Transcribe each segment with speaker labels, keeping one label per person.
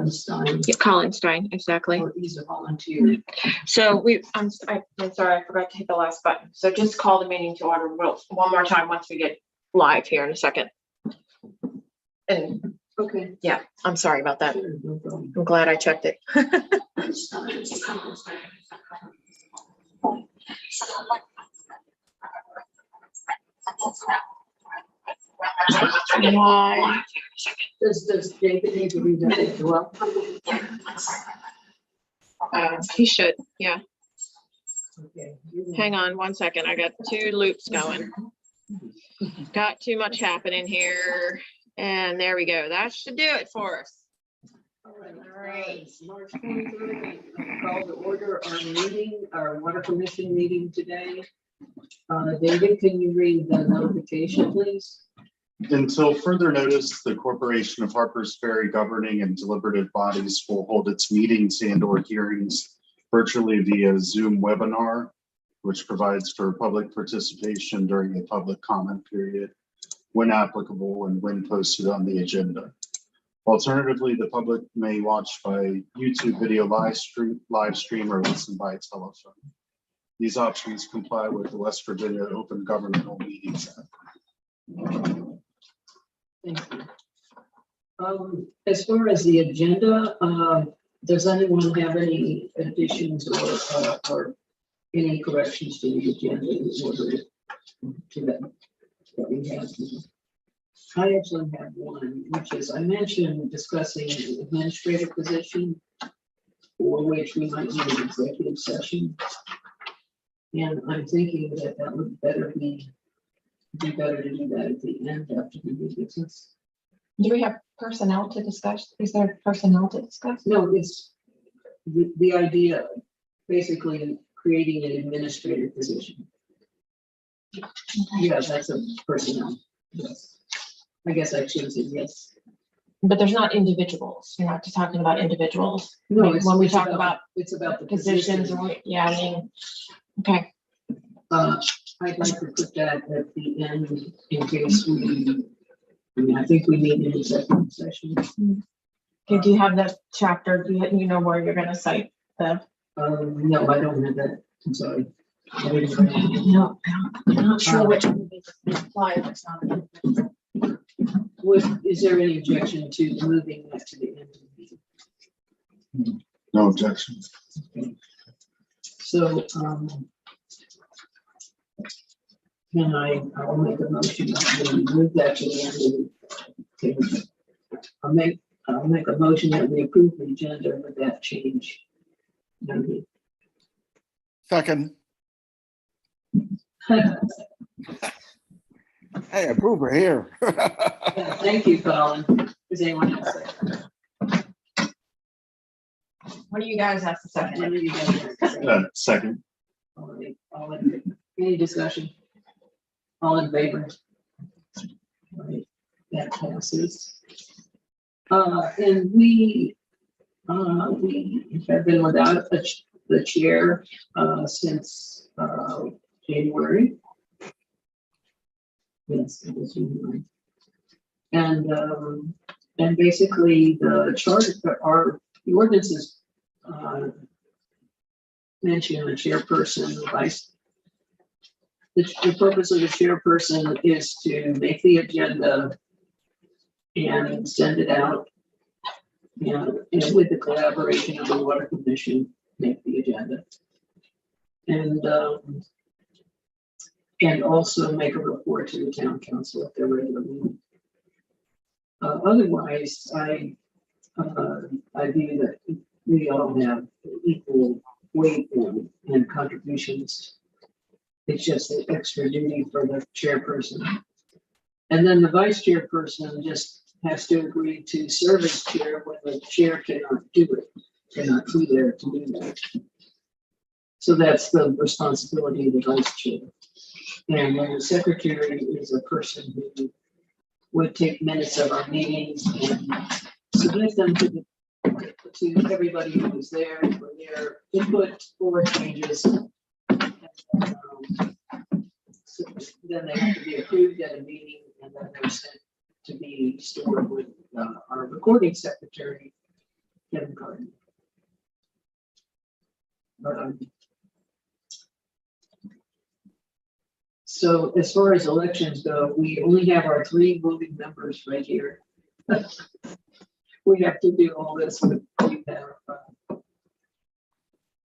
Speaker 1: Hollenstein.
Speaker 2: Yeah, Collinstein, exactly.
Speaker 1: Or he's a volunteer.
Speaker 2: So I'm sorry, I forgot to hit the last button. So just call the meeting to order one more time once we get live here in a second. And
Speaker 1: Okay.
Speaker 2: yeah, I'm sorry about that.
Speaker 1: Sure, no problem.
Speaker 2: I'm glad I checked it. Why?
Speaker 1: Does David need to read that as well?
Speaker 2: He should, yeah.
Speaker 1: Okay.
Speaker 2: Hang on one second. I got two loops going. Got too much happening here. And there we go. That should do it for us.
Speaker 1: All right. March 23rd, call to order our meeting, our water commission meeting today. David, can you read the notification, please?
Speaker 3: Until further notice, the Corporation of Harpers Ferry governing and deliberative bodies will hold its meetings and/or hearings virtually via Zoom webinar, which provides for public participation during a public comment period when applicable and when posted on the agenda. Alternatively, the public may watch by YouTube video live stream or listen by telephone. These options comply with the West Virginia Open Governmental Meetings Act.
Speaker 1: Thank you. As far as the agenda, does anyone have any additions or any corrections to the agenda in order to that we have? I actually have one, which is I mentioned discussing administrative position for which we might need an executive session. And I'm thinking that that would be better to do that at the end after we do business.
Speaker 2: Do we have personnel to discuss? Is there personnel to discuss?
Speaker 1: No, it's the idea, basically creating an administrative position. Yeah, that's a personnel. Yes. I guess I should say yes.
Speaker 2: But there's not individuals. You're not just talking about individuals.
Speaker 1: No,
Speaker 2: When we talk about
Speaker 1: it's about the
Speaker 2: positions,
Speaker 1: position.
Speaker 2: yeah, I mean, okay.
Speaker 1: I'd like to put that at the end in case I think we need an executive session.
Speaker 2: Okay, do you have the chapter? Do you know where you're going to cite the?
Speaker 1: No, I don't have that. I'm sorry.
Speaker 2: No, I'm not sure which one would be applied. It's not.
Speaker 1: Is there any objection to moving that to the end of the meeting?
Speaker 3: No objection.
Speaker 1: Okay. So, I'll make a motion to move that to the end of the meeting. I'll make a motion that we approve the agenda with that change.
Speaker 4: Second. Hey, approver here.
Speaker 1: Yeah, thank you, Colin. Does anyone else say?
Speaker 2: What do you guys have to second?
Speaker 1: What do you guys have to say?
Speaker 3: Second.
Speaker 1: Any discussion? All in favor? All right, that passes. And we have been without the chair since January. Yes, it was January. And basically the charter the ordinances mention a chairperson, the purpose of the chairperson is to make the agenda and send it out, and with the collaboration of the water commission, make the agenda. And also make a report to the town council at their regular meeting. Otherwise, I view that we all have equal weight and contributions. It's just an extra duty for the chairperson. And then the vice chairperson just has to agree to serve as chair when the chair cannot do it, cannot be there to do that. So that's the responsibility of the vice chair. And then the secretary is a person who would take minutes of our meetings and submit them to everybody who was there for their input or changes. So then they have to be approved at a meeting, and then they're sent to be stored with our recording secretary Kevin Carden. So as far as elections go, we only have our 3 voting members right here. We have to do all this with.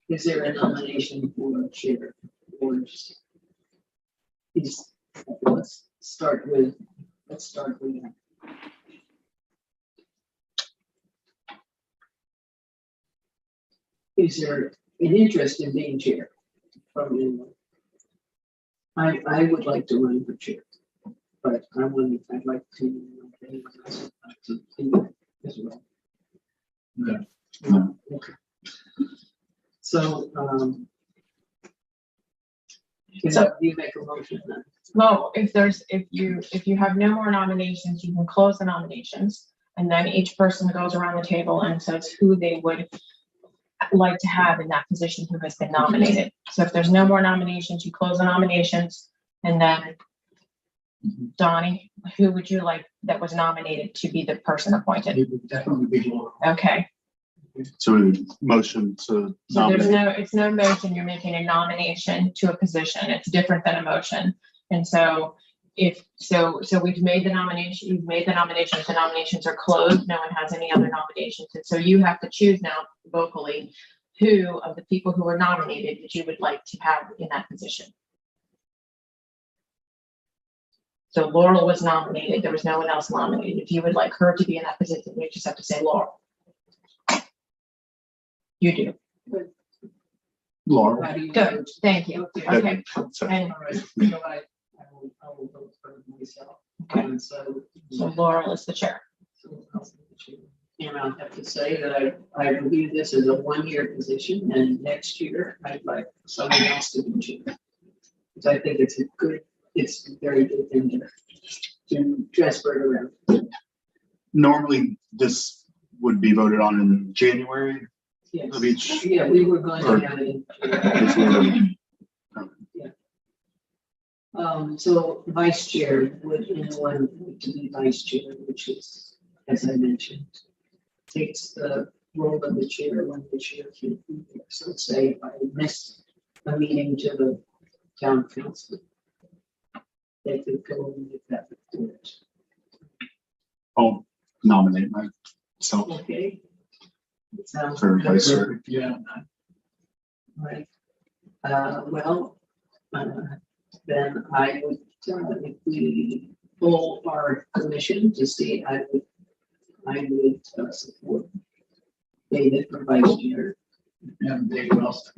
Speaker 1: Is there a nomination for a chair? Or just- let's start with that. Is there an interest in being chair from anyone? I would like to run for chair, but I'd like to, anyone else would like to do it as well. No. Okay. So, you make a motion then?
Speaker 2: Well, if you have no more nominations, you can close the nominations. And then each person goes around the table and says who they would like to have in that position who has been nominated. So if there's no more nominations, you close the nominations. And then Donnie, who would you like that was nominated to be the person appointed?
Speaker 5: It would definitely be Laura.
Speaker 2: Okay,
Speaker 3: So motion to
Speaker 2: so
Speaker 3: nominate.
Speaker 2: it's no motion, you're making a nomination to a position. It's different than a motion. And so we've made the nomination, you've made the nominations are closed, no one has any other nominations. And so you have to choose now vocally who of the people who were nominated that you would like to have in that position. So Laurel was nominated, there was no one else nominated. If you would like her to be in that position, you just have to say Laurel. You do.
Speaker 3: Laura.
Speaker 1: How do you
Speaker 2: Good,
Speaker 1: vote?
Speaker 2: thank you. Okay, and
Speaker 1: All right, so I will vote for myself.
Speaker 2: Okay.
Speaker 1: And so
Speaker 2: Laurel is the chair.
Speaker 1: And I'll have to say that I believe this is a 1-year position, and next year I'd like someone else to be chair. Because I think it's a very good thing to transfer it around.
Speaker 3: Normally, this would be voted on in January
Speaker 1: Yes.
Speaker 3: of each.
Speaker 1: Yeah, we were going to have it.
Speaker 3: If we were-
Speaker 1: So vice chair, would anyone want to be vice chair, which is, as I mentioned, takes the role of the chair when the chair can't be there. So say if I miss a meeting to the town council, they could go and make that report.
Speaker 3: I'll nominate myself
Speaker 1: Okay. Sounds
Speaker 3: for
Speaker 1: good.
Speaker 3: vice chair.
Speaker 5: Yeah.
Speaker 1: Right. Then I would, if we pull our commission to see, I would support David for vice chair.
Speaker 5: And David also.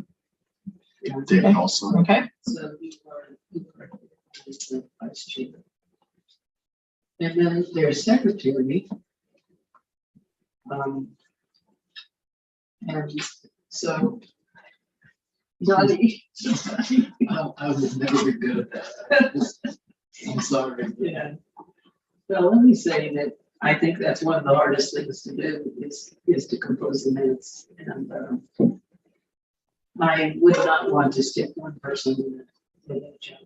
Speaker 3: David also.
Speaker 2: Okay,
Speaker 1: So you are the vice chair. And then there's secretary. And so. Donnie.
Speaker 5: I would never be good at that. I'm sorry.
Speaker 1: Yeah. Well, let me say that I think that's one of the hardest things to do is to compose the minutes. And I would not want to stick one person in a job.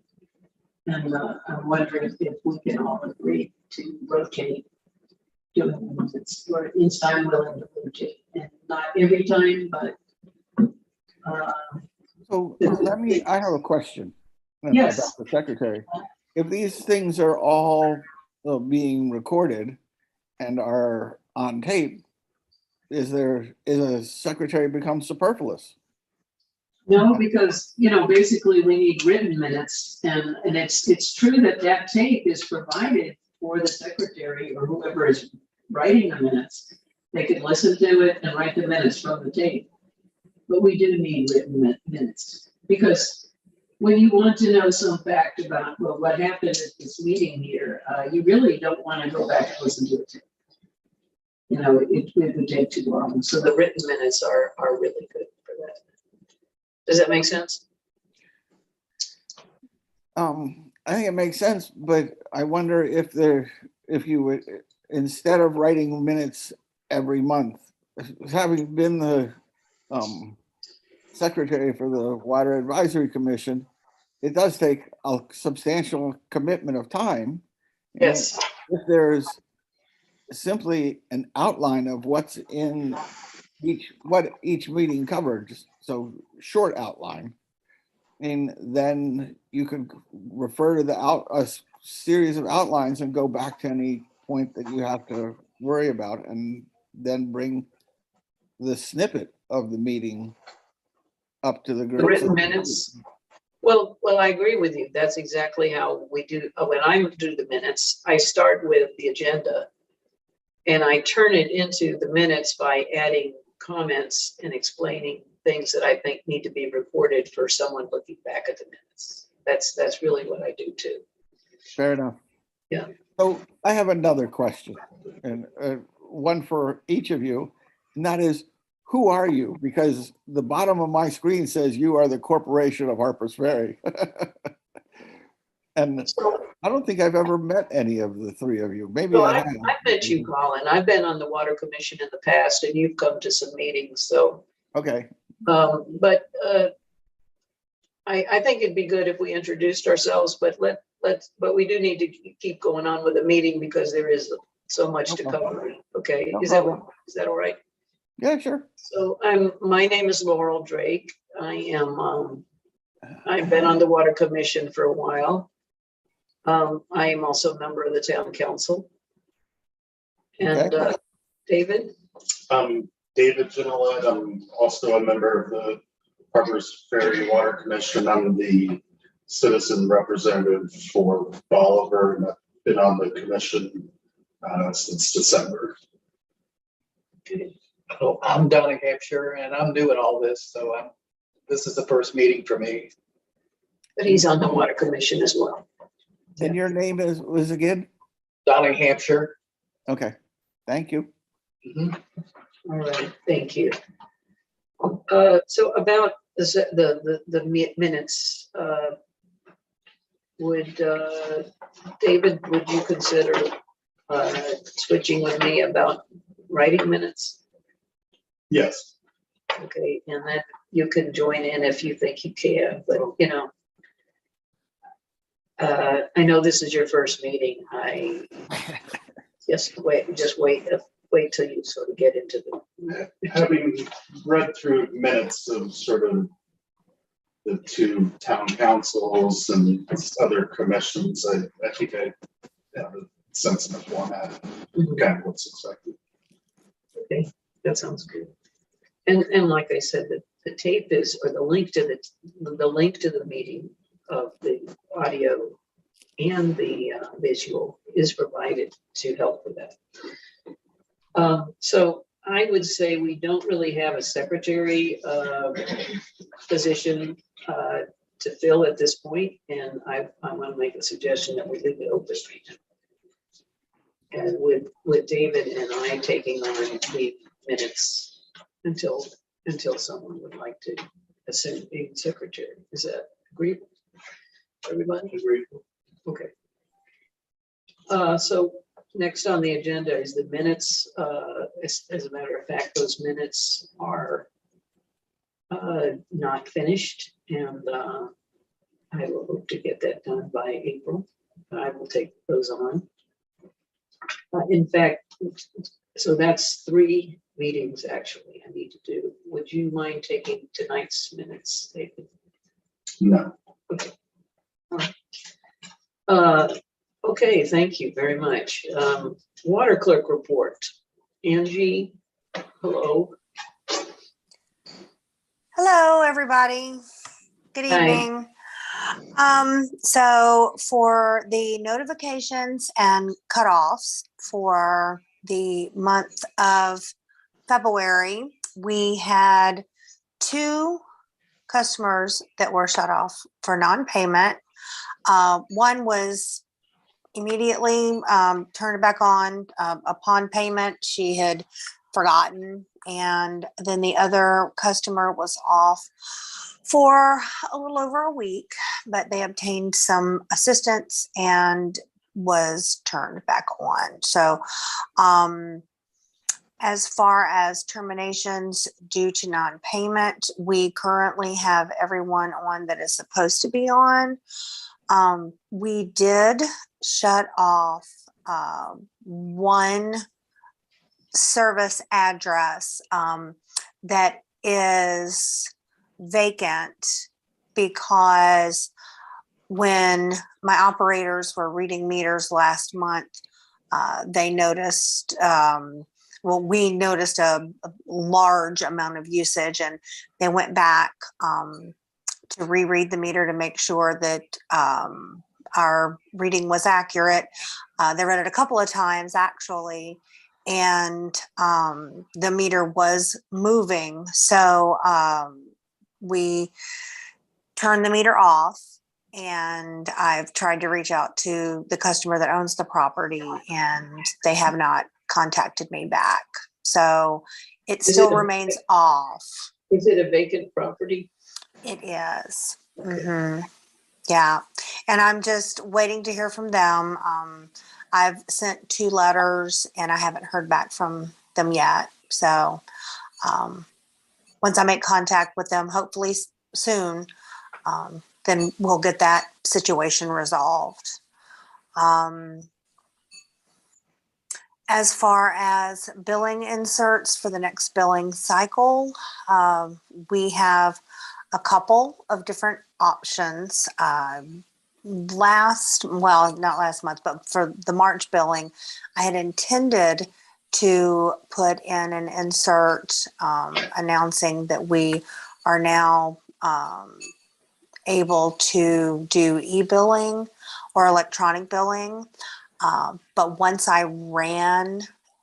Speaker 1: And I'm wondering if we can all agree to rotate doing the minutes, or at least I'm willing to rotate, and not every time, but
Speaker 4: So I have a question.
Speaker 1: Yes.
Speaker 4: About the secretary. If these things are all being recorded and are on tape, is a secretary become superfluous?
Speaker 1: no, because, basically we need written minutes, and it's true that tape is provided for the secretary or whoever is writing the minutes. They can listen to it and write the minutes from the tape. But we do need written minutes, because when you want to know some fact about, well, what happened at this meeting here, you really don't want to go back and listen to it. It would take too long. So the written minutes are really good for that. Does that make sense?
Speaker 4: I think it makes sense, but I wonder if you would, instead of writing minutes every month, having been the secretary for the Water Advisory Commission, it does take a substantial commitment of time.
Speaker 1: Yes.
Speaker 4: And if there's simply an outline of what's in what each meeting covered, just so short outline. And then you could refer to a series of outlines and go back to any point that you have to worry about, and then bring the snippet of the meeting up to the
Speaker 1: The
Speaker 4: group.
Speaker 1: written minutes. Well, I agree with you. That's exactly how we do, when I do the minutes, I start with the agenda and I turn it into the minutes by adding comments and explaining things that I think need to be recorded for someone looking back at the minutes. That's really what I do too.
Speaker 4: Fair enough.
Speaker 1: Yeah.
Speaker 4: So I have another question, and one for each of you, and that is, who are you? Because the bottom of my screen says you are the corporation of Harpers Ferry. And
Speaker 1: So,
Speaker 4: I don't think I've ever met any of the three of you. Maybe
Speaker 1: so
Speaker 4: I
Speaker 1: I've
Speaker 4: have.
Speaker 1: met you, Colin. I've been on the Water Commission in the past and you've come to some meetings, so.
Speaker 4: Okay,
Speaker 1: But I think it'd be good if we introduced ourselves, but but we do need to keep going on with the meeting because there is so much to cover. Okay,
Speaker 4: No
Speaker 1: is
Speaker 4: problem.
Speaker 1: that all right?
Speaker 4: yeah, sure.
Speaker 1: So my name is Laurel Drake. I've been on the Water Commission for a while. I am also a member of the town council. And David?
Speaker 3: David Janelli, I'm also a member of the Harpers Ferry Water Commission. I'm the citizen representative for Bolivar, and I've been on the commission since December.
Speaker 1: Okay.
Speaker 5: Well, I'm down in Hampshire and I'm new at all this, so this is the first meeting for me.
Speaker 1: But he's on the Water Commission as well.
Speaker 4: And your name was again?
Speaker 5: Down in Hampshire.
Speaker 4: Okay, thank you.
Speaker 5: Mhm.
Speaker 1: All right, thank you. So about the minutes, David, would you consider switching with me about writing minutes?
Speaker 3: Yes.
Speaker 1: Okay, and then you can join in if you think you can, but you know. I know this is your first meeting. I just wait till you sort of get into the.
Speaker 3: Having read through minutes of sort of the two town councils and other commissions, I think I have a sense of the format, kind of what's expected.
Speaker 1: Okay, that sounds good. And like I said, the tape is, or the link to the meeting of the audio and the visual is provided to help with that. So I would say we don't really have a secretary position to fill at this point, and I want to make a suggestion that we leave it open right now. And with David and I taking on the minutes until someone would like to assume being secretary. Is that agreeable? Everybody?
Speaker 3: Agreeable.
Speaker 1: Okay. So next on the agenda is the minutes. As a matter of fact, those minutes are not finished, and I will hope to get that done by April. I will take those on. In fact, so that's 3 meetings actually I need to do. Would you mind taking tonight's minutes, David?
Speaker 3: No.
Speaker 1: Okay. All right. Okay, thank you very much. Water clerk report. Angie, hello.
Speaker 6: Hello, everybody. Good
Speaker 1: Hi.
Speaker 6: evening. So for the notifications and cutoffs for the month of February, we had 2 customers that were shut off for non-payment. One was immediately turned back on upon payment. She had forgotten, and then the other customer was off for a little over a week, but they obtained some assistance and was turned back on. So as far as terminations due to non-payment, we currently have everyone on that is supposed to be on. We did shut off 1 service address that is vacant because when my operators were reading meters last month, they noticed, we noticed a large amount of usage, and they went back to reread the meter to make sure that our reading was accurate. They read it a couple of times actually, and the meter was moving. So we turned the meter off, and I've tried to reach out to the customer that owns the property, and they have not contacted me back. So it still remains off.
Speaker 1: Is it a vacant property?
Speaker 6: It is.
Speaker 1: Okay.
Speaker 6: Mhm. Yeah. And I'm just waiting to hear from them. I've sent 2 letters and I haven't heard back from them yet. So once I make contact with them, hopefully soon, then we'll get that situation resolved. As far as billing inserts for the next billing cycle, we have a couple of different options. Not last month, but for the March billing, I had intended to put in an insert announcing that we are now able to do e-billing or electronic billing. But once I ran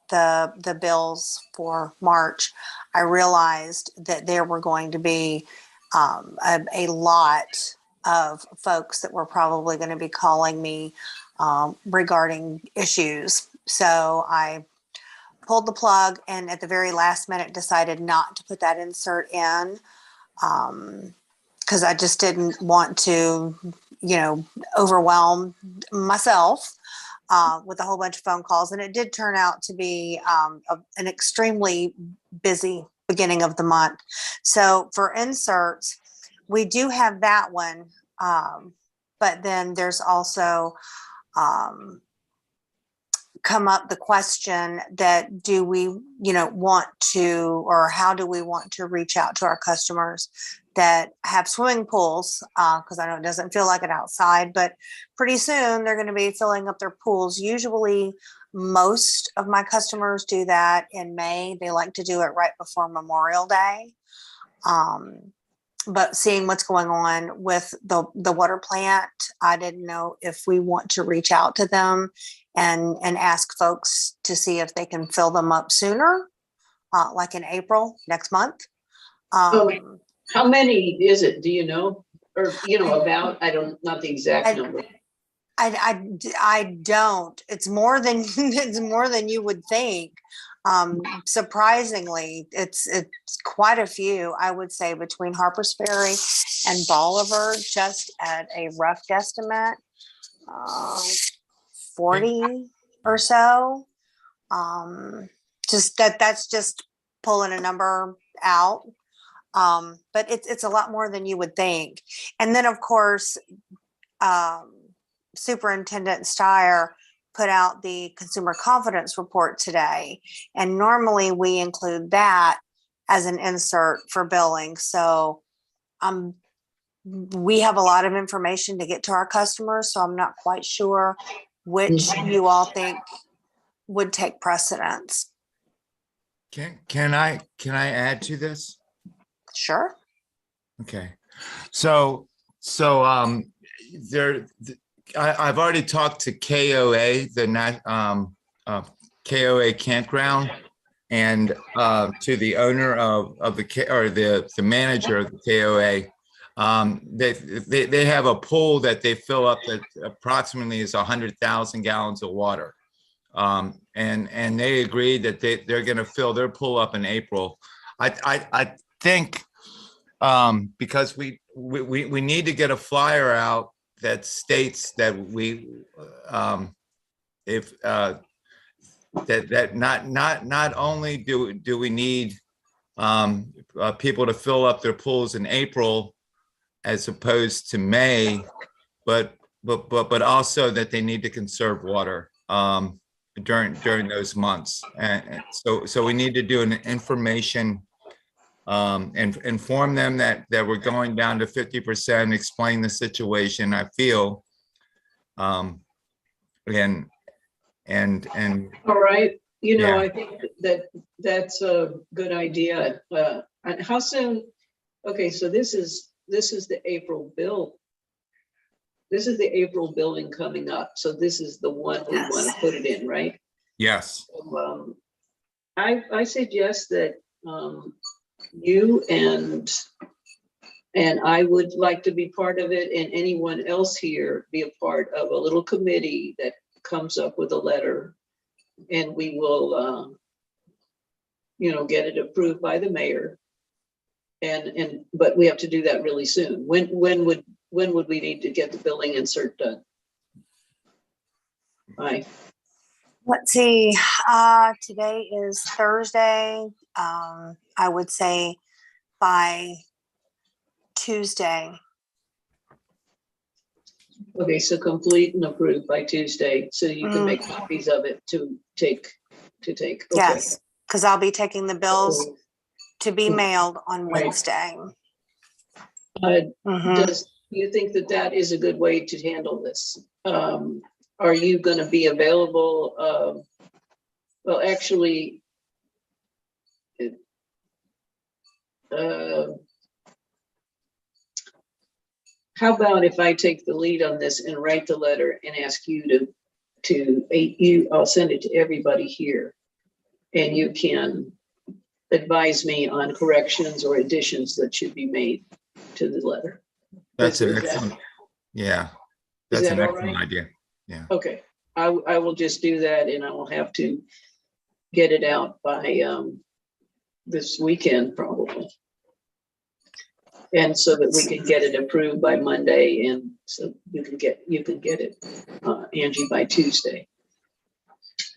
Speaker 6: the bills for March, I realized that there were going to be a lot of folks that were probably going to be calling me regarding issues. So I pulled the plug and at the very last minute decided not to put that insert in because I just didn't want to, overwhelm myself with a whole bunch of phone calls. And it did turn out to be an extremely busy beginning of the month. So for inserts, we do have that one. But then there's also come up the question that do we, want to, or how do we want to reach out to our customers that have swimming pools? Because I know it doesn't feel like it outside, but pretty soon they're going to be filling up their pools. Usually most of my customers do that in May. They like to do it right before Memorial Day. But seeing what's going on with the water plant, I didn't know if we want to reach out to them and ask folks to see if they can fill them up sooner, like in April next month.
Speaker 1: How many is it? Do you know? Or, about, not the exact number.
Speaker 6: I don't. It's more than it's more than you would think. Surprisingly, it's quite a few. I would say between Harpers Ferry and Bolivar, just at a rough guesstimate, 40 or so. Just that's just pulling a number out. But it's a lot more than you would think. And then of course, Superintendent Steyer put out the consumer confidence report today. And normally we include that as an insert for billing. So we have a lot of information to get to our customers. So I'm not quite sure which you all think would take precedence.
Speaker 7: Can I add to this?
Speaker 6: Sure.
Speaker 7: Okay. So I've already talked to KOA, KOA campground, and to the owner of the manager of the KOA. They have a pool that they fill up that approximately is 100,000 gallons of water. And they agreed that they're going to fill their pool up in April. I think because we need to get a flyer out that states that that not only do we need people to fill up their pools in April as opposed to May, but also that they need to conserve water. during those months. And so we need to do an information, and inform them that we're going down to 50%, explain the situation, I feel. And
Speaker 8: All right,
Speaker 7: Yeah.
Speaker 8: I think that's a good idea. And how soon? Okay, so this is the April bill. This is the April billing coming up. So this is the one we want
Speaker 6: Yes.
Speaker 8: to put it in, right?
Speaker 7: yes,
Speaker 8: So, I suggest that you and I would like to be part of it, and anyone else here be a part of a little committee that comes up with a letter, and we will, get it approved by the mayor. But we have to do that really soon. When would we need to get the billing insert done? Bye.
Speaker 6: Let's see, today is Thursday. I would say by Tuesday.
Speaker 8: Okay, so complete and approved by Tuesday, so you can make copies of it to take. Okay.
Speaker 6: Yes, because I'll be taking the bills
Speaker 8: So,
Speaker 6: to be mailed on
Speaker 8: Right.
Speaker 6: Wednesday.
Speaker 8: do
Speaker 6: Mhm.
Speaker 8: you think that is a good way to handle this? Are you going to be available? Well, actually, how about if I take the lead on this and write the letter and ask you I'll send it to everybody here, and you can advise me on corrections or additions that should be made to the letter.
Speaker 7: that's an
Speaker 8: Is that-
Speaker 7: excellent, yeah,
Speaker 8: Is
Speaker 7: that's
Speaker 8: that
Speaker 7: an
Speaker 8: all
Speaker 7: excellent
Speaker 8: right?
Speaker 7: idea.
Speaker 8: Okay, I will just do that, and I will have to get it out by this weekend probably. And so that we can get it approved by Monday, and so you can get it, Angie, by Tuesday.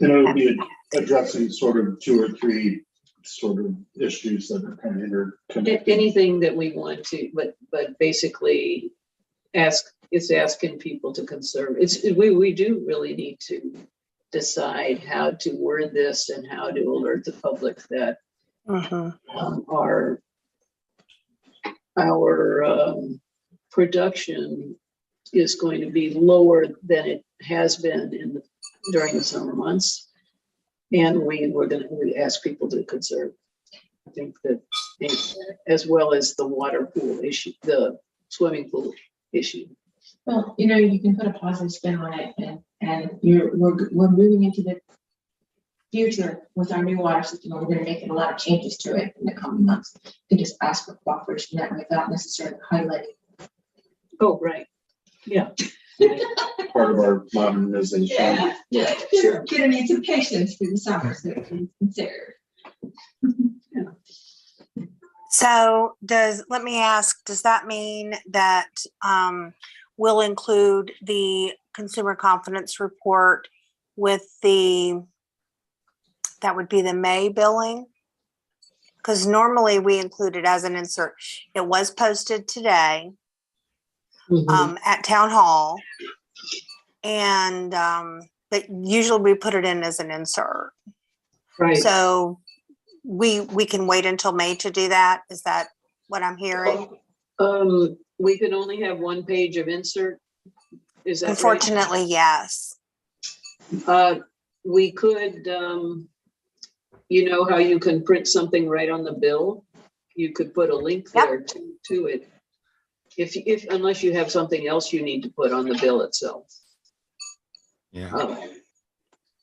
Speaker 3: And it'll be addressing sort of 2 or 3 sort of issues that are kind of interconnected.
Speaker 8: Anything that we want to, but basically asking people to conserve. We do really need to decide how to word this and how to alert the public that
Speaker 6: Mhm.
Speaker 8: our production is going to be lower than it has been during the summer months. And we're going to ask people to conserve. I think that, as well as the water pool issue, the swimming pool issue.
Speaker 2: Well, you can put a positive spin on it, and we're moving into the future with our new water system, and we're gonna make a lot of changes to it in the coming months. You can just ask for cooperation that without necessarily highlighting.
Speaker 8: Oh, right. Yeah.
Speaker 3: Part of our modernization.
Speaker 8: Yeah,
Speaker 2: Sure. Gonna need some patience through the summer, so it can consider.
Speaker 6: So let me ask, does that mean that we'll include the consumer confidence report with that would be the May billing? Because normally we include it as an insert. It was posted today at Town Hall. And, but usually we put it in as an insert.
Speaker 8: right.
Speaker 6: So we can wait until May to do that. Is that what I'm hearing?
Speaker 8: We can only have one page of insert. Is that right?
Speaker 6: Unfortunately, yes.
Speaker 8: We could, you know how you can print something right on the bill? You could put a link
Speaker 6: Yep.
Speaker 8: there to it. Unless you have something else you need to put on the bill itself.
Speaker 7: Yeah.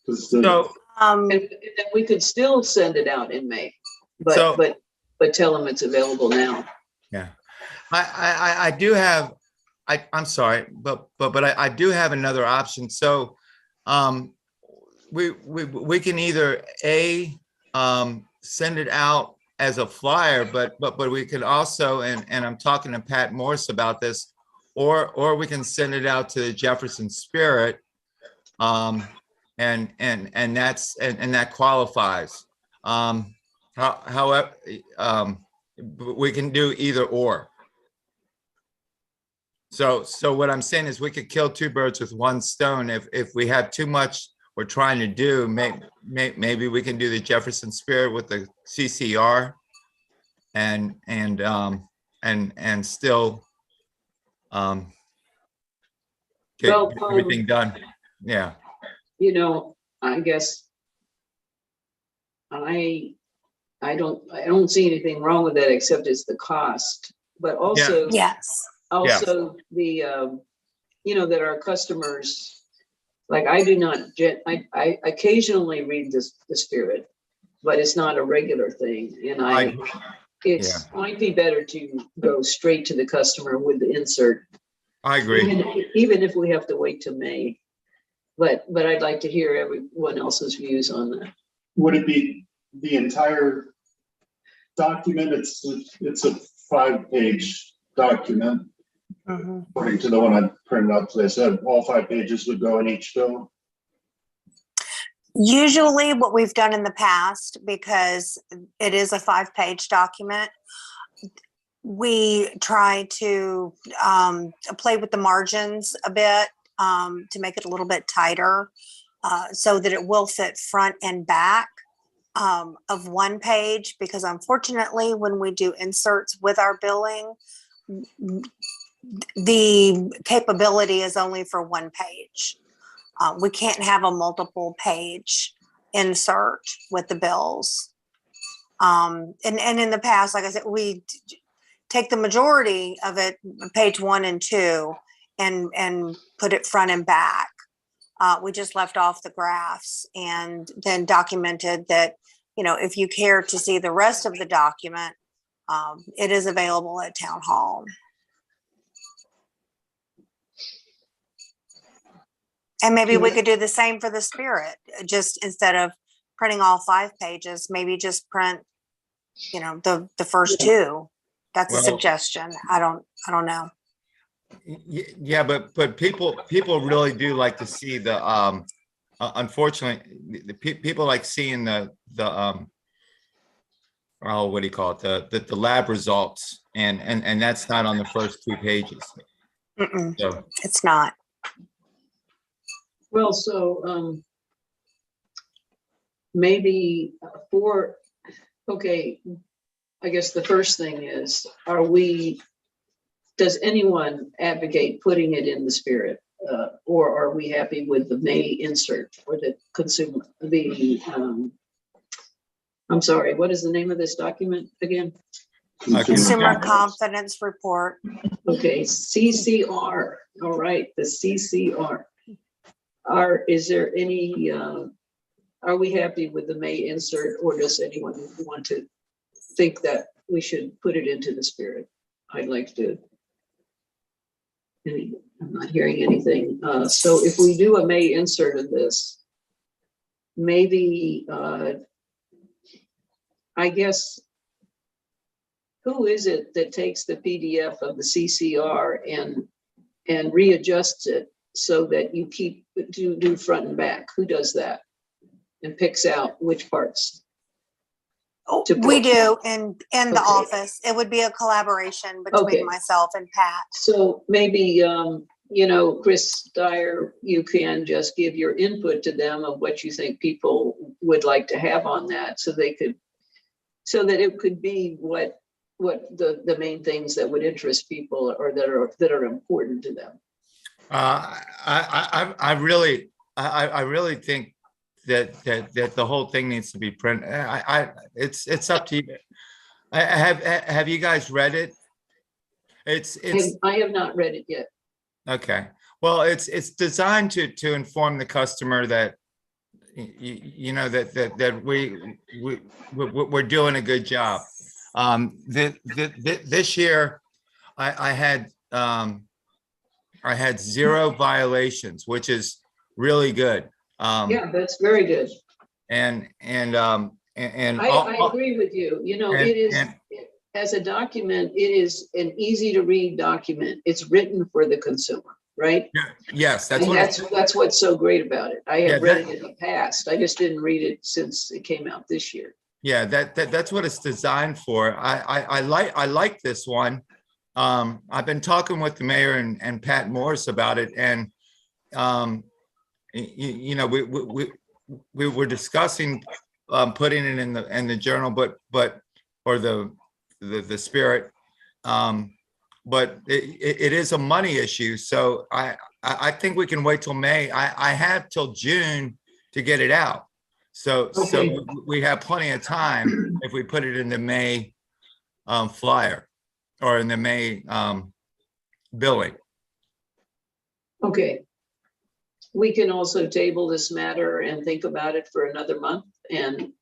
Speaker 3: So,
Speaker 8: And then we could still send it out in May,
Speaker 7: So-
Speaker 8: but tell them it's available now.
Speaker 7: Yeah, I do have, I'm sorry, but I do have another option. So, we can either send it out as a flyer, but we can also, and I'm talking to Pat Morse about this, or we can send it out to the Jefferson Spirit, and that qualifies. However, we can do either or. So what I'm saying is we could kill 2 birds with 1 stone. If we have too much we're trying to do, maybe we can do the Jefferson Spirit with the CCR and still get
Speaker 8: Well,
Speaker 7: everything done. Yeah.
Speaker 8: You know, I guess I don't see anything wrong with that, except it's the cost, but also,
Speaker 6: Yes.
Speaker 8: also the, you know, that our customers, like I do not, I occasionally read this, the Spirit, but it's not a regular thing. And it's might be better to go straight to the customer with the insert.
Speaker 7: I agree.
Speaker 8: Even if we have to wait till May. But I'd like to hear everyone else's views on that.
Speaker 3: Would it be the entire document? It's a 5-page document.
Speaker 6: Mhm.
Speaker 3: According to the one I printed out, they said all 5 pages would go in each bill.
Speaker 6: Usually what we've done in the past, because it is a 5-page document, we try to play with the margins a bit to make it a little bit tighter so that it will fit front and back of one page, because unfortunately when we do inserts with our billing, the capability is only for one page. We can't have a multiple page insert with the bills. And in the past, like I said, we take the majority of it, page 1 and 2, and put it front and back. We just left off the graphs and then documented that, you know, if you care to see the rest of the document, it is available at Town Hall. And maybe we could do the same for the Spirit, just instead of printing all 5 pages, maybe just print, you know, the first 2. That's a suggestion. I don't know.
Speaker 7: Yeah, but people really do like to see the unfortunately the people like seeing the oh, what do you call it, the lab results, and that's not on the first 2 pages. So
Speaker 6: It's not.
Speaker 8: Well, so maybe okay, I guess the first thing is, does anyone advocate putting it in the Spirit? Or are we happy with the May insert for the consumer, I'm sorry, what is the name of this document again?
Speaker 6: Consumer Confidence Report.
Speaker 8: Okay, CCR, all right, the CCR. Is there any, are we happy with the May insert, or does anyone want to think that we should put it into the Spirit? I'd like to. I'm not hearing anything. So if we do a May insert of this, maybe, I guess, who is it that takes the PDF of the CCR and readjusts it so that you do front and back? Who does that and picks out which parts?
Speaker 6: We do in the office. It would be a collaboration between myself and Pat.
Speaker 8: So maybe, you know, Chris Dyer, you can just give your input to them of what you think people would like to have on that, so they could, so that it could be what the main things that would interest people or that are important to them.
Speaker 7: I really think that the whole thing needs to be printed. It's up to you. Have you guys read it?
Speaker 8: I have not read it yet.
Speaker 7: Okay. Well, it's designed to inform the customer that you know that we're doing a good job. This year I had 0 violations, which is really good.
Speaker 8: Yeah, that's very good.
Speaker 7: And
Speaker 8: I agree with you. You know, it is, as a document, it is an easy to read document. It's written for the consumer, right?
Speaker 7: Yes,
Speaker 8: that's what's so great about it. I have read it in the past. I just didn't read it since it came out this year.
Speaker 7: Yeah, that's what it's designed for. I like this one. I've been talking with the mayor and Pat Morris about it, and you know, we were discussing putting it in the journal, but or the spirit. But it is a money issue. So I think we can wait till May. I have till June to get it out. So
Speaker 8: Okay.
Speaker 7: we have plenty of time if we put it in the May flyer or in the May billing.
Speaker 8: Okay. We can also table this matter and think about it for another month, and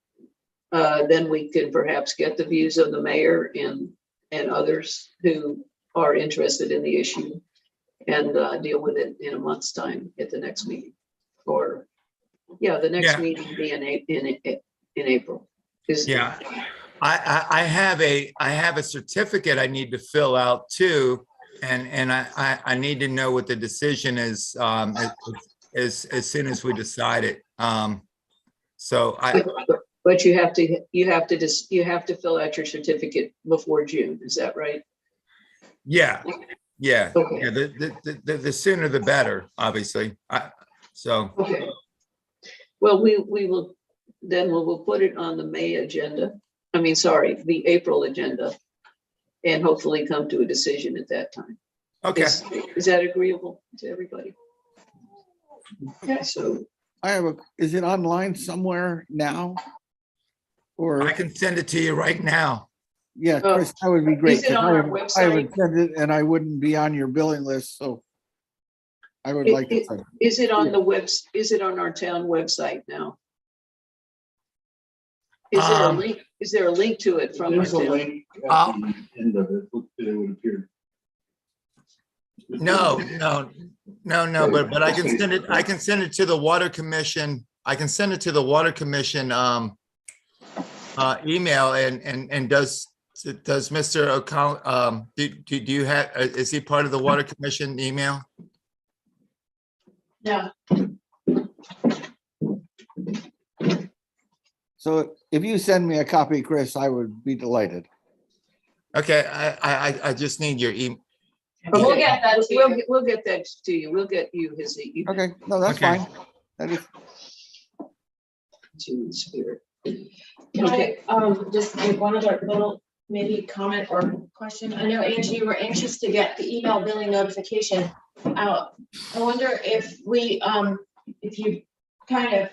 Speaker 8: then we can perhaps get the views of the mayor and others who are interested in the issue, and deal with it in a month's time at the next meeting. Or, yeah, the next
Speaker 7: Yeah.
Speaker 8: meeting be in April.
Speaker 7: Yeah, I have a certificate I need to fill out too, and I need to know what the decision is as soon as we decide it. So
Speaker 8: But you have to fill out your certificate before June. Is that right?
Speaker 7: yeah,
Speaker 8: Okay.
Speaker 7: the sooner the better, obviously. So
Speaker 8: Okay. Well, we will, then we'll put it on the May agenda. I mean, sorry, the April agenda, and hopefully come to a decision at that time.
Speaker 7: okay,
Speaker 8: Is that agreeable to everybody? Okay, so,
Speaker 4: is it online somewhere now? Or,
Speaker 7: I can send it to you right now.
Speaker 4: yeah, Chris, that would be great.
Speaker 8: Is it
Speaker 4: 'cause
Speaker 8: on our
Speaker 4: I would
Speaker 8: website?
Speaker 4: send it and I wouldn't be on your billing list, so I would like to send it.
Speaker 8: is it on is it on our town website now? Is there a link? Is there a link to it from our
Speaker 3: There's a
Speaker 8: town?
Speaker 3: link at the end of it. It would appear.
Speaker 7: No, but I can send it. I can send it to the Water Commission. I can send it to the Water Commission email. And does Mr. O'Connell do you have? Is he part of the Water Commission email?
Speaker 2: Yeah.
Speaker 4: So if you send me a copy, Chris, I would be delighted.
Speaker 7: Okay, I just need your email.
Speaker 2: We'll get that to you.
Speaker 8: We'll get that to you. We'll get you his email.
Speaker 4: Okay, no, that's
Speaker 7: Okay.
Speaker 4: fine. That is,
Speaker 8: To Spirit.
Speaker 2: Can
Speaker 8: Okay.
Speaker 2: I just make one other little maybe comment or question? I know, Angie, you were anxious to get the email billing notification out. I wonder if we, if you kind of,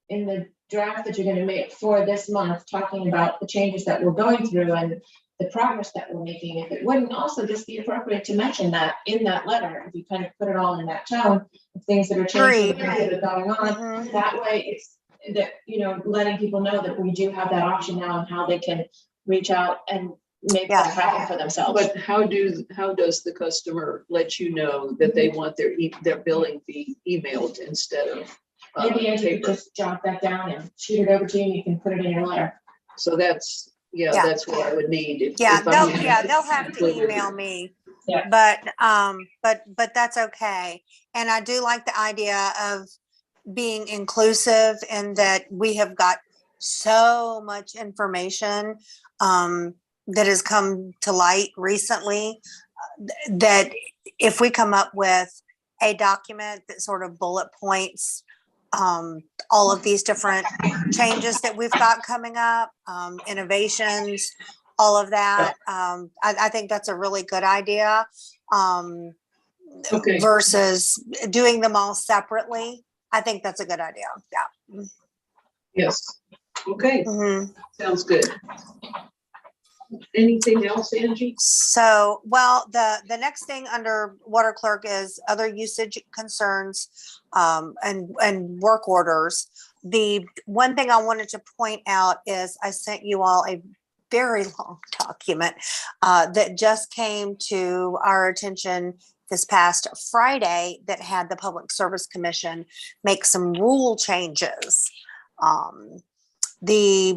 Speaker 2: in the draft that you're gonna make for this month, talking about the changes that we're going through and the progress that we're making, if it wouldn't also just be appropriate to mention that in that letter, if you kind of put it all in that tone, of things that are changing,
Speaker 6: Agreed.
Speaker 2: things that are going on,
Speaker 6: Mhm.
Speaker 2: that way it's that, you know, letting people know that we do have that option now and how they can reach out and make
Speaker 6: Yeah.
Speaker 2: that happen for themselves.
Speaker 8: But how does the customer let you know that they want their billing be emailed instead of
Speaker 2: Maybe Angie could
Speaker 8: paper?
Speaker 2: just jot that down and shoot it over to you, and you can put it in your letter.
Speaker 8: So that's,
Speaker 6: Yeah.
Speaker 8: that's what I would need.
Speaker 6: Yeah,
Speaker 8: if I'm-
Speaker 6: they'll have to email me.
Speaker 2: Yeah.
Speaker 6: But that's okay. And I do like the idea of being inclusive in that we have got so much information that has come to light recently that if we come up with a document that sort of bullet points all of these different changes that we've got coming up, innovations, all of that. I think that's a really good idea
Speaker 8: Okay.
Speaker 6: versus doing them all separately. I think that's a good idea. Yeah.
Speaker 8: Yes. Okay,
Speaker 6: Mhm.
Speaker 8: sounds good. Anything else, Angie?
Speaker 6: So, well, the next thing under water clerk is other usage concerns and work orders. The one thing I wanted to point out is I sent you all a very long document that just came to our attention this past Friday that had the Public Service Commission make some rule changes. The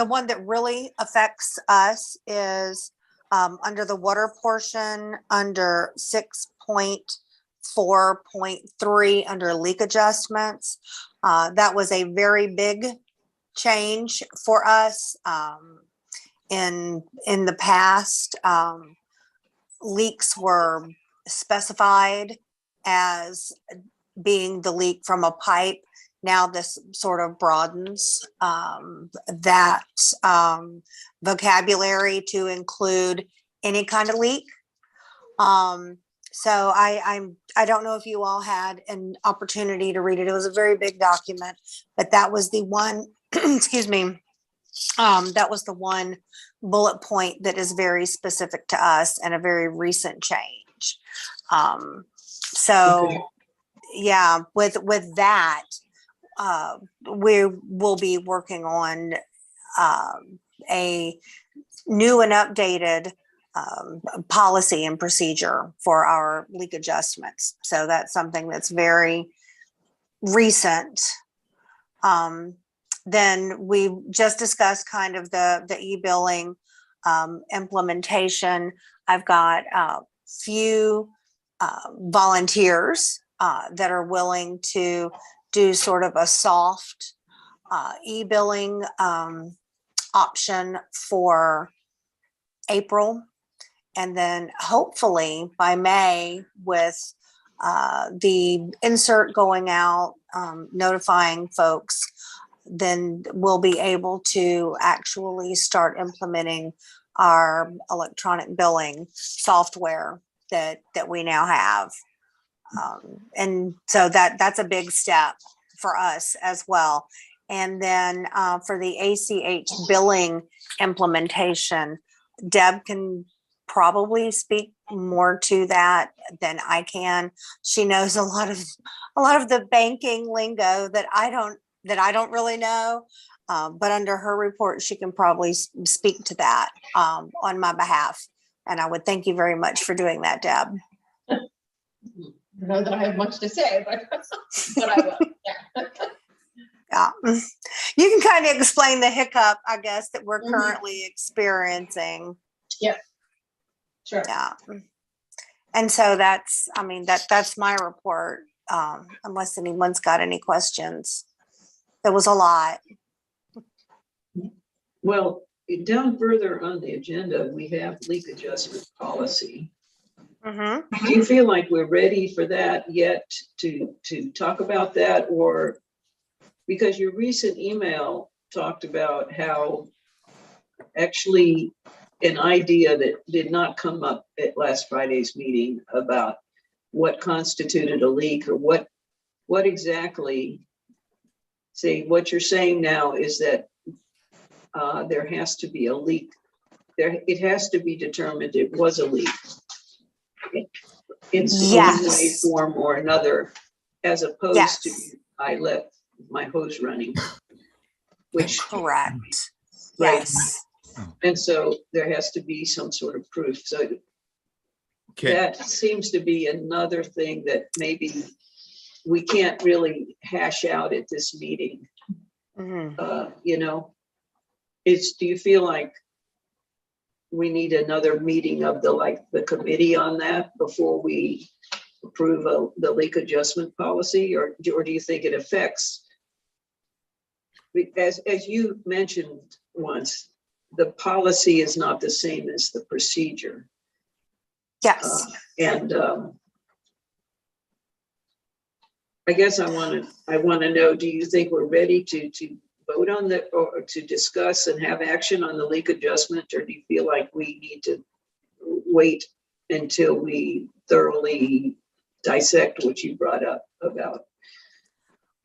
Speaker 6: one that really affects us is under the water portion under 6.4.3 under leak adjustments. That was a very big change for us in the past. leaks were specified as being the leak from a pipe. Now this sort of broadens that vocabulary to include any kind of leak. So I don't know if you all had an opportunity to read it. It was a very big document, but that was the one, excuse me, that was the one bullet point that is very specific to us and a very recent change. So
Speaker 8: Okay.
Speaker 6: yeah, with that, we will be working on a new and updated policy and procedure for our leak adjustments. So that's something that's very recent. Then we just discussed kind of the e-billing implementation. I've got a few volunteers that are willing to do sort of a soft e-billing option for April. And then hopefully by May, with the insert going out, notifying folks, then we'll be able to actually start implementing our electronic billing software that we now have. And so that's a big step for us as well. And then for the ACH billing implementation, Deb can probably speak more to that than I can. She knows a lot of the banking lingo that I don't really know. But under her report, she can probably speak to that on my behalf. And I would thank you very much for doing that, Deb.
Speaker 2: I don't know that I have much to say, but I will. Yeah.
Speaker 6: Yeah. You can kind of explain the hiccup, I guess, that we're currently experiencing.
Speaker 2: Yeah. Sure.
Speaker 6: Yeah. And so that's my report. Unless anyone's got any questions. There was a lot.
Speaker 8: Well, down further on the agenda, we have leak adjustment policy.
Speaker 6: Mm-hmm.
Speaker 8: Do you feel like we're ready for that yet to talk about that? Or because your recent email talked about how actually an idea that did not come up at last Friday's meeting about what constituted a leak, or what exactly, say, what you're saying now is that there has to be a leak. It has to be determined it was a leak in some way, form, or another, as opposed to I left my hose running, which
Speaker 6: Correct.
Speaker 8: right.
Speaker 6: Yes.
Speaker 8: And so there has to be some sort of proof. So
Speaker 7: Okay.
Speaker 8: that seems to be another thing that maybe we can't really hash out at this meeting.
Speaker 6: Mm-hmm.
Speaker 8: Do you feel like we need another meeting of the committee on that before we approve the leak adjustment policy, or do you think it affects, as you mentioned once, the policy is not the same as the procedure?
Speaker 6: Yes.
Speaker 8: I guess I want to know, do you think we're ready to vote on that, or to discuss and have action on the leak adjustment, or do you feel like we need to wait until we thoroughly dissect what you brought up about?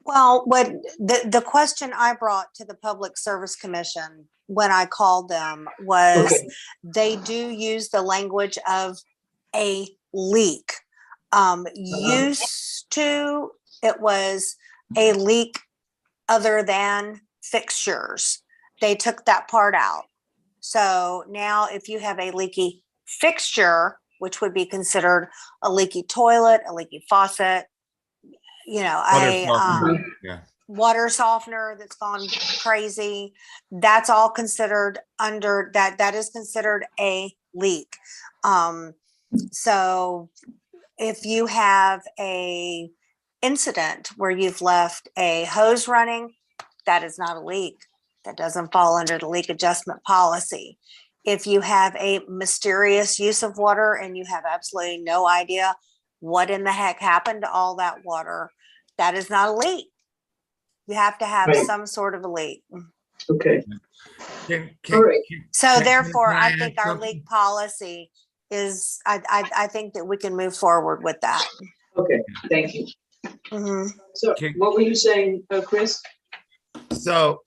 Speaker 6: Well, what the question I brought to the Public Service Commission when I called them was,
Speaker 8: Okay.
Speaker 6: They do use the language of a leak. Used to, it was a leak other than fixtures. They took that part out. So now if you have a leaky fixture, which would be considered a leaky toilet, a leaky faucet, water softener that's gone crazy, that's all considered under that is considered a leak. So if you have a incident where you've left a hose running, that is not a leak. That doesn't fall under the leak adjustment policy. if you have a mysterious use of water and you have absolutely no idea what in the heck happened to all that water, that is not a leak. You have to have
Speaker 8: Right.
Speaker 6: some sort of a leak.
Speaker 8: Okay,
Speaker 7: Can-
Speaker 8: all right.
Speaker 6: So
Speaker 7: can-
Speaker 6: therefore,
Speaker 7: can
Speaker 6: I
Speaker 7: add
Speaker 6: think our
Speaker 7: something?
Speaker 6: leak policy is, I think that we can move forward with that.
Speaker 8: Okay, thank you.
Speaker 6: Mhm.
Speaker 8: So
Speaker 7: Okay.
Speaker 8: what were you saying, Chris?
Speaker 7: So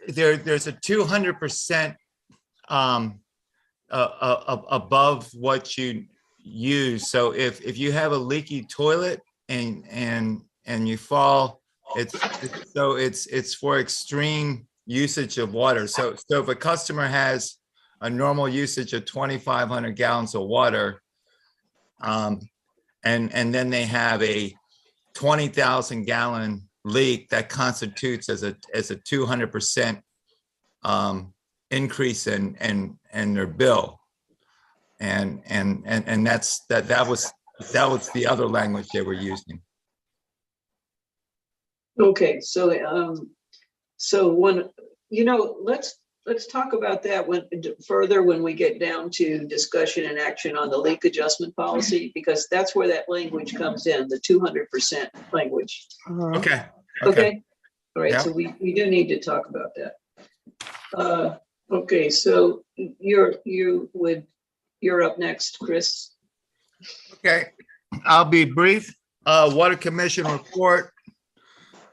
Speaker 7: there's a 200% above what you use. So if you have a leaky toilet and you fall, it's for extreme usage of water. So if a customer has a normal usage of 2,500 gallons of water, and then they have a 20,000 gallon leak, that constitutes as a 200% increase in their bill. And that was the other language they were using.
Speaker 8: Okay, so when, let's talk about that further when we get down to discussion and action on the leak adjustment policy, because that's where that language comes in, the 200% language.
Speaker 6: Mhm.
Speaker 7: Okay.
Speaker 8: Okay? All right,
Speaker 7: Yeah.
Speaker 8: so we do need to talk about that. Okay, so you're up next, Chris.
Speaker 7: Okay, I'll be brief. Water Commission report.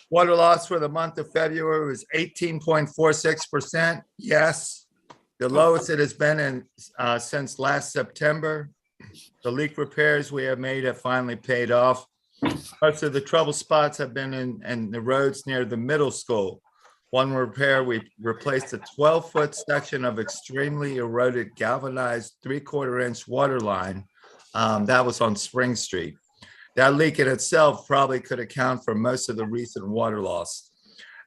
Speaker 7: Water loss for the month of February was 18.46%. Yes, the lowest it has been since last September. The leak repairs we have made have finally paid off. Most of the trouble spots have been in the roads near the middle school. One repair, we replaced a 12-foot section of extremely eroded galvanized 3/4-inch water line. That was on Spring Street. That leak in itself probably could account for most of the recent water loss.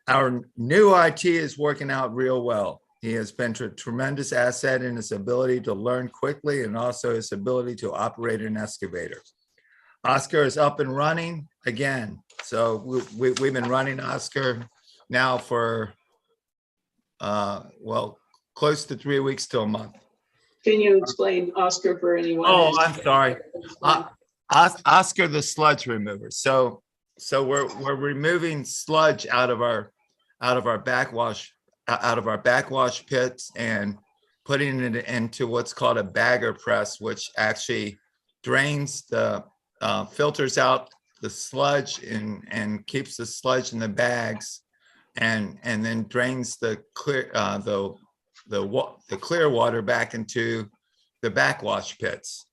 Speaker 7: Our new IT is working out real well. He has been a tremendous asset in his ability to learn quickly and also his ability to operate an excavator. Oscar is up and running again. So we've been running Oscar now for, close to 3 weeks to a month.
Speaker 8: Can you explain Oscar for anyone?
Speaker 7: Oh, I'm sorry. Oscar the sludge remover. So we're removing sludge out of our backwash pits and putting it into what's called a bagger press, which actually drains filters out the sludge and keeps the sludge in the bags, and then drains the clear clear water back into the backwash pits.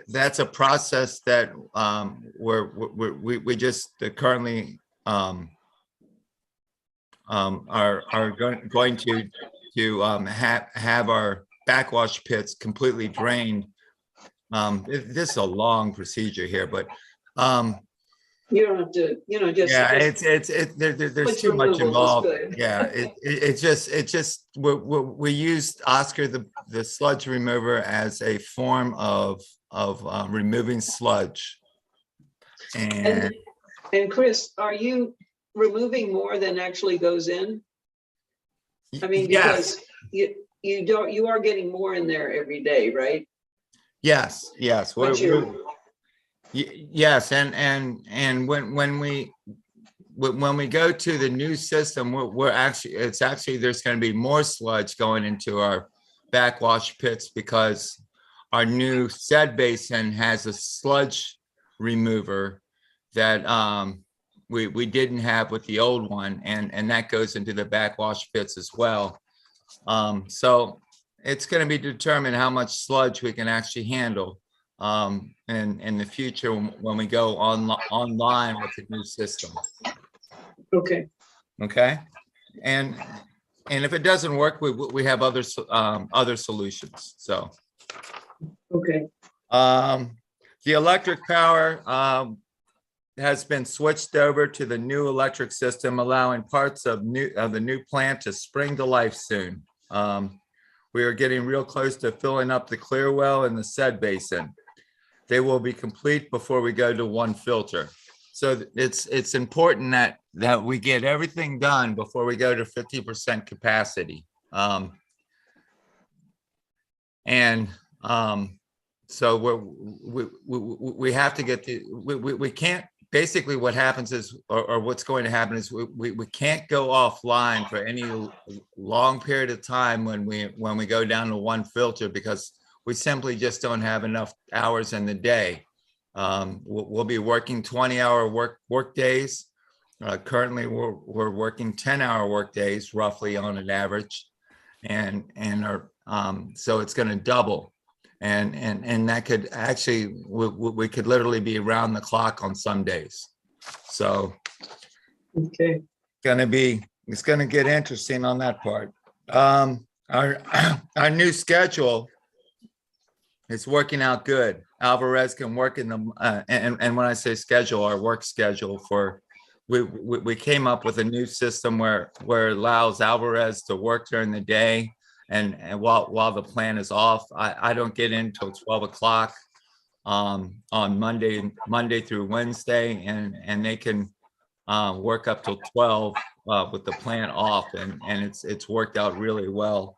Speaker 7: That's a process that we just currently are going to have our backwash pits completely drained. This is a long procedure here, but
Speaker 8: You don't have to, just.
Speaker 7: yeah, there's too much involved. Yeah, it's just we used Oscar the sludge remover as a form of removing sludge. And
Speaker 8: And Chris, are you removing more than actually goes in? I mean,
Speaker 7: yes,
Speaker 8: because you are getting more in there every day, right?
Speaker 7: yes.
Speaker 8: But
Speaker 7: Yes, and when we go to the new system, we're actually there's going to be more sludge going into our backwash pits because our new set basin has a sludge remover that we didn't have with the old one, and that goes into the backwash pits as well. So it's going to be determined how much sludge we can actually handle in the future when we go online with the new system.
Speaker 8: Okay.
Speaker 7: Okay, and if it doesn't work, we have other solutions. So
Speaker 8: Okay.
Speaker 7: the electric power has been switched over to the new electric system, allowing parts of the new plant to spring to life soon. We are getting real close to filling up the clear well in the said basin. they will be complete before we go to one filter. So it's important that we get everything done before we go to 50% capacity. So we have to get we can't, basically what happens is, or what's going to happen is we can't go offline for any long period of time when we go down to one filter, because we simply just don't have enough hours in the day. We'll be working 20-hour work days. Currently, we're working 10-hour work days roughly on an average, and so it's going to double, and that could actually we could literally be around the clock on some days. So
Speaker 8: Okay.
Speaker 7: it's going to get interesting on that part. Our new schedule is working out good. Alvarez can work in the and when I say schedule, our work schedule for we came up with a new system where it allows Alvarez to work during the day, and while the plan is off. I don't get in till 12 o'clock on Monday through Wednesday, and they can work up till 12 with the plant off, and it's worked out really well.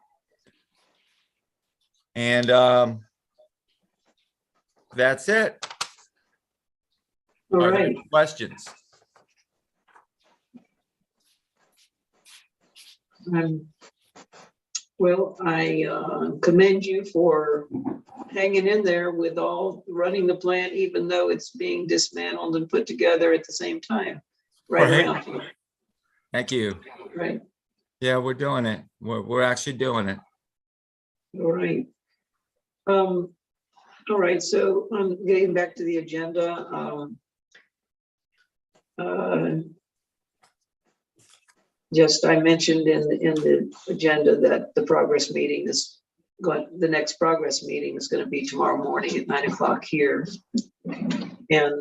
Speaker 7: And that's it.
Speaker 8: All
Speaker 7: Are there
Speaker 8: right.
Speaker 7: any questions?
Speaker 8: Well, I commend you for hanging in there with all running the plant, even though it's being dismantled and put together at the same time, right
Speaker 7: Right.
Speaker 8: around here.
Speaker 7: Thank you.
Speaker 8: Right.
Speaker 7: Yeah, we're doing it. We're actually doing it.
Speaker 8: All right. All right. So getting back to the agenda. Just I mentioned in the agenda that the progress meeting is the next progress meeting is going to be tomorrow morning at 9 o'clock here. And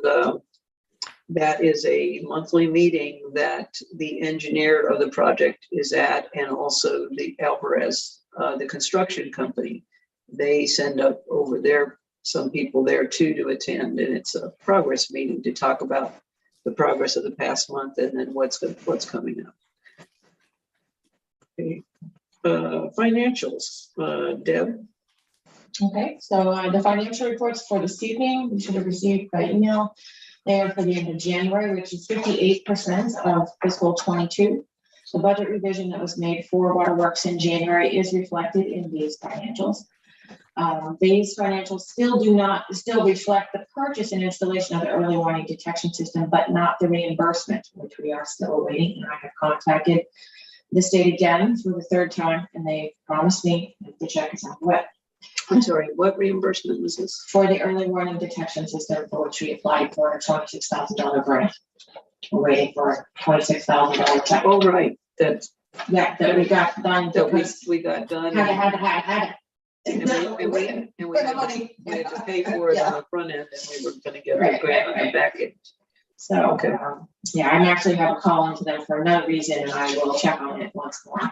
Speaker 8: that is a monthly meeting that the engineer of the project is at, and also the Alvarez, the construction company. They send up over there some people there too to attend, and it's a progress meeting to talk about the progress of the past month and then what's coming up. Okay. Financials, Deb.
Speaker 2: Okay, so the financial reports for this evening, you should have received by email. They are for the end of January, which is 58% of fiscal 22. The budget revision that was made for waterworks in January is reflected in these financials. These financials still reflect the purchase and installation of the early warning detection system, but not the reimbursement, which we are still awaiting. And I have contacted the state again for the third time, and they promised me that the check is on the way.
Speaker 8: I'm sorry, what reimbursement was this?
Speaker 2: For the early warning detection system, for which we applied for a $26,000 grant. We're waiting for a $26,000 check.
Speaker 8: Oh, right. That
Speaker 2: we got done.
Speaker 8: We got done.
Speaker 2: Had it.
Speaker 8: And we had to pay for it on the front end, and we were going to get a grant on the back end.
Speaker 2: So,
Speaker 8: okay.
Speaker 2: Yeah, I actually have a call into them for another reason, and I will check on it once more.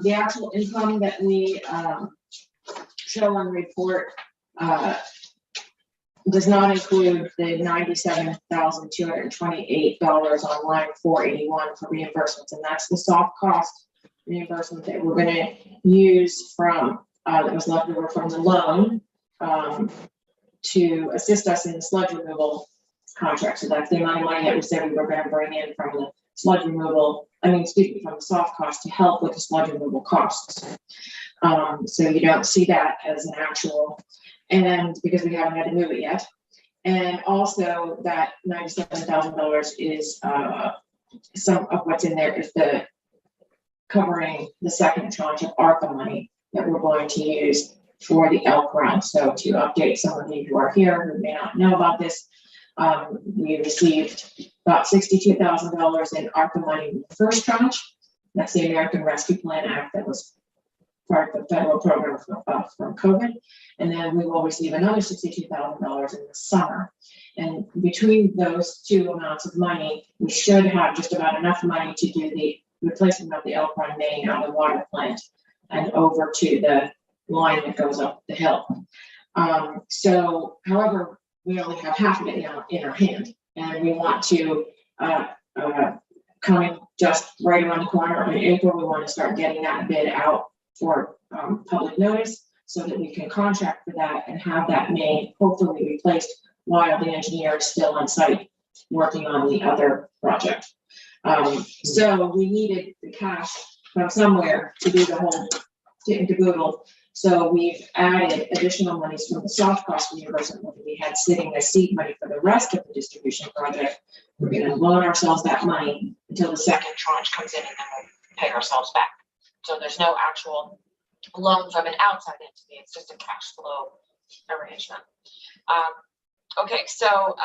Speaker 2: The actual income that we show on the report does not include the $97,228 on line 481 for reimbursements, and that's the soft cost reimbursement that we're going to use from that was left over from the loan to assist us in the sludge removal contract. So that's the amount of money that we said we were going to bring in from the sludge removal. From the soft cost to help with the sludge removal costs. So you don't see that as an actual, and because we haven't had to move it yet. And also that $97,000 is some of what's in there is the covering the second tranche of ARPA money that we're going to use for the elk run. So to update some of you who are here who may not know about this, we received about $62,000 in ARPA money in the first tranche. That's the American Rescue Plan Act that was part of the federal program from COVID. And then we will receive another $62,000 in the summer. And between those two amounts of money, we should have just about enough money to do the replacement of the elk run main on the water plant and over to the line that goes up the hill. So however, we only have half of it now in our hand, and we want to, coming just right around the corner in April, we want to start getting that bid out for, public notice so that we can contract for that and have that made, hopefully replaced while the engineer is still on site working on the other project. So we needed the cash from somewhere to do the whole to boodle. So we've added additional monies from the soft cost reimbursement that we had sitting as seed money for the rest of the distribution project. We're gonna loan ourselves that money until the second tranche comes in, and then we'll pay ourselves back. So there's no actual loan from an outside entity, it's just a cash flow arrangement. Okay, so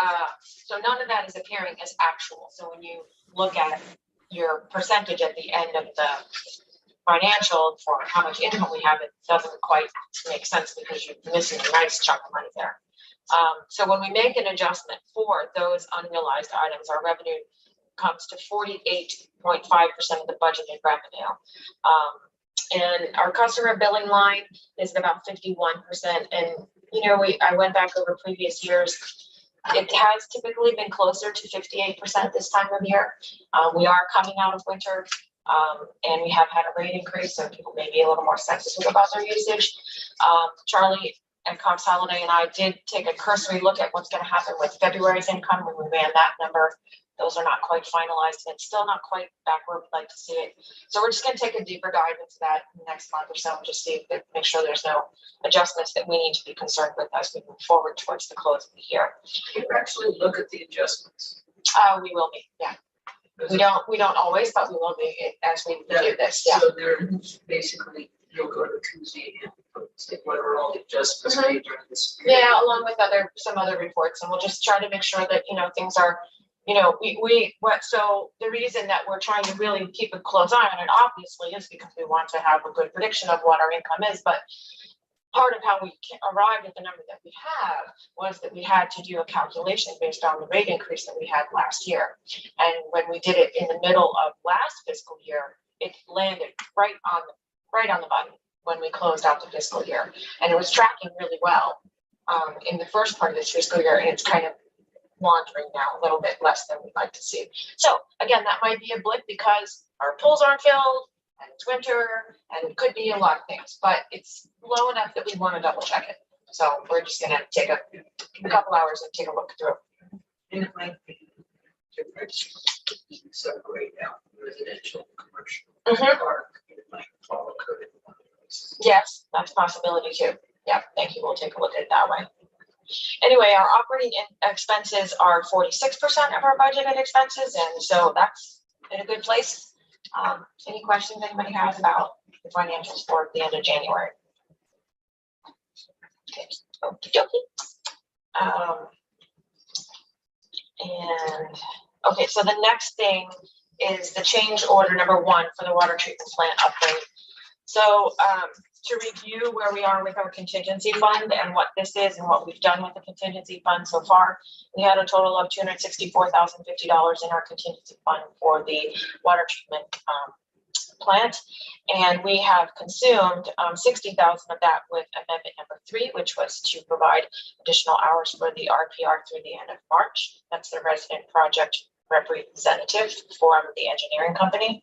Speaker 2: none of that is appearing as actual. So when you look at your percentage at the end of the financial for how much income we have, it doesn't quite make sense because you're missing a nice chunk of money there. So when we make an adjustment for those unrealized items, our revenue comes to 48.5% of the budgeted revenue. And our customer billing line is about 51%. And, you know, I went back over previous years. It has typically been closer to 58% this time of year. We are coming out of winter. And we have had a rate increase, so people may be a little more sensitive about their usage. Charlie and Cox Holiday and I did take a cursory look at what's going to happen with February's income when we ran that number. Those are not quite finalized, and it's still not quite back where we'd like to see it. So we're just going to take a deeper dive into that in the next month or so and just see if make sure there's no adjustments that we need to be concerned with as we move forward towards the close of the year.
Speaker 8: You actually look at the adjustments.
Speaker 2: We will be, yeah. We don't always, but we will be as we do this, yeah.
Speaker 8: So they're basically, you'll go to Tuesday and say what are all the adjustments made during this period.
Speaker 2: Yeah, along with some other reports, and we'll just try to make sure that, you know, things are, you know, so the reason that we're trying to really keep a close eye on it, obviously, is because we want to have a good prediction of what our income is, but part of how we arrived at the number that we have was that we had to do a calculation based on the rate increase that we had last year. And when we did it in the middle of last fiscal year, it landed right on the button when we closed out the fiscal year. And it was tracking really well in the first part of this fiscal year, and it's kind of wandering now a little bit less than we'd like to see. So again, that might be a blip because our pools aren't filled, and it's winter, and it could be a lot of things, but it's low enough that we want to double check it. So we're just gonna take a couple hours and take a look through.
Speaker 8: And it might be different. You can separate out residential, commercial, park, it might follow code.
Speaker 2: Yes, that's a possibility too. Yeah, thank you. We'll take a look at it that way. Anyway, our operating expenses are 46% of our budgeted expenses, and so that's in a good place. Any questions anybody has about the financials for the end of January? Okay, okie dokie. And okay, so the next thing is the change order number 1 for the water treatment plant upgrade. So to review where we are with our contingency fund and what this is and what we've done with the contingency fund so far, we had a total of $264,050 in our contingency fund for the water treatment plant, and we have consumed 60,000 of that with amendment number 3, which was to provide additional hours for the RPR through the end of March. That's the resident project representative for the engineering company,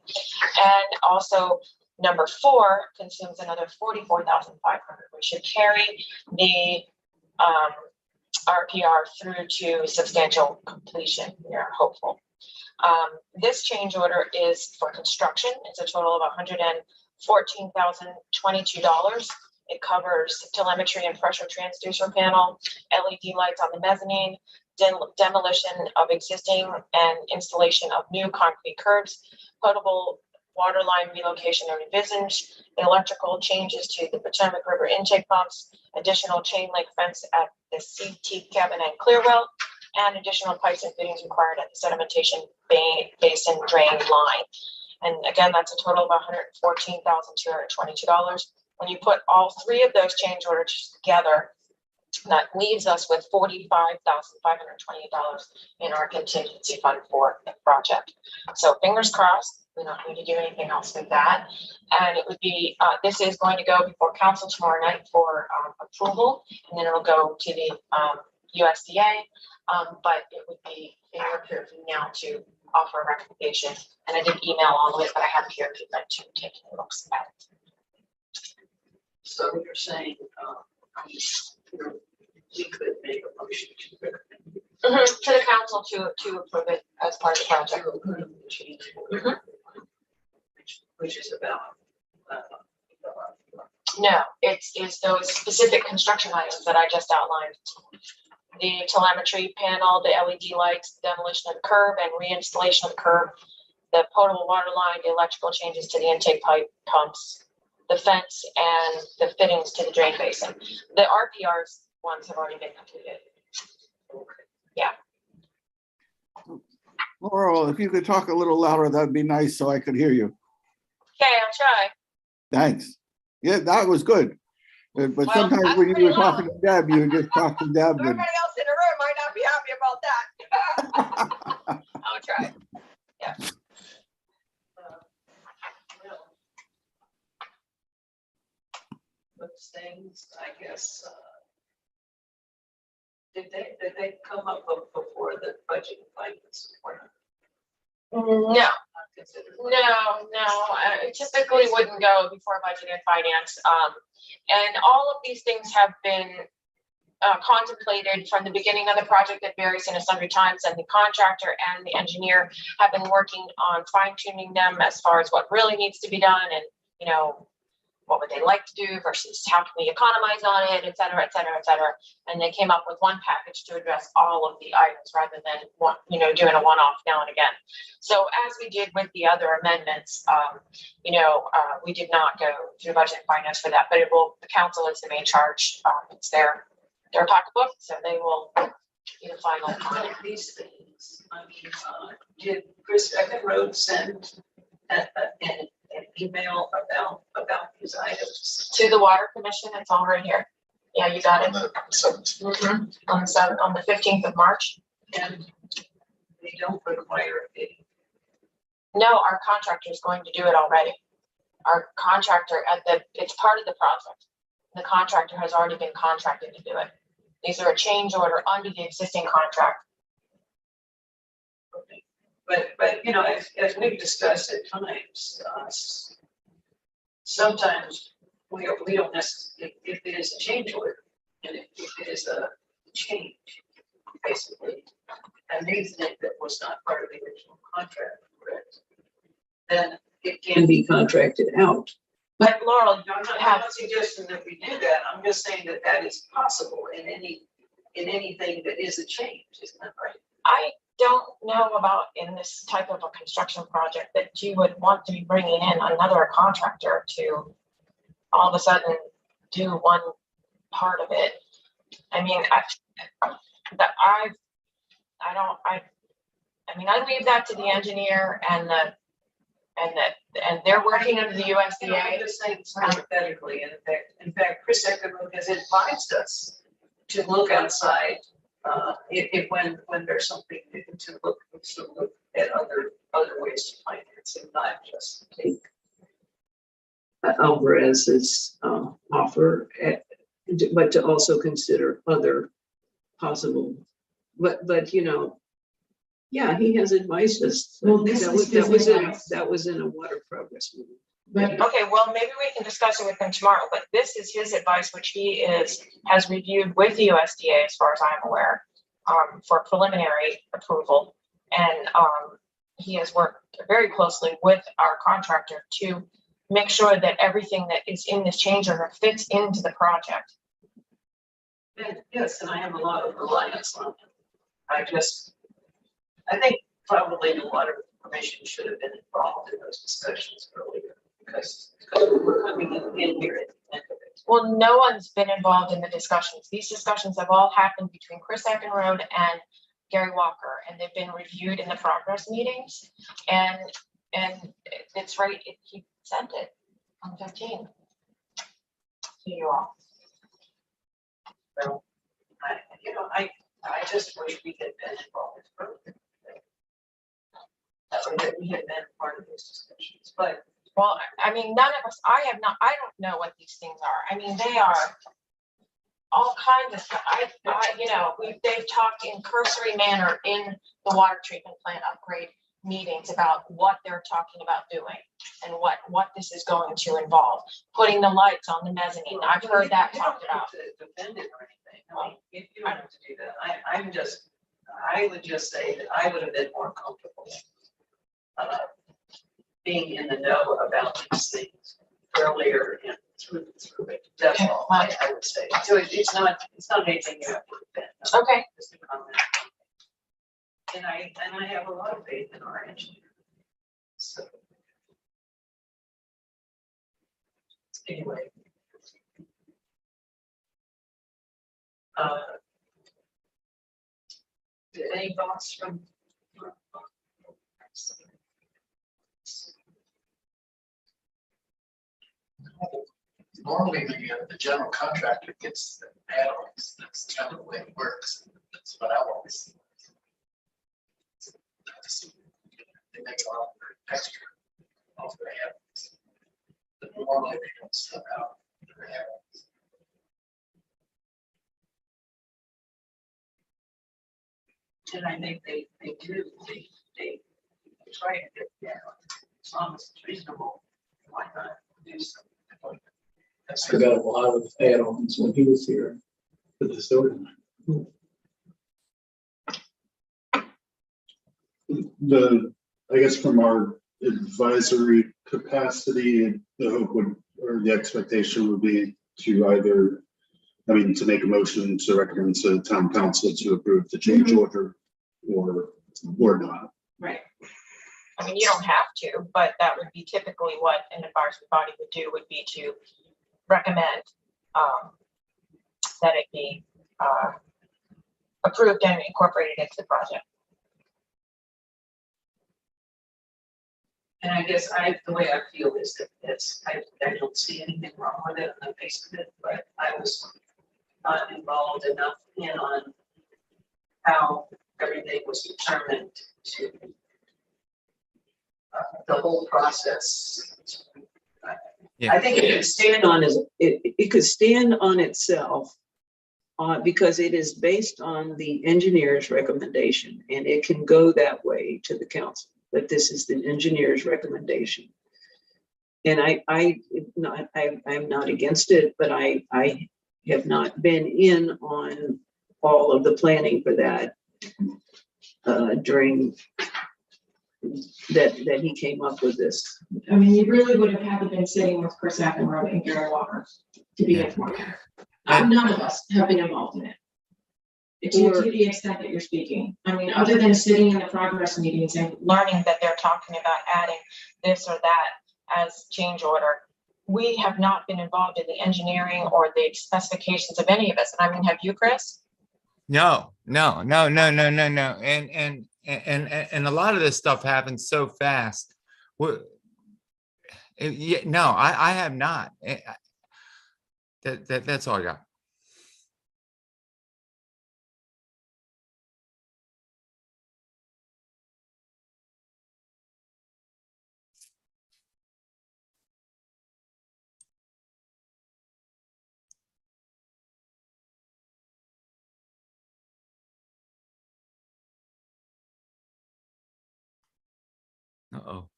Speaker 2: and also number 4 consumes another 44,500. We should carry the RPR through to substantial completion. We are hopeful. This change order is for construction. It's a total of $114,022. It covers telemetry and pressure transducer panel, LED lights on the mezzanine, demolition of existing and installation of new concrete curbs, potable water line relocation and revisions, electrical changes to the Potomac River intake pumps, additional chain link fence at the CT cabin and clearwell, and additional pipes and fittings required at the sedimentation basin drain line. And again, that's a total of $114,222. When you put all 3 of those change orders together, that leaves us with $45,528 in our contingency fund for the project. So fingers crossed, we don't need to do anything else with that. And it would be, this is going to go before council tomorrow night for approval, and then it'll go to the USDA. But it would be in your purview now to offer a recommendation. And I did email all of it, but I have it here if you'd like to take a look at it.
Speaker 8: So you're saying, we could make a motion to recommend.
Speaker 2: To the council to approve it as part of the project.
Speaker 8: To approve the change
Speaker 2: Mhm.
Speaker 8: order, which is about,
Speaker 2: No, it's those specific construction items that I just outlined. The telemetry panel, the LED lights, demolition of the curb and reinstallation of the curb, the potable water line, the electrical changes to the intake pipe pumps, the fence and the fittings to the drain basin. The RPRs ones have already been completed.
Speaker 4: Laurel, if you could talk a little louder, that'd be nice so I could hear you.
Speaker 2: Okay, I'll try.
Speaker 4: Thanks. Yeah, that was good. But
Speaker 2: Well,
Speaker 4: sometimes
Speaker 2: that's
Speaker 4: when you
Speaker 2: pretty
Speaker 4: were talking to Deb, you just talk to Deb. and-
Speaker 2: Everybody else in the room might not be happy about that. I'll try.
Speaker 8: those things, I guess, did they come up before the budget and finance or
Speaker 2: No,
Speaker 8: not considered?
Speaker 2: it typically wouldn't go before budget and finance. And all of these things have been contemplated from the beginning of the project at various and sundry times, and the contractor and the engineer have been working on fine tuning them as far as what really needs to be done and, you know, what would they like to do versus how can we economize on it, et cetera, et cetera, et cetera. And they came up with one package to address all of the items rather than one, doing a one-off now and again. So as we did with the other amendments, we did not go through budget and finance for that, but the council is the main charge. It's their pocketbook, so they will be the final.
Speaker 8: One of these things, did Chris Eckenrode send an email about these items?
Speaker 2: To the Water Commission, it's all right here. Yeah, you got it.
Speaker 3: On the 17th.
Speaker 2: Mhm. On the 15th of March.
Speaker 8: And they don't require a
Speaker 2: No, our contractor is going to do it already. Our contractor it's part of the project. The contractor has already been contracted to do it. These are a change order under the existing contract.
Speaker 8: But as we've discussed at times, sometimes we don't necessarily, if it is a change order, and if it is a change, basically, and anything that was not part of the original contract, correct, then it can be contracted out.
Speaker 2: But Laurel,
Speaker 8: I'm not suggesting that we do that. I'm just saying that is possible in anything that is a change, isn't that right?
Speaker 2: I don't know about in this type of a construction project that you would want to be bringing in another contractor to all of a sudden do one part of it. I mean, I leave that to the engineer and they're working under the USDA.
Speaker 8: I'm just saying hypothetically, and in fact, Chris Eckenrode has advised us to look outside if when there's something to look at other ways to finance and not just take Alvarez's offer, but to also consider other possible. But yeah, he has advised us.
Speaker 1: Well,
Speaker 8: that was in a water progress meeting.
Speaker 2: Okay, well, maybe we can discuss it with him tomorrow, but this is his advice, which he has reviewed with the USDA, as far as I'm aware, for preliminary approval. And he has worked very closely with our contractor to make sure that everything that is in this change order fits into the project.
Speaker 8: And yes, and I have a lot of reliance on him. I think probably the Water Commission should have been involved in those discussions earlier because we're coming in here at the end of it.
Speaker 2: Well, no one's been involved in the discussions. These discussions have all happened between Chris Eckenrode and Gary Walker, and they've been reviewed in the progress meetings. And it's right, he sent it on 15 to you all.
Speaker 8: So, I just wish we had been involved earlier. that we had been part of those discussions, but
Speaker 2: Well, I mean, none of us, I don't know what these things are. I mean, they are all kinds of stuff. They've talked in cursory manner in the water treatment plant upgrade meetings about what they're talking about doing and what this is going to involve. Putting the lights on the mezzanine. I've heard that talked about.
Speaker 8: To defend it or anything. I mean, if you don't have to do that, I would just say that I would have been more comfortable being in the know about these things earlier and through it. That's all I would say. So it's not anything you have to defend.
Speaker 2: Okay.
Speaker 8: Just a comment. And I have a lot of faith in our engineer. So. Anyway. Any thoughts from?
Speaker 5: Normally, the general contractor gets the add-ons. That's kind of the way it works. That's what I always see. They make a lot of extra off their add-ons. But normally they don't sub out their add-ons.
Speaker 8: And I think they do, they try to get down, as long as it's reasonable, why not do something?
Speaker 5: I forgot a lot of add-ons when he was here for the building.
Speaker 3: I guess from our advisory capacity, the hope would, or the expectation would be to either, to make a motion to recommend to town council to approve the change order or not.
Speaker 2: Right. I mean, you don't have to, but that would be typically what an advisory body would do, would be to recommend that it be approved and incorporated into the project.
Speaker 8: And I guess the way I feel is that I don't see anything wrong with it on the face of it, but I was not involved enough in on how everything was determined to the whole process. I think it could stand on it could stand on itself because it is based on the engineer's recommendation, and it can go that way to the council, that this is the engineer's recommendation. And I'm not against it, but I have not been in on all of the planning for that during that he came up with this.
Speaker 2: I mean, you really would have had to been sitting with Chris Appenroe and Gary Walker to be informed. None of us have been involved in it. To the extent that you're speaking. I mean, other than sitting in the progress meetings and learning that they're talking about adding this or that as change order, we have not been involved in the engineering or the specifications of any of us. And I mean, have you, Chris?
Speaker 7: No. And a lot of this stuff happens so fast. I have not. That's all I got. Uh-oh.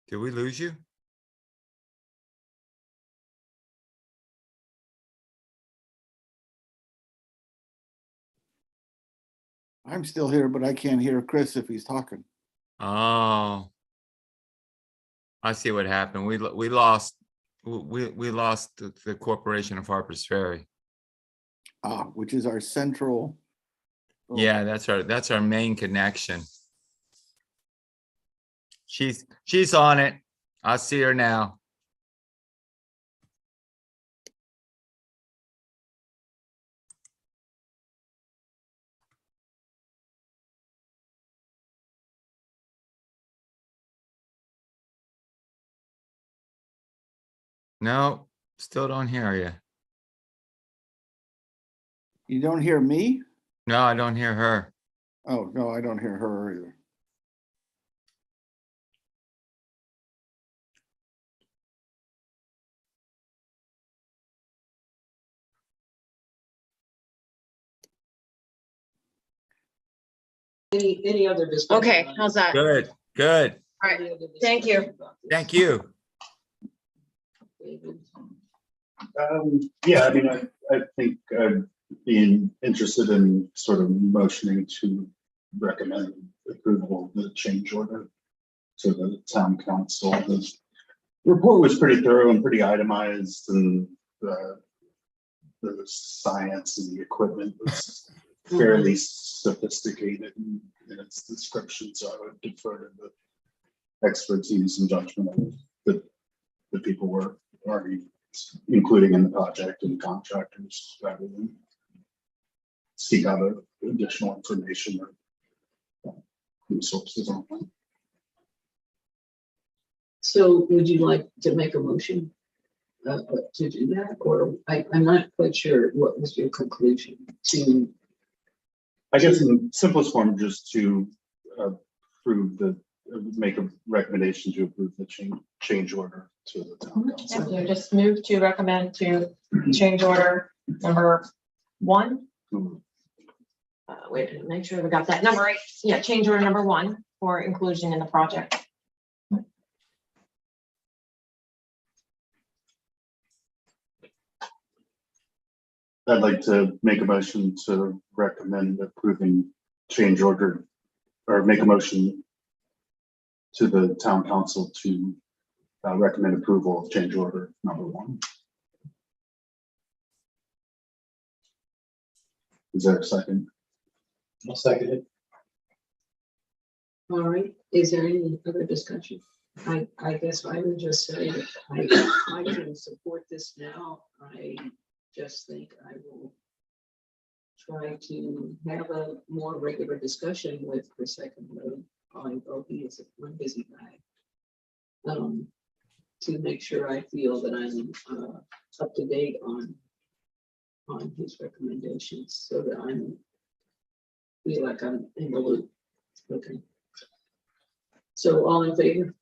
Speaker 7: Did we lose you?
Speaker 4: I'm still here, but I can't hear Chris if he's talking.
Speaker 7: Oh, I see what happened. We lost the Corporation of Harpers Ferry.
Speaker 4: Which is our central.
Speaker 7: Yeah, that's our main connection. She's on it. I see her now. No, still don't hear you.
Speaker 4: You don't hear me?
Speaker 7: No, I don't hear her.
Speaker 4: Oh, no, I don't hear her either.
Speaker 8: Any other discussion?
Speaker 2: Okay,
Speaker 8: on
Speaker 2: how's
Speaker 8: this?
Speaker 2: that?
Speaker 7: Good, good.
Speaker 2: All right,
Speaker 8: Any other
Speaker 2: thank you.
Speaker 8: discussion about this?
Speaker 7: Thank you.
Speaker 8: David?
Speaker 3: Yeah, I mean, I think I'd be interested in sort of motioning to recommend approval of the change order to the town council. The report was pretty thorough and pretty itemized, and the science and the equipment was fairly sophisticated in its description, so I would defer to the expertise and judgment of the people were already including in the project and contractors, rather than seek out additional information or resources on them.
Speaker 8: So would you like to make a motion to do that? Or I'm not quite sure what was your conclusion to,
Speaker 3: I guess in simplest form, just to make a recommendation to approve the change order to the town council.
Speaker 2: Yeah, just move to recommend to change order number 1. Wait, make sure we got that. Number 8. Yeah, change order number 1 for inclusion in the project.
Speaker 3: I'd like to make a motion to recommend approving change order, or make a motion to the town council to recommend approval of change order number 1. Is there a second?
Speaker 5: I'll second it.
Speaker 8: all right, is there any other discussion? I guess I would just say that I can support this now. I just think I will try to have a more regular discussion with Chris Eckenberg. Although he is one busy guy. To make sure I feel that I'm up to date on his recommendations, so that I'm feel like I'm in the loop. Okay. So all in favor?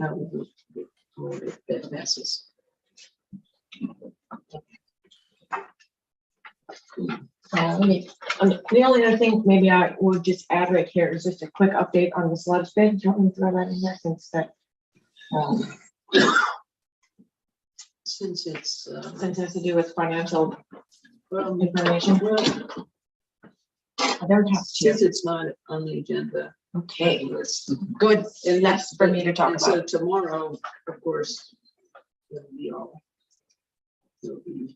Speaker 8: All right, that passes.
Speaker 2: The only other thing maybe I would just add right here is just a quick update on the sludge bid. Do you want me to throw that in there since that?
Speaker 8: Since it's
Speaker 2: Since it has to do with financial
Speaker 8: well,
Speaker 2: information.
Speaker 8: well,
Speaker 2: I don't have
Speaker 8: since
Speaker 2: to.
Speaker 8: it's not on the agenda.
Speaker 2: Okay,
Speaker 8: List.
Speaker 2: good. And that's for me to talk
Speaker 8: And so
Speaker 2: about.
Speaker 8: tomorrow, of course, it'll be all. It'll be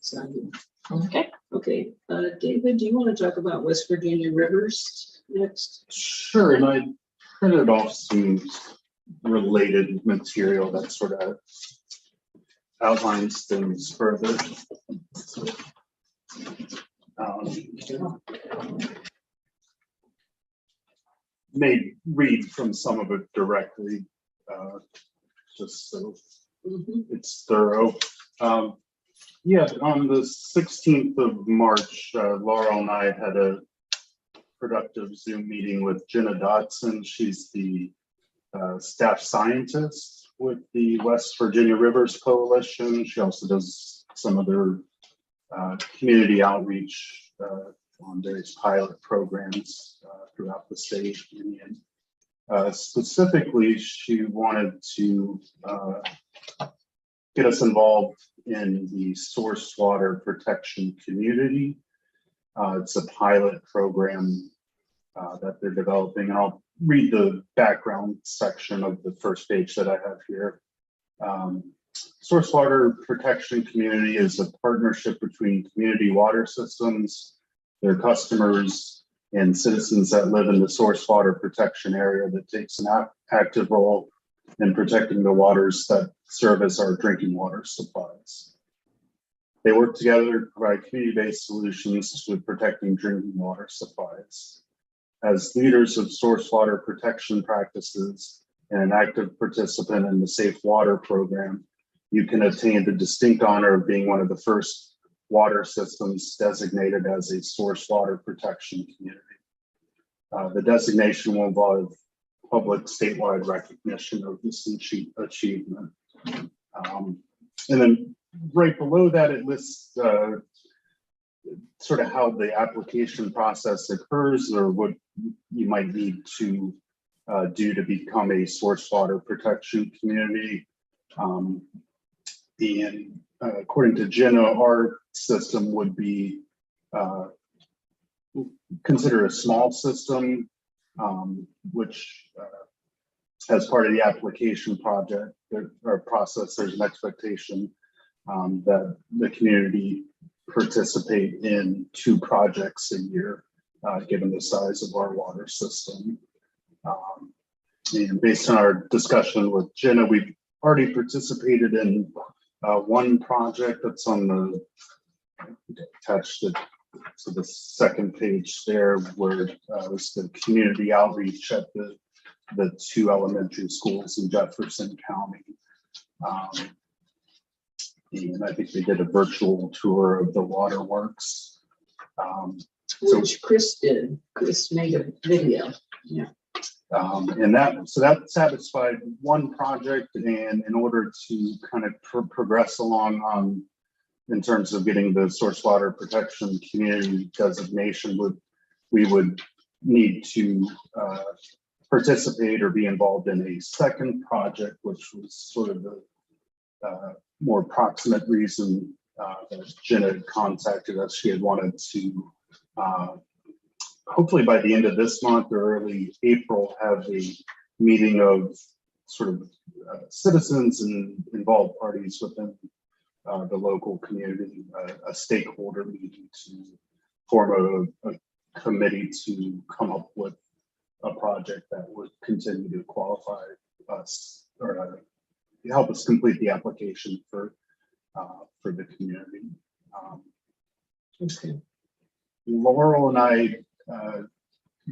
Speaker 8: signed.
Speaker 2: Okay.
Speaker 8: Okay, David, do you want to talk about West Virginia rivers next?
Speaker 3: Sure, and I printed off some related material that sort of outlines things further. May read from some of it directly, just so it's thorough. Yeah, on the 16th of March, Laurel and I had a productive Zoom meeting with Jenna Dodson. She's the staff scientist with the West Virginia Rivers Coalition. She also does some other community outreach on various pilot programs throughout the state. And specifically, she wanted to get us involved in the source water protection community. It's a pilot program that they're developing, and I'll read the background section of the first page that I have here. Source water protection community is a partnership between community water systems, their customers, and citizens that live in the source water protection area that takes an active role in protecting the waters that serve as our drinking water supplies. They work together to provide community-based solutions to protecting drinking water supplies. As leaders of source water protection practices and an active participant in the Safe Water program, you can attain the distinct honor of being one of the first water systems designated as a source water protection community. The designation will involve public statewide recognition of this achievement. And then right below that, it lists sort of how the application process occurs or what you might need to do to become a source water protection community. And according to Jenna, our system would be considered a small system, which as part of the application project or process, there's an expectation that the community participate in 2 projects a year, given the size of our water system. And based on our discussion with Jenna, we've already participated in 1 project that's on the attached to the second page there, where it was the community outreach at the 2 elementary schools in Jefferson County. And I think they did a virtual tour of the waterworks.
Speaker 8: Which Chris did. Chris made a video. Yeah.
Speaker 3: And that satisfied 1 project, and in order to kind of progress along in terms of getting the source water protection community designation, we would need to participate or be involved in a second project, which was sort of the more proximate reason that Jenna had contacted us. She had wanted to hopefully by the end of this month or early April have a meeting of sort of citizens and involved parties within the local community, a stakeholder meeting to form a committee to come up with a project that would continue to qualify us or help us complete the application for the community.
Speaker 8: Okay.
Speaker 3: Laurel and I,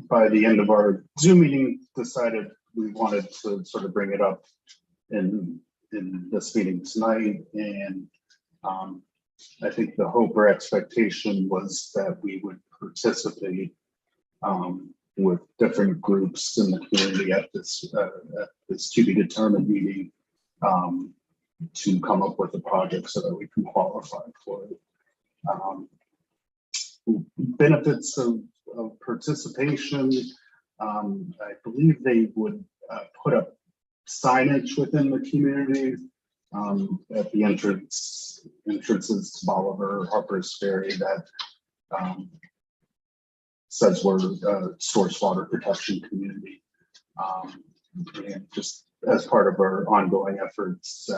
Speaker 3: by the end of our Zoom meeting, decided we wanted to sort of bring it up in this meeting tonight. And I think the hope or expectation was that we would participate with different groups in the community at this to be determined meeting to come up with a project so that we can qualify for it. Benefits of participation, I believe they would put up signage within the community at the entrances to Bolivar, Harper's Ferry that says we're a source water protection community. And just as part of our ongoing efforts,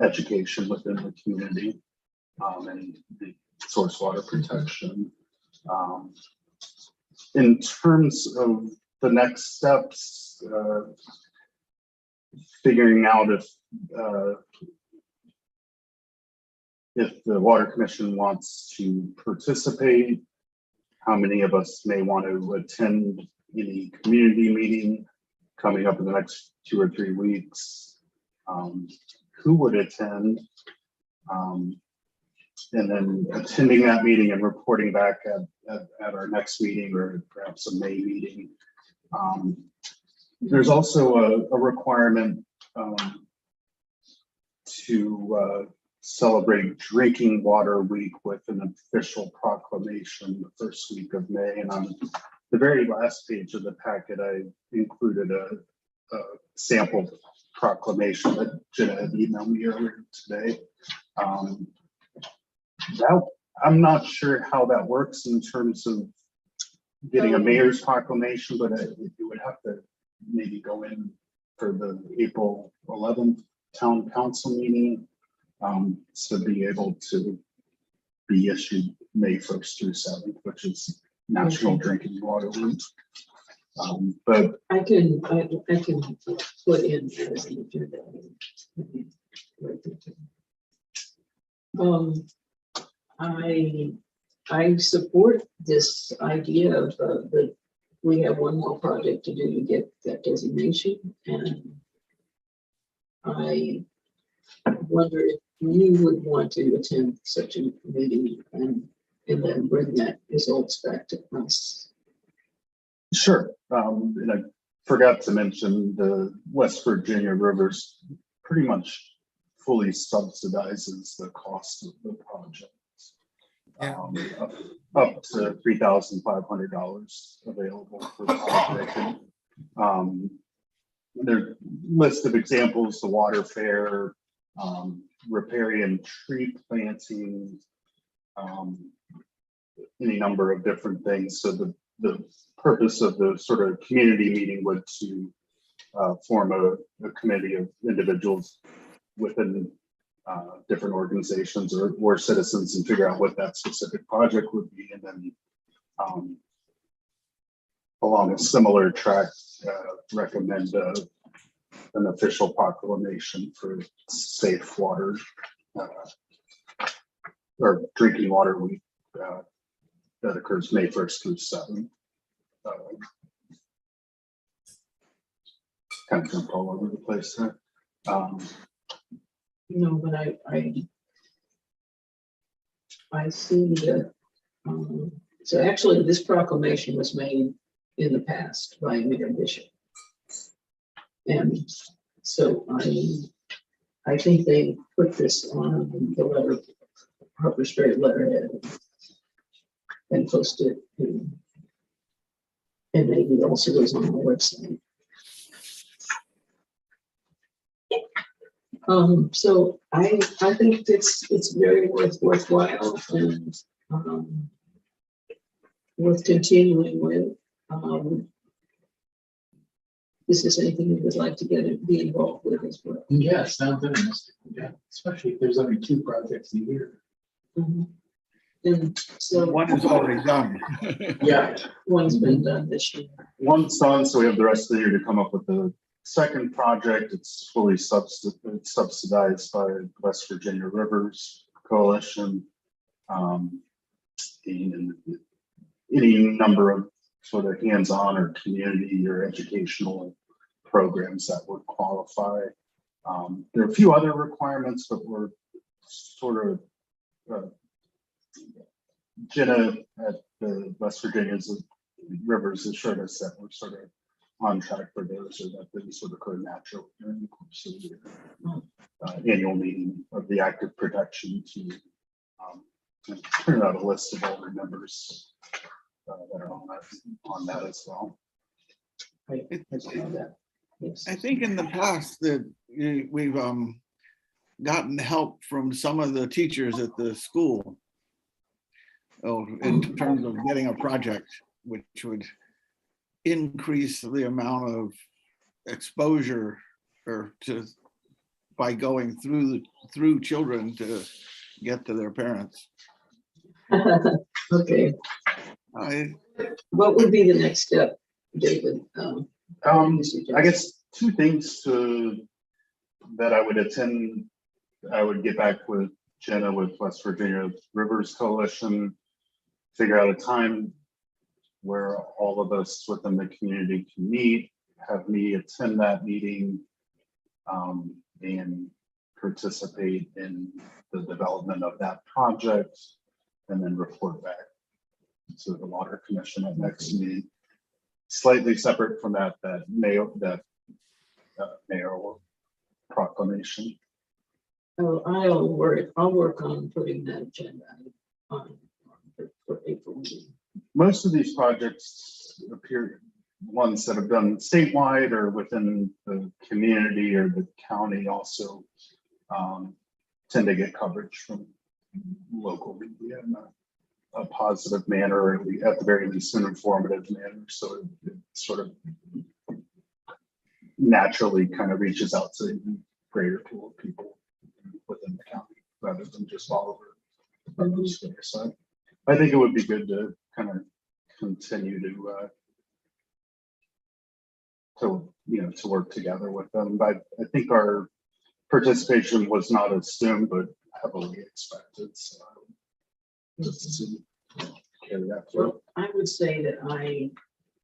Speaker 3: education within the community and the source water protection. In terms of the next steps, figuring out if the Water Commission wants to participate, how many of us may want to attend any community meeting coming up in the next 2 or 3 weeks, who would attend, and then attending that meeting and reporting back at our next meeting or perhaps a May meeting. There's also a requirement to celebrate Drinking Water Week with an official proclamation the first week of May. And on the very last page of the packet, I included a sample proclamation that Jenna had emailed me earlier today. I'm not sure how that works in terms of getting a mayor's proclamation, but it would have to maybe go in for the April 11th town council meeting to be able to be issued May 1st through 7th, which is National Drinking Water Week. But
Speaker 8: I can put in as an agenda. I support this idea of that we have one more project to do to get that designation, and I wonder if you would want to attend such a meeting and then bring that results back to us.
Speaker 3: sure. And I forgot to mention the West Virginia Rivers pretty much fully subsidizes the cost of the project.
Speaker 7: Yeah.
Speaker 3: Up to $3,500 available for the project. And, there list of examples: the water fair, riparian tree planting, any number of different things. So the purpose of the sort of community meeting was to form a committee of individuals within different organizations or citizens and figure out what that specific project would be, and then along a similar track, recommend an official proclamation for safe water or drinking water week that occurs May 1st through 7th. Kind of jump all over the place there.
Speaker 8: But I see that, so actually this proclamation was made in the past by Mayor Bishop. And so I think they put this on the letter, Harper's Ferry letterhead, and posted it. And maybe it also goes on the website. So I think it's very worthwhile and worth continuing with. Is this anything you would like to be involved with as well?
Speaker 5: Yeah, sounds interesting. Yeah, especially if there's only 2 projects a year.
Speaker 8: And so
Speaker 4: One is already done.
Speaker 5: Yeah.
Speaker 8: one's been done this year.
Speaker 3: One's done, so we have the rest of the year to come up with the second project. It's fully subsidized by West Virginia Rivers Coalition, and any number of sort of hands-on or community or educational programs that would qualify. There are a few other requirements, but we're sort of Jenna at the West Virginia's Rivers assured us that we're sort of on track for those, or that they sort of occur naturally during the course of the year. Annual meeting of the active protection to turn out a list of all the members that are on that as well.
Speaker 8: Right. I saw that. Yes.
Speaker 4: I think in the past that we've gotten help from some of the teachers at the school in terms of getting a project, which would increase the amount of exposure by going through children to get to their parents.
Speaker 8: Okay. What would be the next step, David?
Speaker 3: I guess 2 things that I would attend. I would get back with Jenna with West Virginia Rivers Coalition, figure out a time where all of us within the community can meet, have me attend that meeting, and participate in the development of that project, and then report back to the Water Commission at next meeting. Slightly separate from that mayoral proclamation.
Speaker 8: Oh, I'll work on putting that agenda on for April meeting.
Speaker 3: Most of these projects appear ones that have done statewide or within the community or the county also tend to get coverage from local media in a positive manner, or at the very least an informative manner. So it sort of naturally kind of reaches out to a greater pool of people within the county rather than just all over the state. So I think it would be good to kind of continue to work together with them. But I think our participation was not assumed, but heavily expected. So just to carry that through.
Speaker 8: Well, I would say that I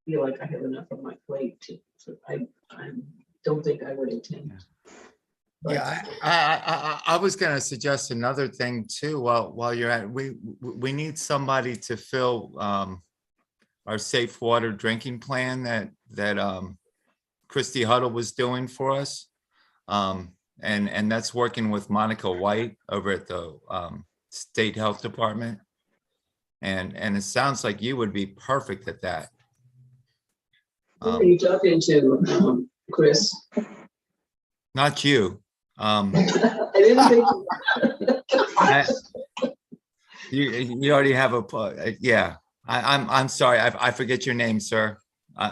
Speaker 8: feel like I have enough on my plate I don't think I would attend. But
Speaker 7: Yeah, I was going to suggest another thing too. While you're at, we need somebody to fill our safe water drinking plan that Christy Huddle was doing for us, and that's working with Monica White over at the State Health Department. And it sounds like you would be perfect at that.
Speaker 8: Who are you talking to, Chris?
Speaker 7: Not you.
Speaker 8: I didn't think.
Speaker 7: You already have yeah. I'm sorry. I forget your name, sir.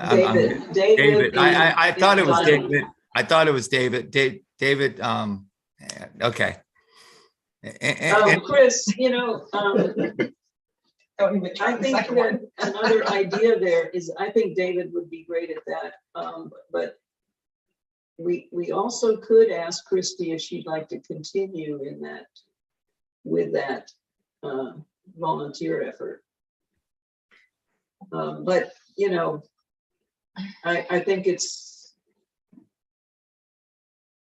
Speaker 8: David.
Speaker 7: David. I thought it was
Speaker 8: Donnie.
Speaker 7: David. I thought it was David. David. Okay.
Speaker 8: Chris, I think that another idea there is, I think David would be great at that. But we also could ask Christie if she'd like to continue in that, with that volunteer effort. But, I think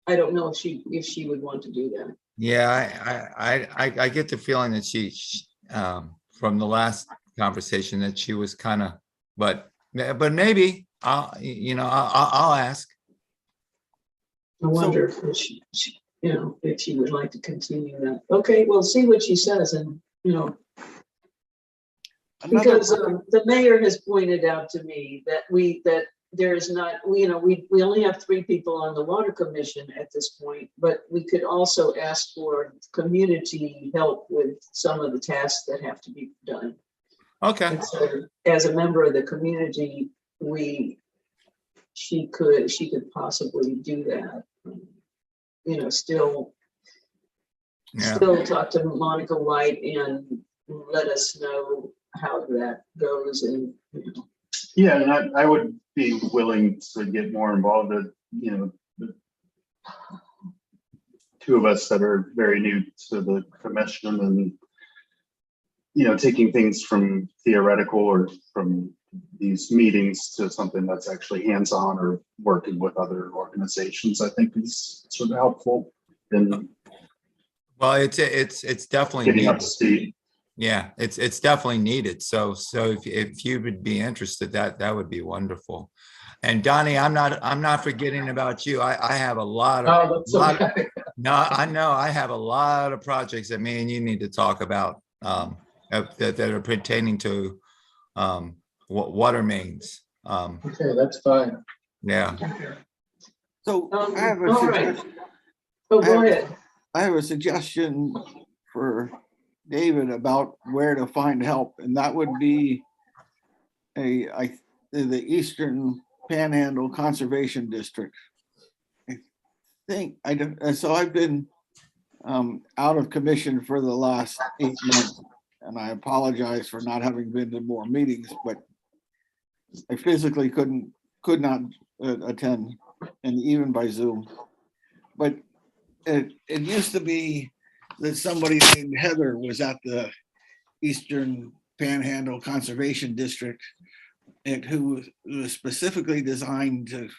Speaker 8: I don't know if she would want to do that.
Speaker 7: Yeah, I get the feeling that she from the last conversation that she was kind of, but maybe I'll ask.
Speaker 8: I wonder if she, if she would like to continue that. Okay, we'll see what she says, and because the mayor has pointed out to me that there is not, we only have 3 people on the water commission at this point, but we could also ask for community help with some of the tasks that have to be done.
Speaker 7: Okay.
Speaker 8: And so, as a member of the community, she could possibly do that. Still talk to Monica White and let us know how that goes, and
Speaker 3: Yeah, and I would be willing to get more involved. The 2 of us that are very new to the commission, and taking things from theoretical or from these meetings to something that's actually hands-on or working with other organizations, I think is sort of helpful in
Speaker 7: Well, it's definitely
Speaker 3: getting up
Speaker 7: needed.
Speaker 3: to speed.
Speaker 7: Yeah, it's definitely needed. So if you would be interested, that would be wonderful. And Donnie, I'm not forgetting about you. I have a lot of, no, I know I have a lot of projects that me and you need to talk about that are pertaining to water mains.
Speaker 5: Okay, that's fine.
Speaker 7: Yeah.
Speaker 4: So I have a
Speaker 8: all right.
Speaker 4: suggestion.
Speaker 8: Oh, go ahead.
Speaker 4: I have a suggestion for David about where to find help, and that would be the Eastern Panhandle Conservation District. So I've been out of commission for the last 8 months, and I apologize for not having been to more meetings, but I physically could not attend, and even by Zoom. But it used to be that somebody named Heather was at the Eastern Panhandle Conservation District, and who was specifically designed to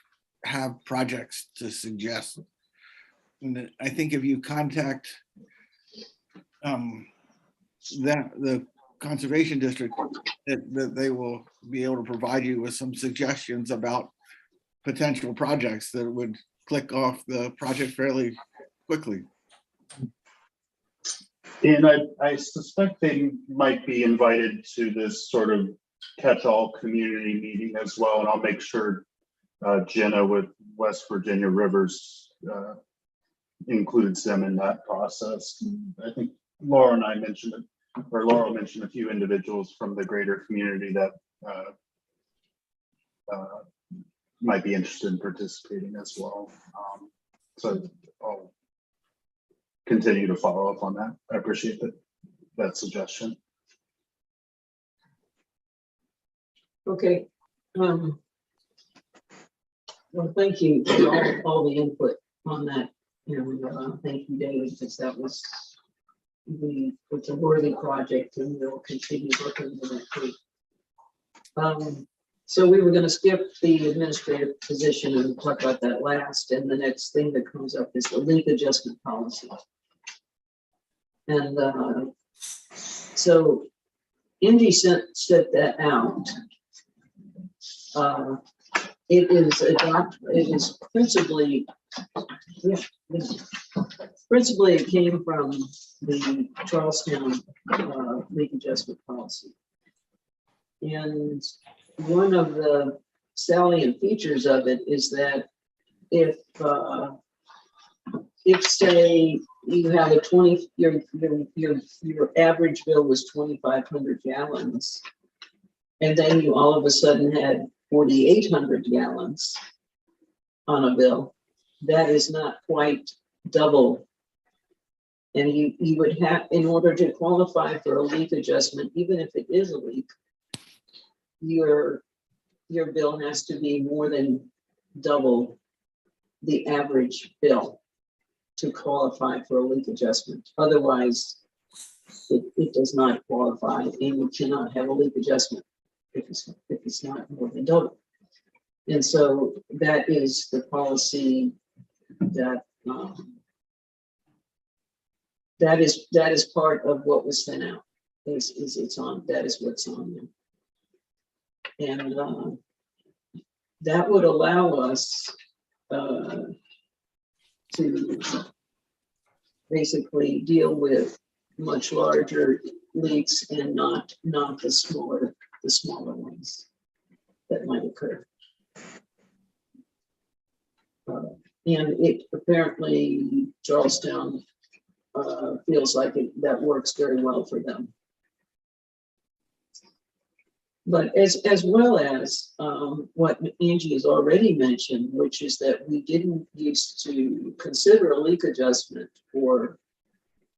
Speaker 4: have projects to suggest. And I think if you contact the conservation district, that they will be able to provide you with some suggestions about potential projects that would click off the project fairly quickly.
Speaker 3: And I suspect they might be invited to this sort of catch-all community meeting as well. And I'll make sure Jenna with West Virginia Rivers includes them in that process. I think Laura and I mentioned it, or Laura mentioned a few individuals from the greater community that might be interested in participating as well. So I'll continue to follow up on that. I appreciate that suggestion.
Speaker 8: Okay. Well, thank you for all the input on that. Thank you, David, because that was it's a worthy project, and we'll continue looking at it. So we were going to skip the administrative position and talk about that last, and the next thing that comes up is the link adjustment policy. And so Indy sent that out.
Speaker 1: it is principally, yeah, principally it came from the Charlestown leak adjustment policy. And one of the salient features of it is that if say you have a 20, your average bill was 2,500 gallons, and then you all of a sudden had 4,800 gallons on a bill, that is not quite double. And you would have, in order to qualify for a leak adjustment, even if it is a leak, your bill has to be more than double the average bill to qualify for a leak adjustment. Otherwise, it does not qualify, and you cannot have a leak adjustment if it's not more than double. And so that is the policy that that is part of what was sent out. Is it's on, that is what's on there. And that would allow us to basically deal with much larger leaks and not the smaller ones that might occur. And it apparently Charlestown feels like that works very well for them. But as well as what Angie has already mentioned, which is that we didn't used to consider a leak adjustment for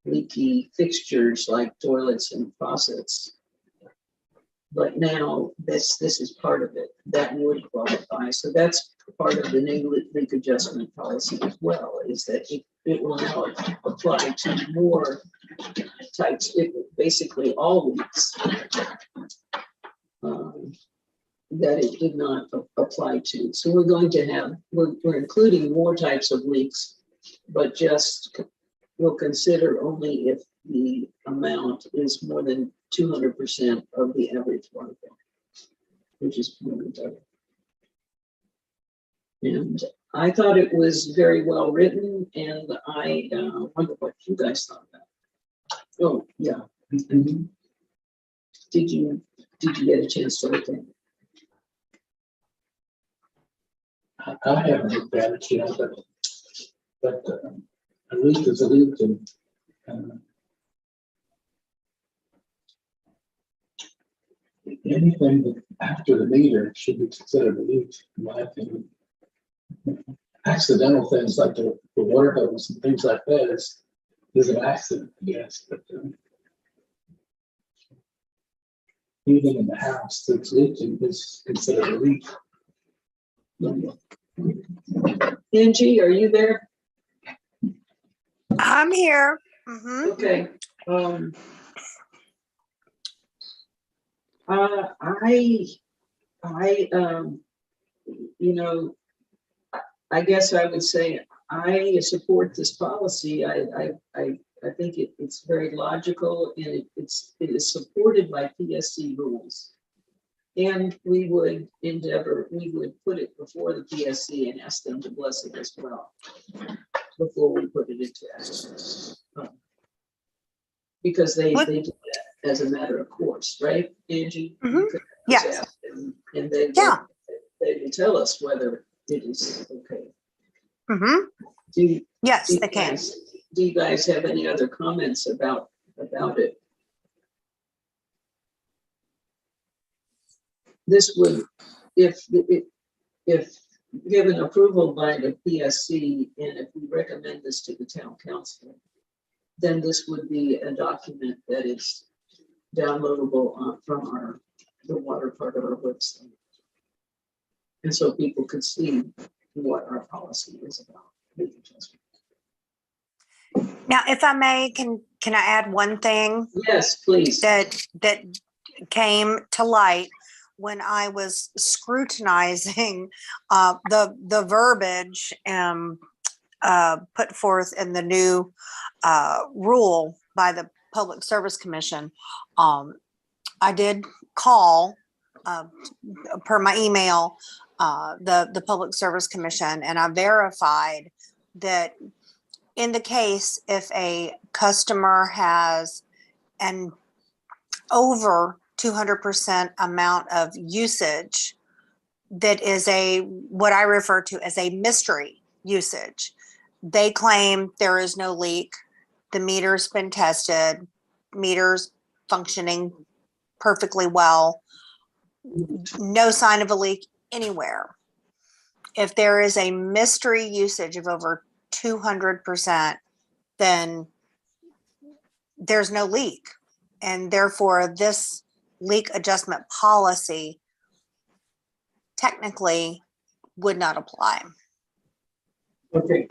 Speaker 1: leaky fixtures like toilets and faucets. But now this is part of it that would qualify. So that's part of the new leak adjustment policy as well, is that it will now apply to more types, basically all leaks. That it did not apply to. So we're going to have, we're including more types of leaks, but just we'll consider only if the amount is more than 200% of the average water bill, which is more than double. And I thought it was very well written, and I wonder what you guys thought about it. Oh, yeah. Mm-hmm. Did you get a chance to look at it?
Speaker 5: I haven't looked at it yet, but a leak is a leak, and anything that after the meter should be considered a leak, in my opinion. Accidental things like the water hose and things like that is an accident, yes, but anything in the house that's leaking is considered a leak.
Speaker 1: Angie, are you there?
Speaker 6: I'm here. Mhm.
Speaker 1: Okay. You know, I guess I would say I support this policy. I think it's very logical, and it is supported by PSC rules. And we would put it before the PSC and ask them to bless it as well before we put it into action. Because they do that as a matter of course, right, Angie?
Speaker 6: Mhm. Yes.
Speaker 1: And they will tell us whether it is okay.
Speaker 6: Mm-hmm. Yes, they can.
Speaker 1: Do you guys have any other comments about it? This would, if given approval by the PSC, and if we recommend this to the town council, then this would be a document that is downloadable from the water part of our website. And so people could see what our policy is about.
Speaker 6: Now, if I may, can I add one thing?
Speaker 1: Yes, please.
Speaker 6: That came to light when I was scrutinizing the verbiage put forth in the new rule by the Public Service Commission. I did call per my email the Public Service Commission, and I verified that in the case, if a customer has an over 200% amount of usage, that is what I refer to as a mystery usage. They claim there is no leak. The meter's been tested, meter's functioning perfectly well. No sign of a leak anywhere. If there is a mystery usage of over 200%, then there's no leak. And therefore, this leak adjustment policy technically would not apply.
Speaker 1: Okay,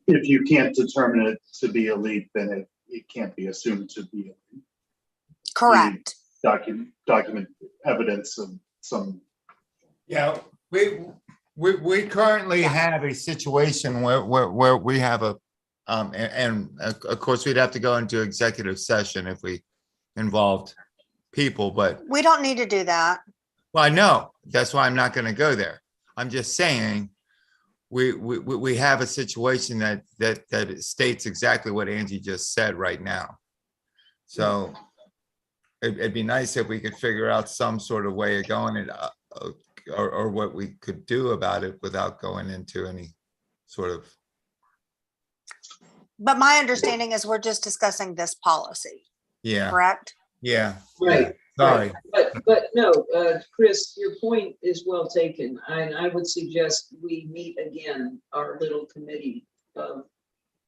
Speaker 3: If you can't determine it to be a leak, then it can't be assumed to be
Speaker 6: Correct.
Speaker 3: document evidence of some.
Speaker 7: Yeah, we currently have a situation where we have a, and of course, we'd have to go into executive session if we involved people, but,
Speaker 6: We don't need to do that.
Speaker 7: well, I know, that's why I'm not gonna go there. I'm just saying, we have a situation that states exactly what Angie just said right now. So it'd be nice if we could figure out some sort of way of going it, or what we could do about it without going into any sort of,
Speaker 6: But my understanding is we're just discussing this policy,
Speaker 7: yeah,
Speaker 6: correct?
Speaker 7: yeah.
Speaker 8: Right.
Speaker 7: Sorry.
Speaker 8: But no, Chris, your point is well taken. And I would suggest we meet again, our little committee of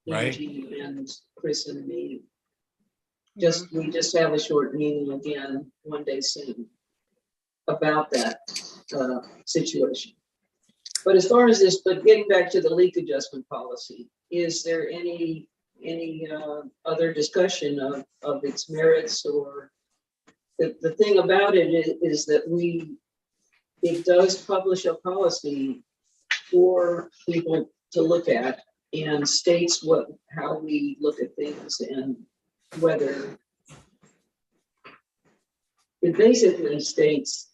Speaker 7: Right.
Speaker 8: Angie and Chris and me. We just have a short meeting again one day soon about that situation. But as far as this, but getting back to the leak adjustment policy, is there any other discussion of its merits? Or the thing about it is that it does publish a policy for people to look at and states how we look at things and whether it basically states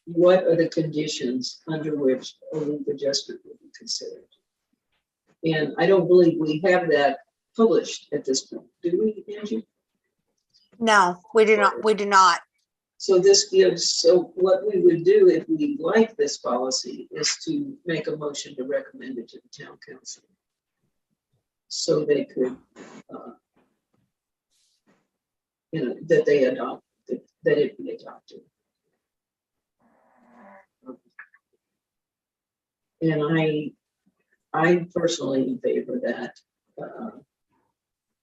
Speaker 8: what are the conditions under which a leak adjustment will be considered. And I don't believe we have that published at this point. Do we, Angie?
Speaker 6: No, we do not. We do not.
Speaker 8: So what we would do if we like this policy is to make a motion to recommend it to the town council. So they could, that they adopt, that it be adopted. And I'm personally in favor of that,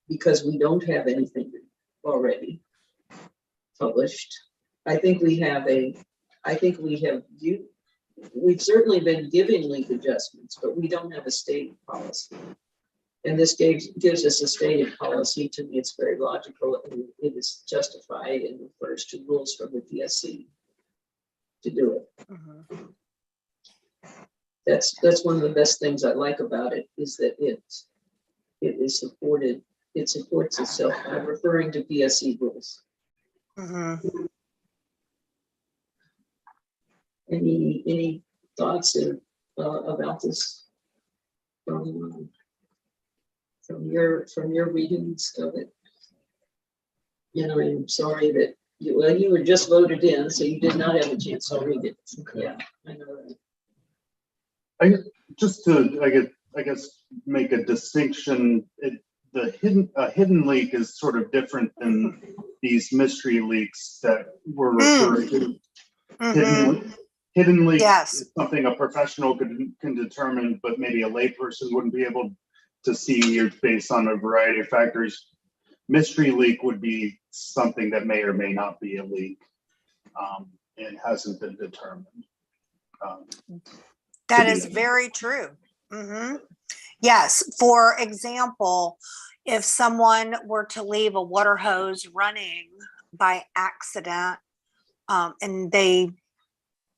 Speaker 8: because we don't have anything already published. We've certainly been giving leak adjustments, but we don't have a stated policy. And this gives us a stated policy. To me, it's very logical, and it is justified and refers to rules from the PSC to do it.
Speaker 6: Mhm.
Speaker 8: That's one of the best things I like about it, is that it is supported. It supports itself by referring to PSC rules.
Speaker 6: Mhm.
Speaker 8: Any thoughts about this from your readings of it? I'm sorry that you were just voted in, so you did not have a chance to read it. Yeah, I know that.
Speaker 3: Just to, I guess, make a distinction, a hidden leak is sort of different than these mystery leaks that we're referring to.
Speaker 6: Mhm.
Speaker 3: Hidden leak
Speaker 6: Yes.
Speaker 3: is something a professional can determine, but maybe a layperson wouldn't be able to see based on a variety of factors. Mystery leak would be something that may or may not be a leak, and hasn't been determined.
Speaker 6: That is very true. Yes. For example, if someone were to leave a water hose running by accident, and they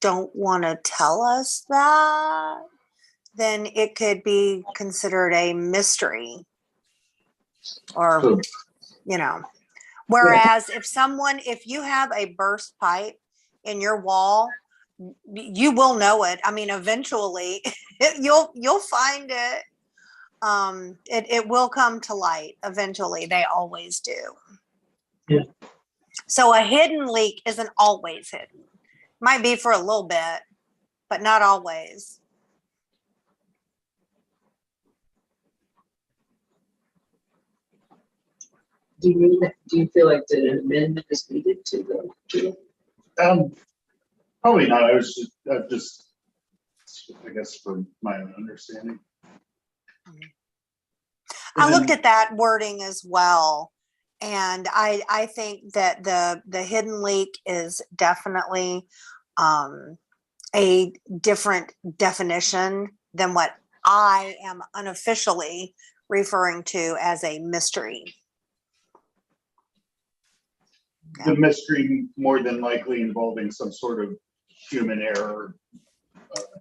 Speaker 6: don't want to tell us that, then it could be considered a mystery. Or, whereas if you have a burst pipe in your wall you will know it. I mean, eventually you'll find it. It will come to light eventually. They always do.
Speaker 1: Yeah.
Speaker 6: So a hidden leak isn't always hidden. Might be for a little bit, but not always.
Speaker 8: Do you feel like that an amendment is needed to the?
Speaker 3: Probably not. I guess for my own understanding.
Speaker 6: I
Speaker 3: And
Speaker 6: looked
Speaker 3: then-
Speaker 6: at that wording as well. And I think that the hidden leak is definitely a different definition than what I am unofficially referring to as a mystery.
Speaker 3: The mystery more than likely involving some sort of human error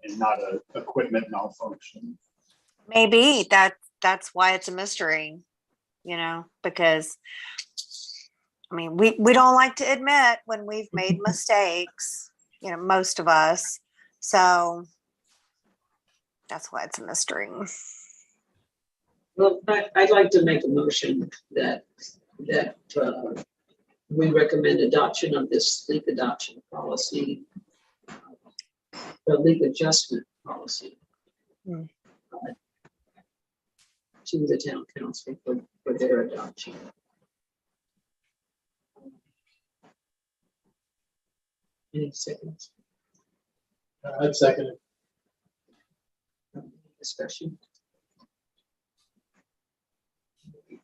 Speaker 3: and not a equipment malfunction.
Speaker 6: Maybe that's why it's a mystery, you know, because I mean, we don't like to admit when we've made mistakes, you know, most of us. So that's why it's a mystery.
Speaker 8: Well, I'd like to make a motion that we recommend adoption of this leak adoption policy, the leak adjustment policy.
Speaker 6: Hmm.
Speaker 8: To the town council for their adoption. Any seconds?
Speaker 5: I'd second it.
Speaker 8: Discussion?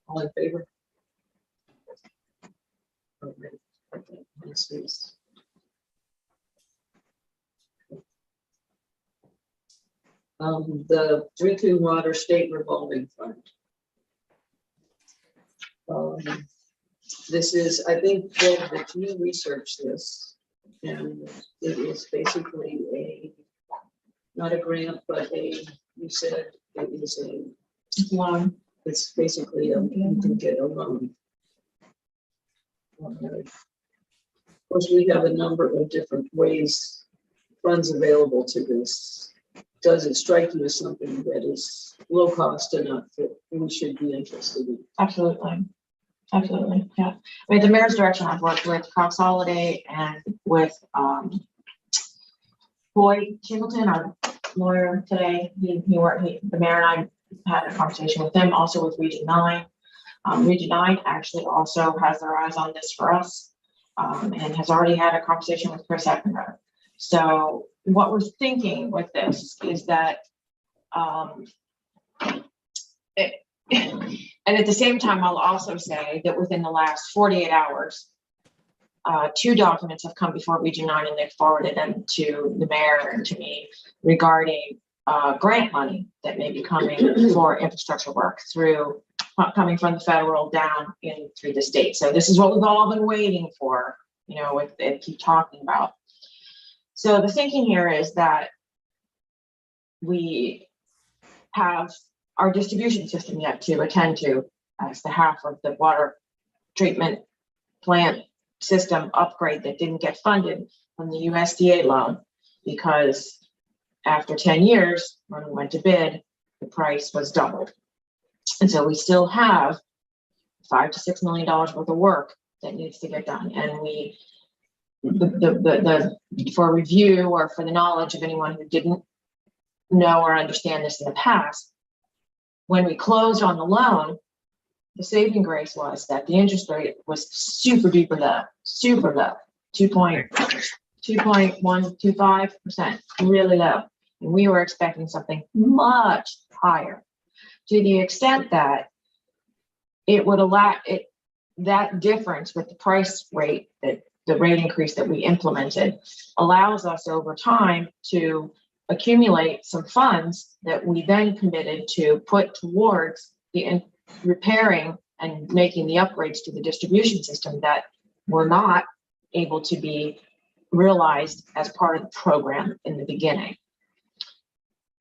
Speaker 8: All in favor? Okay. This is. The drinking water state revolving fund. This is, I think that you researched this, and it is basically not a grant, but you said it is
Speaker 2: Loan.
Speaker 8: it's basically you can get a loan. Of course, we have a number of different ways, funds available to this. Does it strike you as something that is low cost enough that we should be interested in?
Speaker 2: Absolutely. Absolutely. Yeah. I mean, the mayor's direction, I've worked with Consolidate and with Boyd Singleton, our lawyer today. The mayor and I had a conversation with them, also with Region 9. Region 9 actually also has their eyes on this for us, and has already had a conversation with Chris Eppenberg. So what we're thinking with this is that and at the same time, I'll also say that within the last 48 hours, 2 documents have come before Region 9 and they've forwarded them to the mayor and to me regarding grant money that may be coming for infrastructure work coming from the federal down in through the state. So this is what we've all been waiting for, you know, and keep talking about. So the thinking here is that we have our distribution system yet to attend to as the half of the water treatment plant system upgrade that didn't get funded from the USDA loan, because after 10 years, when we went to bid, the price was doubled. And so we still have $5 to $6 million worth of work that needs to get done. And for review or for the knowledge of anyone who didn't know or understand this in the past, when we closed on the loan, the saving grace was that the interest rate was super duper low, 2.125%, really low. And we were expecting something much higher, to the extent that it would allow that difference with the price rate, that the rate increase that we implemented, allows us over time to accumulate some funds that we then committed to put towards the repairing and making the upgrades to the distribution system that were not able to be realized as part of the program in the beginning.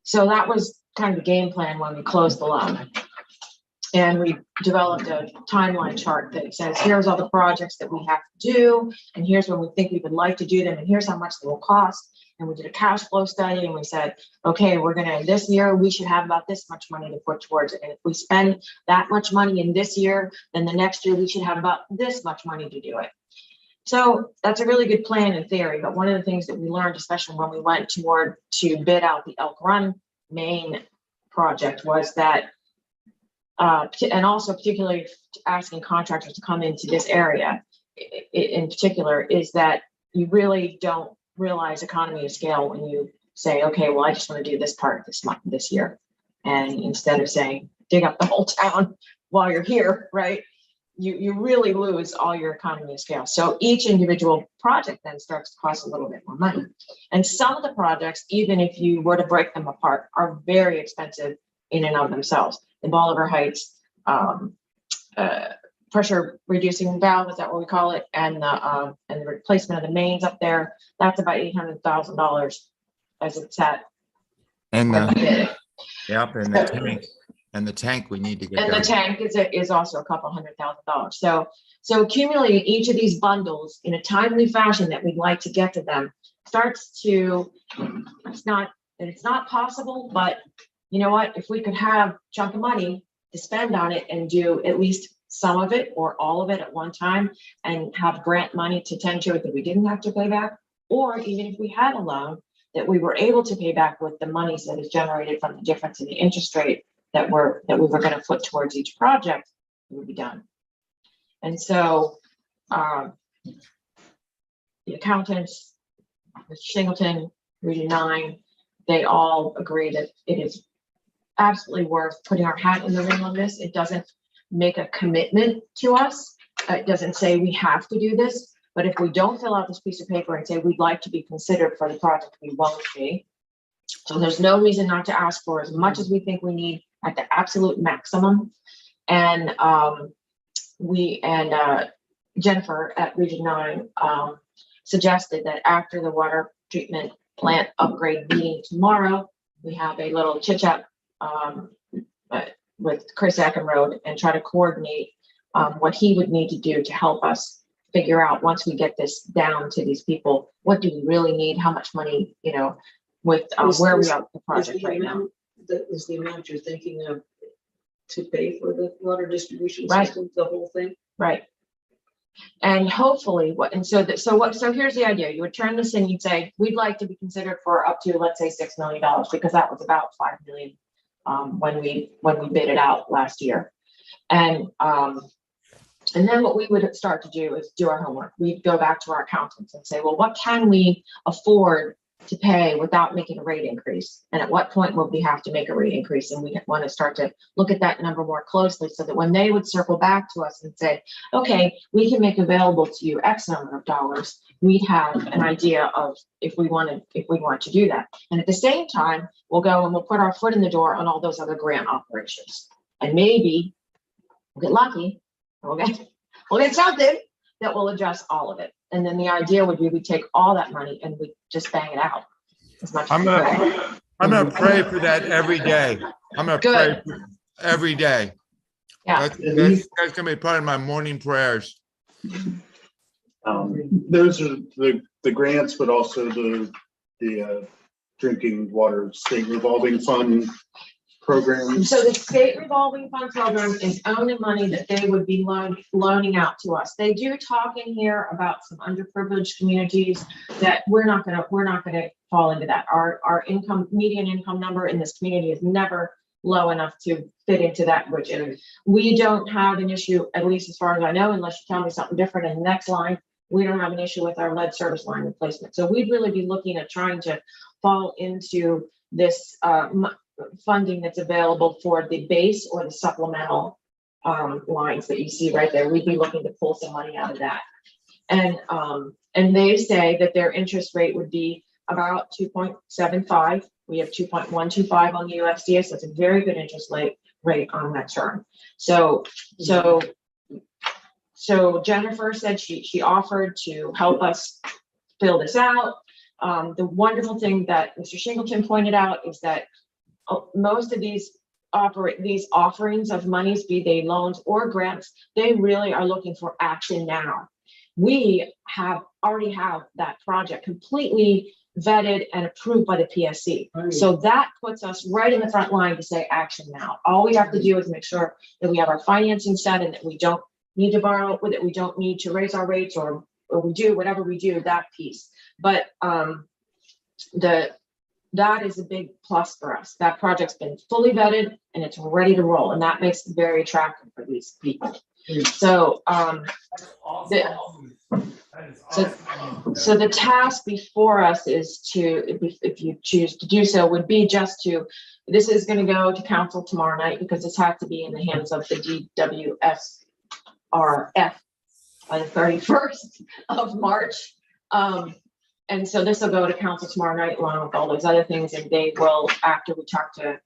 Speaker 2: So that was kind of the game plan when we closed the loan. And we developed a timeline chart that says, here's all the projects that we have to do, and here's when we think we would like to do them, and here's how much they will cost. and we did a cash flow study and we said, okay, this year, we should have about this much money to put towards it. And if we spend that much money in this year, then the next year we should have about this much money to do it. So that's a really good plan in theory, but one of the things that we learned, especially when we went to bid out the Elk Run main project, was that, and also particularly asking contractors to come into this area in particular, is that you really don't realize economy of scale when you say, okay, well, I just want to do this part this year. And instead of saying, dig up the whole town while you're here, right? You really lose all your economy of scale. So each individual project then starts to cost a little bit more money. And some of the projects, even if you were to break them apart, are very expensive in and of themselves. The Bolivar Heights pressure reducing valve, is that what we call it? And the replacement of the mains up there, that's about $800,000 as it's at.
Speaker 7: And
Speaker 2: when we did it.
Speaker 7: yep, and the tank we need to get
Speaker 2: And the
Speaker 7: done.
Speaker 2: tank is also a couple $100,000. So accumulating each of these bundles in a timely fashion that we'd like to get to them starts to, it's not possible, but you know what, if we could have a chunk of money to spend on it and do at least some of it or all of it at one time and have grant money to tend to it that we didn't have to pay back, or even if we had a loan that we were able to pay back with the monies that is generated from the difference in the interest rate that we were going to put towards each project, it would be done. And so the accountants, Mr. Singleton, Region 9, they all agree that it is absolutely worth putting our hat in the ring on this. It doesn't make a commitment to us. It doesn't say we have to do this, but if we don't fill out this piece of paper and say we'd like to be considered for the project, we won't be. So there's no reason not to ask for as much as we think we need at the absolute maximum. And Jennifer at Region 9 suggested that after the water treatment plant upgrade meeting tomorrow, we have a little chit chat with Chris Ackenroad and try to coordinate what he would need to do to help us figure out, once we get this down to these people, what do we really need, how much money, with where we are with the project right now.
Speaker 8: That is the amount you're thinking of to pay for the water distribution
Speaker 2: Right.
Speaker 8: system, the whole thing?
Speaker 2: Right. And hopefully so here's the idea. You would turn this in, you'd say, we'd like to be considered for up to, let's say, $6 million, because that was about $5 million when we bid it out last year. And then what we would start to do is do our homework. We'd go back to our accountants and say, well, what can we afford to pay without making a rate increase? And at what point will we have to make a rate increase? And we want to start to look at that number more closely, so that when they would circle back to us and say, okay, we can make available to you X number of dollars, we'd have an idea of if we want to do that. And at the same time, we'll go and we'll put our foot in the door on all those other grant operations. And maybe we'll get lucky and we'll get something that will adjust all of it. And then the idea would be we take all that money and we just bang it out as much as we can.
Speaker 7: I'm gonna pray for that every day. I'm gonna pray for every day.
Speaker 2: Yeah.
Speaker 7: That's gonna be part of my morning prayers.
Speaker 3: Those are the grants, but also the drinking water state revolving fund programs.
Speaker 2: So the state revolving fund program is owning money that they would be loaning out to us. They do talk in here about some underprivileged communities that we're not gonna fall into that. Our median income number in this community is never low enough to fit into that budget. We don't have an issue, at least as far as I know, unless you tell me something different in the next line. We don't have an issue with our lead service line replacement. So we'd really be looking at trying to fall into this funding that's available for the base or the supplemental lines that you see right there. We'd be looking to pull some money out of that. And they say that their interest rate would be about 2.75. We have 2.125 on the USDA, so it's a very good interest rate on that term. So Jennifer said she offered to help us fill this out. The wonderful thing that Mr. Shingleton pointed out is that most of these offerings of monies, be they loans or grants, they really are looking for action now. we already have that project completely vetted and approved by the PSC. So that puts us right in the front line to say action now. All we have to do is make sure that we have our financing set and that we don't need to borrow, that we don't need to raise our rates, or we do whatever we do, that piece. But that is a big plus for us. That project's been fully vetted and it's ready to roll, and that makes it very attractive for these people. So so the task before us is to, if you choose to do so, would be just to, this is going to go to council tomorrow night because this has to be in the hands of the DWSRF by the 31st of March. And so this will go to council tomorrow night along with all those other things, and they will, after we talk to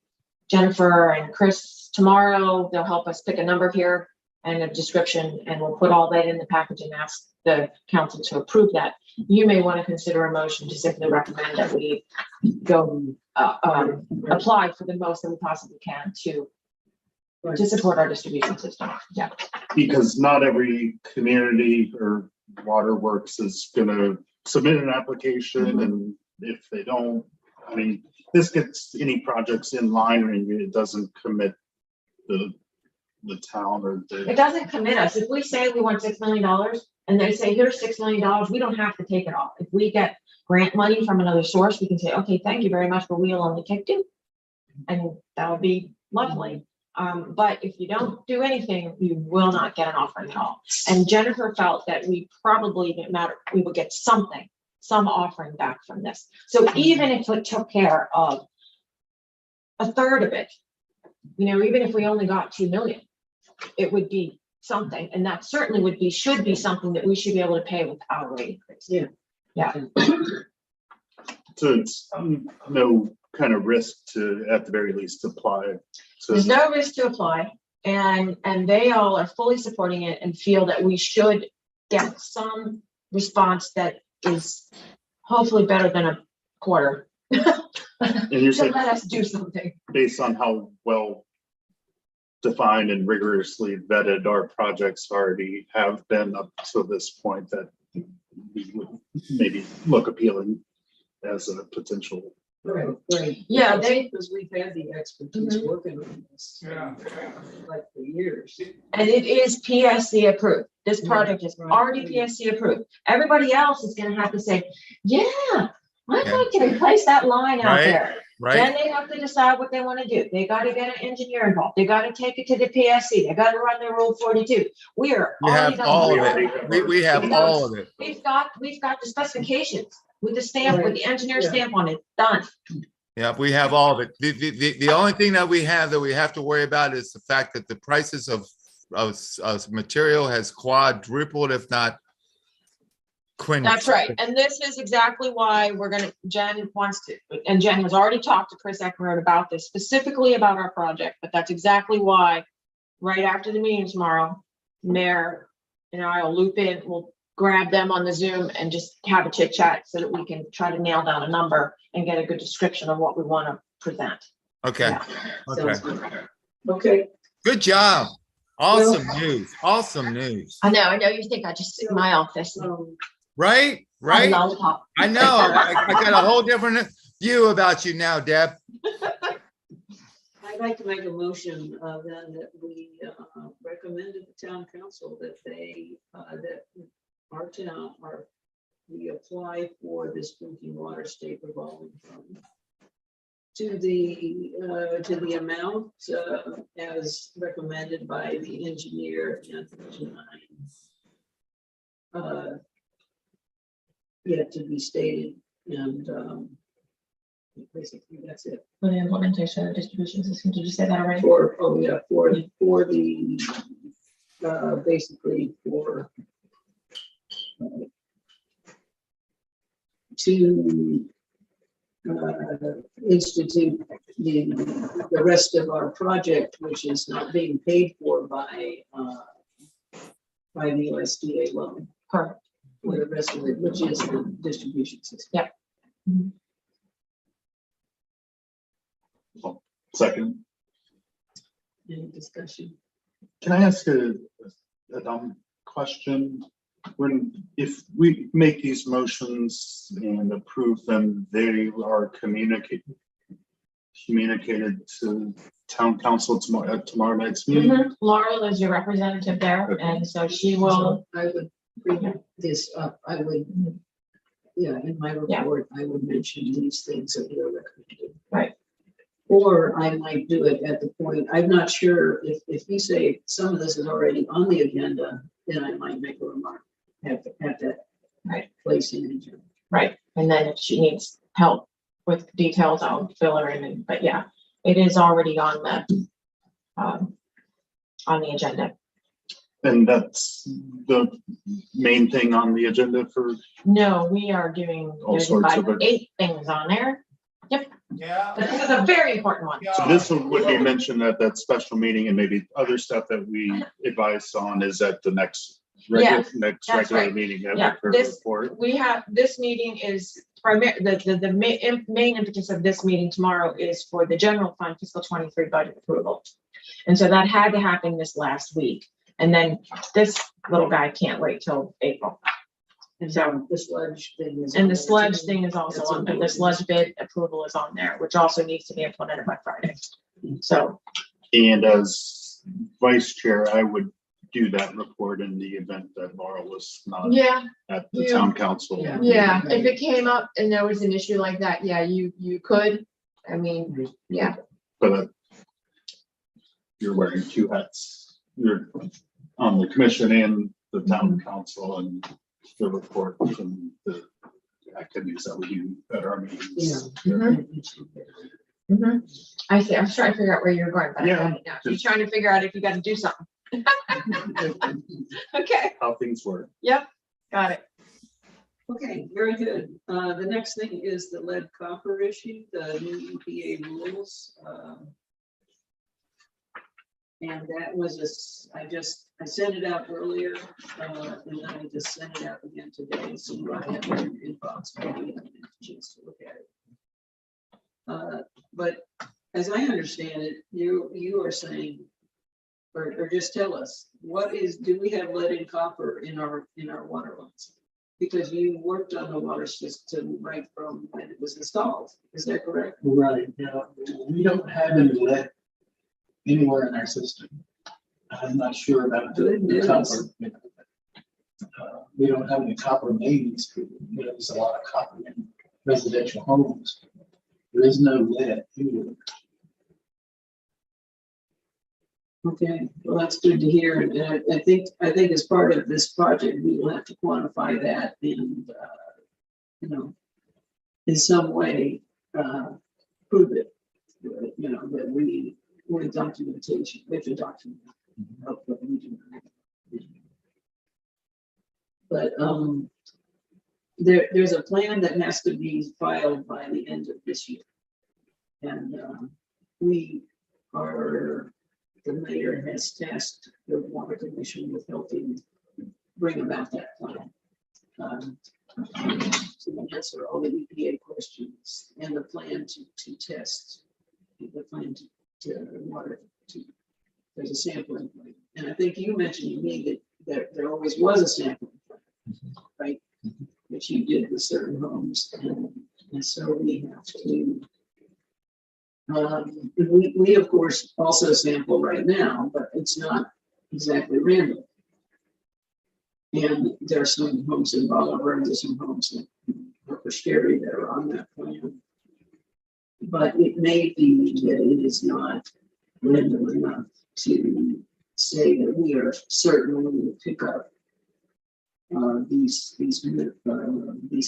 Speaker 2: Jennifer and Chris tomorrow, they'll help us pick a number here and a description, and we'll put all that in the package and ask the council to approve that. You may want to consider a motion to simply recommend that we go apply for the most that we possibly can to support our distribution system. Yeah.
Speaker 3: Because not every community or waterworks is gonna submit an application, and if they don't, I mean, this gets any projects in line, and it doesn't commit the town or
Speaker 2: It doesn't commit us. If we say we want $6 million and they say, here's $6 million, we don't have to take it off. If we get grant money from another source, we can say, okay, thank you very much, but we'll only take 2. And that would be lovely. But if you don't do anything, you will not get an offering at all. And Jennifer felt that we probably didn't matter, we would get some offering back from this. So even if it took care of a third of it, even if we only got 2 million, it would be something. And that certainly should be something that we should be able to pay with our rate increase. Yeah. Yeah.
Speaker 3: So it's no kind of risk to, at the very least, apply. So
Speaker 2: there's no risk to apply, and they all are fully supporting it and feel that we should get some response that is hopefully better than a quarter.
Speaker 3: And you're saying
Speaker 2: let us do something
Speaker 3: based on how well defined and rigorously vetted our projects already have been up to this point, that we would maybe look appealing as a potential.
Speaker 8: Right.
Speaker 2: Yeah,
Speaker 8: because we've had the expertise working on this. Like for years.
Speaker 2: And it is PSC approved. This project is already PSC approved. Everybody else is going to have to say, yeah, I'd like to replace that line out there.
Speaker 7: Right.
Speaker 2: Then they have to decide what they want to do. They got to get an engineer involved. They got to take it to the PSC. They got to run their Rule 42. We have
Speaker 7: all of it. We have all of it.
Speaker 2: We've got the specifications with the stamp, with the engineer stamp on it. Done.
Speaker 7: Yeah, we have all of it. The only thing that we have to worry about is the fact that the prices of material has quadrupled, if not quintupled.
Speaker 2: That's right. And this is exactly why Jen wants to, and Jen has already talked to Chris Eckenrode about this, specifically about our project, but that's exactly why right after the meeting tomorrow, Mayor and I will loop in, we'll grab them on the Zoom and just have a chit chat so that we can try to nail down a number and get a good description of what we want to present.
Speaker 7: Okay.
Speaker 2: Yeah.
Speaker 7: Okay.
Speaker 8: Okay.
Speaker 7: Good job. Awesome news. Awesome news.
Speaker 2: I know you think I just sit in my office.
Speaker 7: Right? Right?
Speaker 2: Lollipop.
Speaker 7: I know. I got a whole different view about you now, Deb.
Speaker 8: I'd like to make a motion then that we recommend to the town council that that our town, we apply for this drinking water state revolving fund to the amount as recommended by the engineer and yet to be stated, and basically that's it.
Speaker 2: For the implementation of the distribution system, did you say that already?
Speaker 8: For the basically for to institute the rest of our project, which is not being paid for by the USDA loan.
Speaker 2: Correct.
Speaker 8: For the rest of it, which is the distribution system.
Speaker 2: Yeah. Mm-hmm.
Speaker 3: Second.
Speaker 8: Any discussion?
Speaker 3: Can I ask a dumb question? if we make these motions and approve them, they are communicated to town council tomorrow, at tomorrow night's meeting.
Speaker 2: Laurel is your representative there, and so she will,
Speaker 1: I would bring this up, I would, in my report, I would mention these things that you're recommending.
Speaker 2: Right.
Speaker 1: Or I might do it at the point, I'm not sure if you say some of this is already on the agenda, then I might make a remark at that
Speaker 2: Right.
Speaker 1: place in the agenda.
Speaker 2: right, and then if she needs help with details, I'll fill her in, but yeah, it is already on the agenda.
Speaker 3: And that's the main thing on the agenda for,
Speaker 2: No, we are doing,
Speaker 3: All
Speaker 2: there's
Speaker 3: sorts
Speaker 2: about
Speaker 3: of-
Speaker 2: 8 things on there. Yep,
Speaker 7: Yeah.
Speaker 2: but this is a very important one.
Speaker 3: so this would be mentioned at that special meeting, and maybe other stuff that we advised on is at the next regular,
Speaker 2: that's
Speaker 3: regular
Speaker 2: right.
Speaker 3: meeting. that
Speaker 2: Yeah,
Speaker 3: we
Speaker 2: this-
Speaker 3: report.
Speaker 2: We have, this meeting is the main impetus of this meeting tomorrow is for the general fund fiscal 23 budget approval. And so that had to happen this last week. And then this little guy can't wait till April.
Speaker 1: And so the sludge thing is.
Speaker 2: And
Speaker 1: on
Speaker 2: the
Speaker 1: there,
Speaker 2: sludge
Speaker 1: too.
Speaker 2: thing is also
Speaker 1: That's
Speaker 2: on there. The
Speaker 1: important.
Speaker 2: sludge bid approval is on there, which also needs to be implemented by Friday. So,
Speaker 3: And as vice chair, I would do that report in the event that Laura was not
Speaker 9: Yeah,
Speaker 3: at the
Speaker 9: you-
Speaker 3: town council.
Speaker 1: Yeah.
Speaker 9: yeah, if it came up and there was an issue like that, yeah, you could, I mean, yeah.
Speaker 3: But you're wearing 2 hats. You're on the commission and the town council and the reports and the activities that we do at our meetings.
Speaker 9: I see, I was trying to figure out where you're going, but I
Speaker 3: Yeah,
Speaker 9: got it now. You're
Speaker 3: just-
Speaker 9: trying to figure out if you gotta do something. Okay,
Speaker 3: How things work.
Speaker 9: got it.
Speaker 8: Okay, very good. The next thing is the lead copper issue, the new EPA rules. And that was I sent it out earlier, and then I just sent it out again today, so you might have it in your inbox, maybe you haven't had a chance to look at it. But as I understand it, you are saying, or just tell us, do we have lead and copper in our water lines? Because you worked on the water system right from when it was installed, is that correct?
Speaker 5: Right, yeah, we don't have any lead anywhere in our system. I'm not sure about the copper. We don't have any copper mains, there's a lot of copper in residential homes. There is no lead anywhere.
Speaker 8: Okay, well, that's good to hear, and I think as part of this project, we will have to quantify that and, in some way, prove it, that we, with documentation, with the document. Of what we do. But, there's a plan that has to be filed by the end of this year. And, the mayor has tasked the water commission with helping bring about that plan. To answer all the EPA questions and the plan to test, the plan to water, there's a sampling plan. And I think you mentioned to me that there always was a sampling plan, right? Which you did with certain homes, and so we have to. We of course also sample right now, but it's not exactly random. And there are some homes in Bolivar and there's some homes in Upper Scary that are on that plan. But it may be that it is not random enough to say that we are certain we will pick up these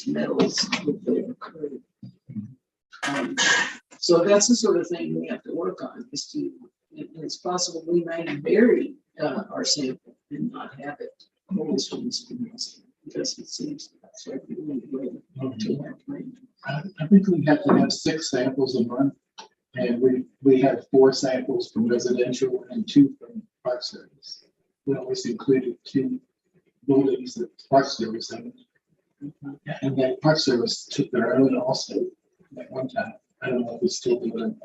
Speaker 8: metals if they occur. So that's the sort of thing we have to work on, is to, it's possible we might bury our sample and not have it always from the students, because it seems that's like the only way to have rain.
Speaker 5: I think we have to have 6 samples a month, and we have 4 samples from residential and 2 from Park Service. We always included 2 buildings that Park Service owned. And then Park Service took their own also at one time. I don't know if it's still doing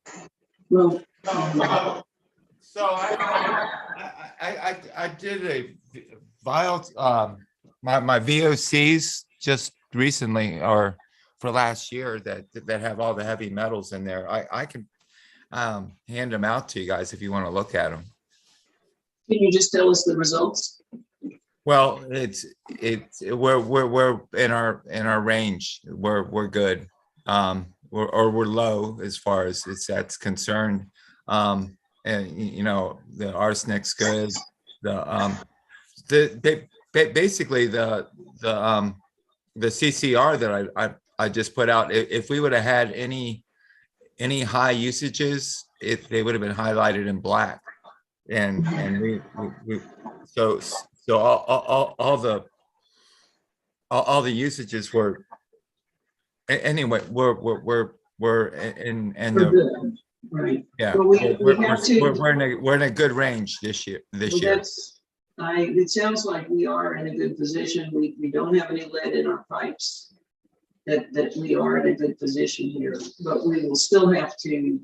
Speaker 5: it.
Speaker 8: Well,
Speaker 7: So I did a vial, my VOCs just recently or for last year that have all the heavy metals in there. I can hand them out to you guys if you want to look at them.
Speaker 8: Can you just tell us the results?
Speaker 7: Well, we're in our range. We're good. We're low as far as that's concerned. And you know, the arsenic's good. Basically the CCR that I just put out, if we would have had any high usages, they would have been highlighted in black. And we so all the usages were anyway, we're in
Speaker 8: We're
Speaker 7: the
Speaker 8: good, right?
Speaker 7: yeah,
Speaker 8: Well, we have to.
Speaker 7: we're in a good range this year.
Speaker 8: Well, it sounds like we are in a good position. We don't have any lead in our pipes. That we are in a good position here, but we will still have to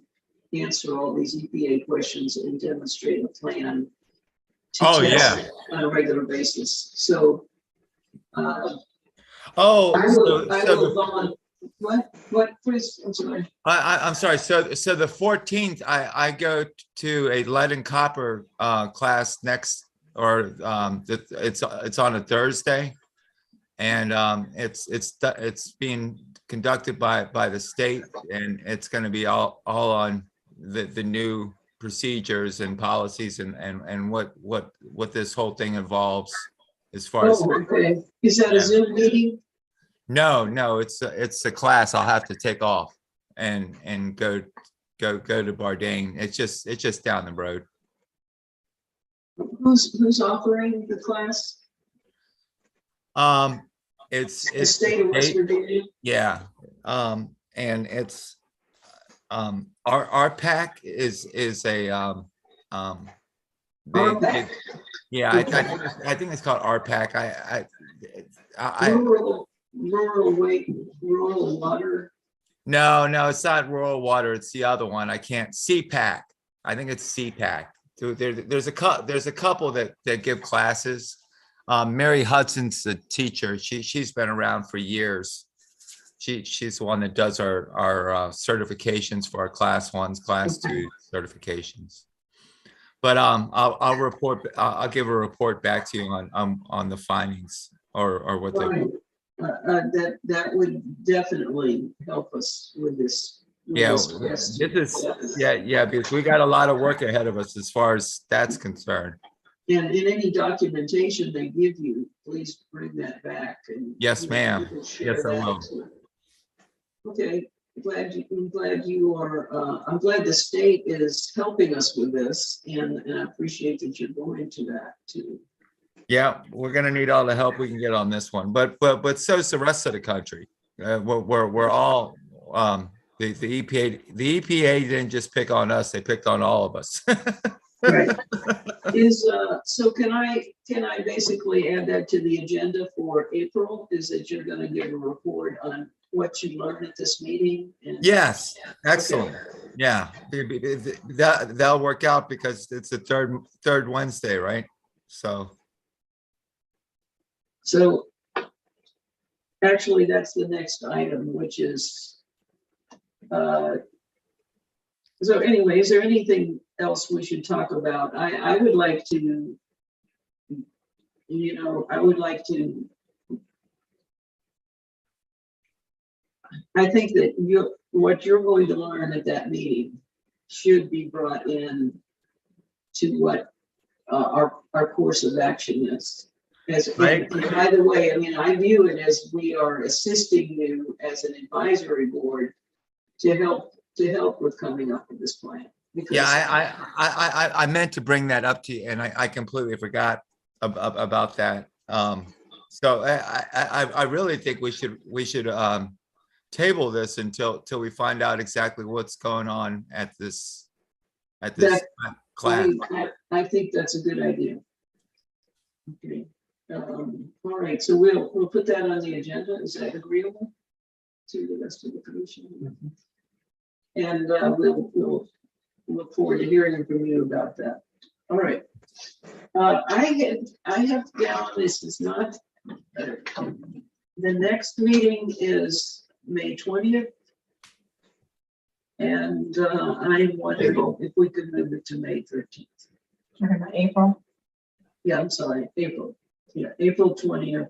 Speaker 8: answer all these EPA questions and demonstrate a plan. To
Speaker 7: Oh,
Speaker 8: test
Speaker 7: yeah.
Speaker 8: on a regular basis. So.
Speaker 7: Oh,
Speaker 8: What, Chris? I'm sorry.
Speaker 7: I'm sorry. So the 14th, I go to a lead and copper class next, or it's on a Thursday, and it's being conducted by the state, and it's going to be all on the new procedures and policies and what this whole thing involves as far as.
Speaker 8: Okay. Is that a Zoom meeting?
Speaker 7: No, it's a class I'll have to take off and go to Bardane. It's just down the road.
Speaker 8: Who's offering the class?
Speaker 7: It's
Speaker 8: The state of West Virginia?
Speaker 7: Yeah. And it's our pack is a
Speaker 8: RPAC?
Speaker 7: yeah, I think it's called RPAC.
Speaker 8: Rural water.
Speaker 7: No, it's not rural water. It's the other one. I can't. CPAC. I think it's CPAC. There's a couple that give classes. Mary Hudson's the teacher. She's been around for years. She's the one that does our certifications for our class 1s, class 2 certifications. But I'll report. I'll give a report back to you on the findings or what
Speaker 8: Right. That would definitely help us with this.
Speaker 7: This is because we got a lot of work ahead of us as far as that's concerned.
Speaker 8: And in any documentation they give you, please bring that back. And
Speaker 7: yes, ma'am. Yes, I will.
Speaker 8: Okay, I'm glad you are. I'm glad the state is helping us with this, and I appreciate that you're going to that too.
Speaker 7: Yeah, we're gonna need all the help we can get on this one, but so is the rest of the country. We're all the EPA didn't just pick on us; they picked on all of us.
Speaker 8: Right. So can I basically add that to the agenda for April? Is that you're going to give a report on what you learned at this meeting?
Speaker 7: Yes, excellent. Okay. Yeah, that'll work out because it's the third Wednesday, right?
Speaker 8: So actually, that's the next item, which is, so anyway, is there anything else we should talk about? I would like to, I think that what you're going to learn at that meeting should be brought in to what our course of action is. Right. And by the way, I mean, I view it as we are assisting you as an advisory board to help with coming up with this plan.
Speaker 7: Yeah, I meant to bring that up to you, and I completely forgot about that. So I really think we should table this until we find out exactly what's going on at this class.
Speaker 8: I think that's a good idea. Okay. All right, so we'll put that on the agenda. Is that agreeable to the rest of the commission? Mm-hmm. And we'll look forward to hearing from you about that. All right. I have down, this is not, the next meeting is May 20th. And I'm wondering if we could move it to May 13th.
Speaker 2: Talking about April.
Speaker 8: Yeah, I'm sorry, April. Yeah, April 20th.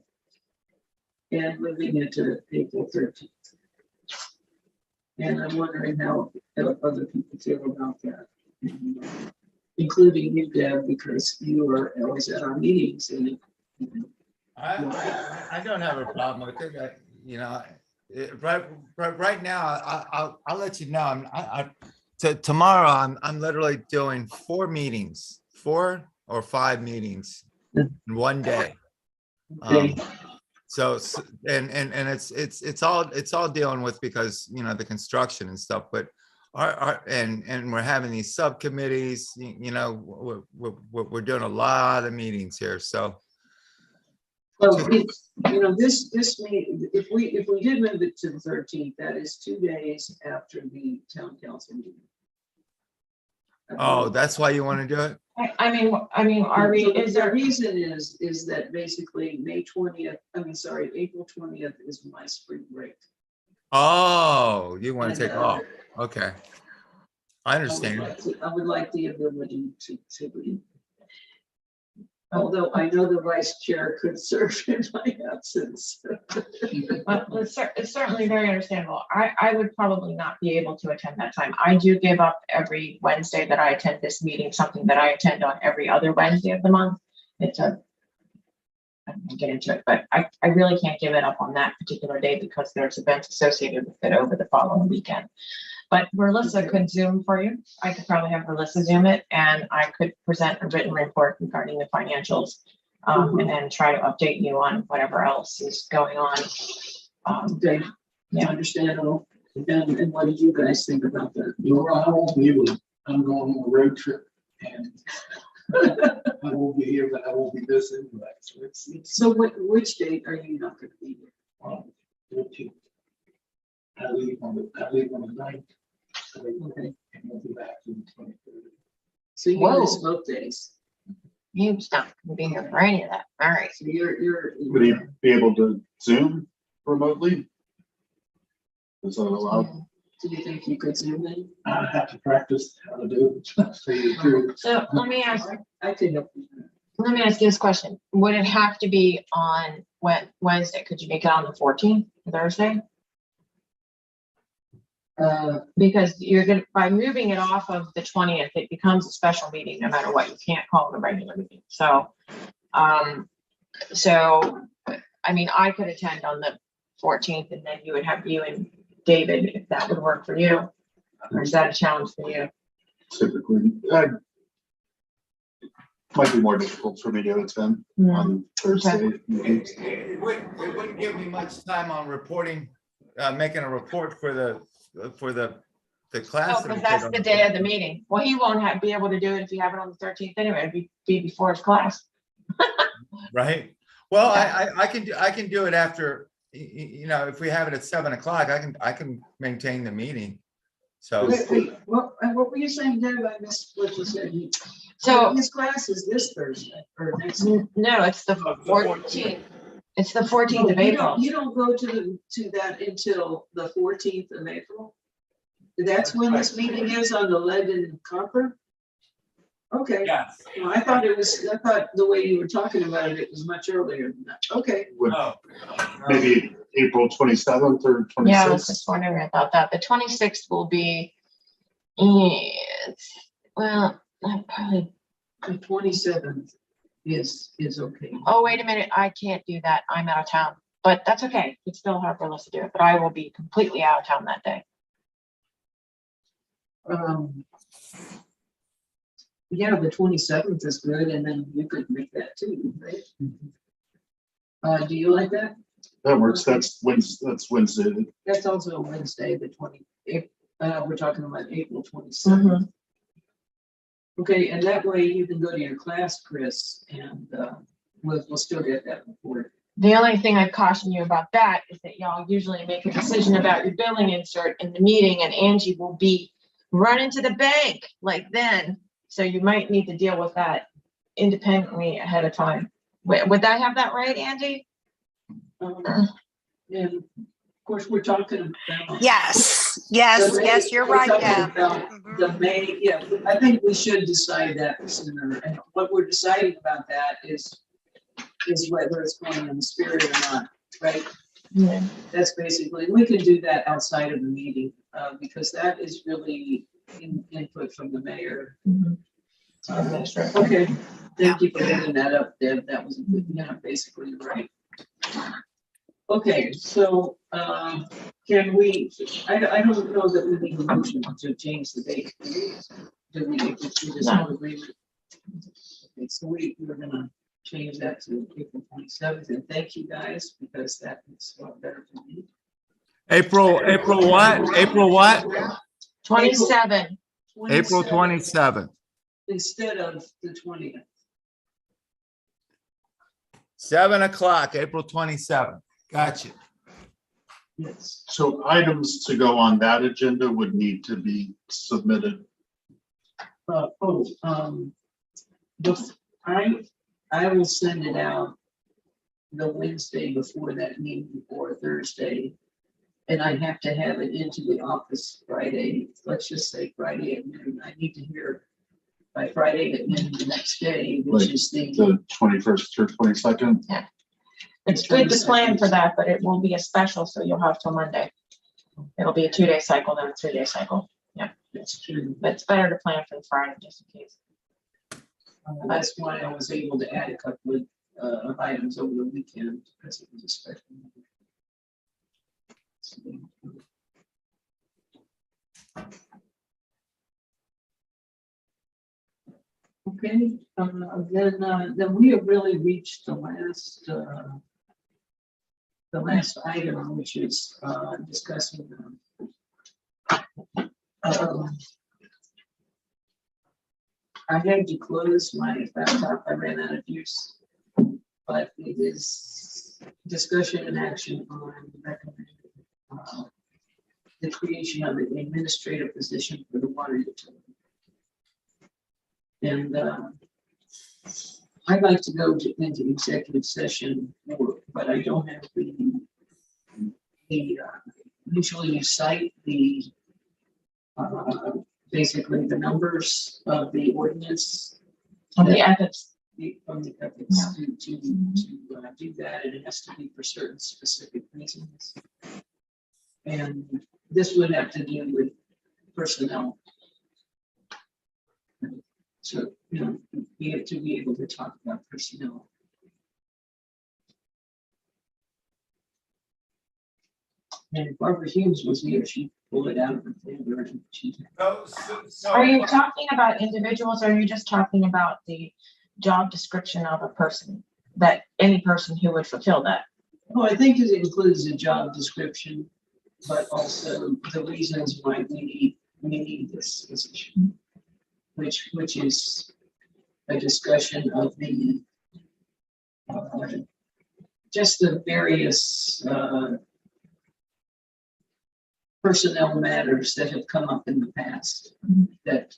Speaker 8: And moving it to April 13th. And I'm wondering how other people feel about that. Including you, Deb, because you are always at our meetings and
Speaker 7: I don't have a problem with it. You know, right now, I'll let you know. Tomorrow, I'm literally doing 4 meetings, 4 or 5 meetings in one day. So and it's all dealing with, because you know the construction and stuff, but and we're having these subcommittees. You know, we're doing a lot of meetings here. So.
Speaker 8: well, you know, this meeting, if we did move it to the 13th, that is 2 days after the town council meeting.
Speaker 7: Oh, that's why you want to do it?
Speaker 2: I mean, are we, is
Speaker 8: The
Speaker 2: there,
Speaker 8: reason is that basically April 20th is my spring break.
Speaker 7: Oh, you want to
Speaker 8: And,
Speaker 7: take off? Okay. I understand.
Speaker 8: I would like the ability to leave. Although I know the vice chair could serve in my absence.
Speaker 2: it's certainly very understandable. I would probably not be able to attend that time. I do give up every Wednesday that I attend this meeting, something that I attend on every other Wednesday of the month. I don't get into it, but I really can't give it up on that particular day because there's events associated with it over the following weekend. But Melissa could Zoom for you. I could probably have Melissa Zoom it, and I could present a written report regarding the financials, and then try to update you on whatever else is going on.
Speaker 8: Okay,
Speaker 2: Yeah.
Speaker 8: understandable. And what did you guys think about that?
Speaker 5: Well, I won't be able to, I'm going on a road trip and I won't be here, but I will be visiting. So it's
Speaker 8: So which date are you not going to be here?
Speaker 5: 13th. I leave on the 9th.
Speaker 8: Okay,
Speaker 5: And we'll be back to the 23rd.
Speaker 8: so you
Speaker 2: Whoa.
Speaker 8: miss both days.
Speaker 2: You're not gonna be here for any of that. All right.
Speaker 8: So you're.
Speaker 3: Would he be able to Zoom remotely? Is that allowed?
Speaker 8: Do you think you could Zoom in?
Speaker 5: I have to practice how to do it. So you do.
Speaker 2: So let me ask
Speaker 8: I could help you.
Speaker 2: you this question. Would it have to be on Wednesday? Could you make it on the 14th, Thursday? Because you're gonna, by moving it off of the 20th, it becomes a special meeting no matter what. You can't call it a regular meeting. So, I mean, I could attend on the 14th and then you would have you and David, if that would work for you. Or is that a challenge for you?
Speaker 3: Typically, might be more difficult for me to attend on Thursday meetings.
Speaker 7: It wouldn't give me much time on reporting, making a report for the class.
Speaker 2: Oh, because that's the day of the meeting. Well, he won't be able to do it if you have it on the 13th anyway. It'd be before his class.
Speaker 7: Right. Well, I can do it after, you know, if we have it at 7 o'clock, I can maintain the meeting. So,
Speaker 8: Wait, what were you saying, Dave? I missed what you said.
Speaker 2: So
Speaker 8: His class is this Thursday or next.
Speaker 2: no, it's the 14th. It's the 14th of April.
Speaker 8: You don't go to that until the 14th of April? That's when this meeting is, on the lead and copper? Okay.
Speaker 7: yes.
Speaker 8: Well, I thought the way you were talking about it, it was much earlier than that. Okay.
Speaker 3: Would
Speaker 7: Oh.
Speaker 3: maybe April 27th or 26th?
Speaker 2: Yeah, I was just wondering about that. The 26th will be, well, I probably,
Speaker 8: The 27th is okay.
Speaker 2: oh, wait a minute. I can't do that. I'm out of town, but that's okay. It's still hard for us to do it, but I will be completely out of town that day.
Speaker 8: Yeah, the 27th is good, and then you could make that too, right? Do you like that?
Speaker 3: That works. That's Wednesday.
Speaker 8: That's also a Wednesday, the 20th. We're talking about April 27th. Okay, and that way you can go to your class, Chris, and we'll still get that report.
Speaker 2: The only thing I'd caution you about that is that y'all usually make a decision about your billing insert in the meeting, and Angie will be running to the bank like then. So you might need to deal with that independently ahead of time. Would I have that right, Angie?
Speaker 8: And of course, we're talking about.
Speaker 6: Yes, yes,
Speaker 8: the May-
Speaker 6: yes, you're
Speaker 8: we're
Speaker 6: right,
Speaker 8: talking
Speaker 6: Deb.
Speaker 8: about
Speaker 6: Mhm.
Speaker 8: The May, yeah, I think we should decide that sooner, and what we're deciding about that is whether it's going in the spirit or not, right?
Speaker 2: Yeah.
Speaker 8: That's basically, we can do that outside of the meeting, because that is really input from the mayor.
Speaker 2: Mhm.
Speaker 8: Okay, thank you for bringing that up, Deb, that was, basically right. Okay, so, can we, I don't know that we need a motion to change the date. Do we, if we just have agreement? Okay, so we're gonna change that to April 27th, and thank you guys, because that is a lot better for me.
Speaker 7: April what? April what?
Speaker 2: 27.
Speaker 7: April
Speaker 8: 27th
Speaker 7: 27th.
Speaker 8: Instead of the 20th.
Speaker 7: 7 o'clock, April 27th. Gotcha.
Speaker 8: Yes.
Speaker 3: So items to go on that agenda would need to be submitted.
Speaker 8: I will send it out the Wednesday before that meeting, or Thursday. And I have to have it into the office Friday, let's just say Friday at noon. I need to hear by Friday at noon the next day, which
Speaker 3: Like
Speaker 8: is the,
Speaker 3: The 21st or 22nd.
Speaker 2: It's good to plan for that, but it will be a special, so you'll have till Monday. It'll be a 2-day cycle, then a 3-day cycle.
Speaker 8: that's true.
Speaker 2: But it's better to plan for the Friday just in case.
Speaker 8: That's why I was able to add a couple of items over the weekend, because it was a special. Okay, then we have really reached the last item, which is discussing I had to close my laptop, I ran out of use, but it is discussion and action on recommending the creation of an administrative position for the water utility. And I'd like to go into executive session, but I don't have usually you cite the basically the numbers of the ordinance.
Speaker 2: On the ethics.
Speaker 8: From the ethics to do that, and it has to be for certain specific reasons. And this would have to do with personnel. So, we have to be able to talk about personnel. And if Barbara Hughes was here, she'd pull it out of her folder and she'd.
Speaker 2: Are you talking about individuals, or are you just talking about the job description of a person, that any person who would fulfill that?
Speaker 8: Oh, I think it includes a job description, but also the reasons why we need this position, which is a discussion of the just the various personnel matters that have come up in the past that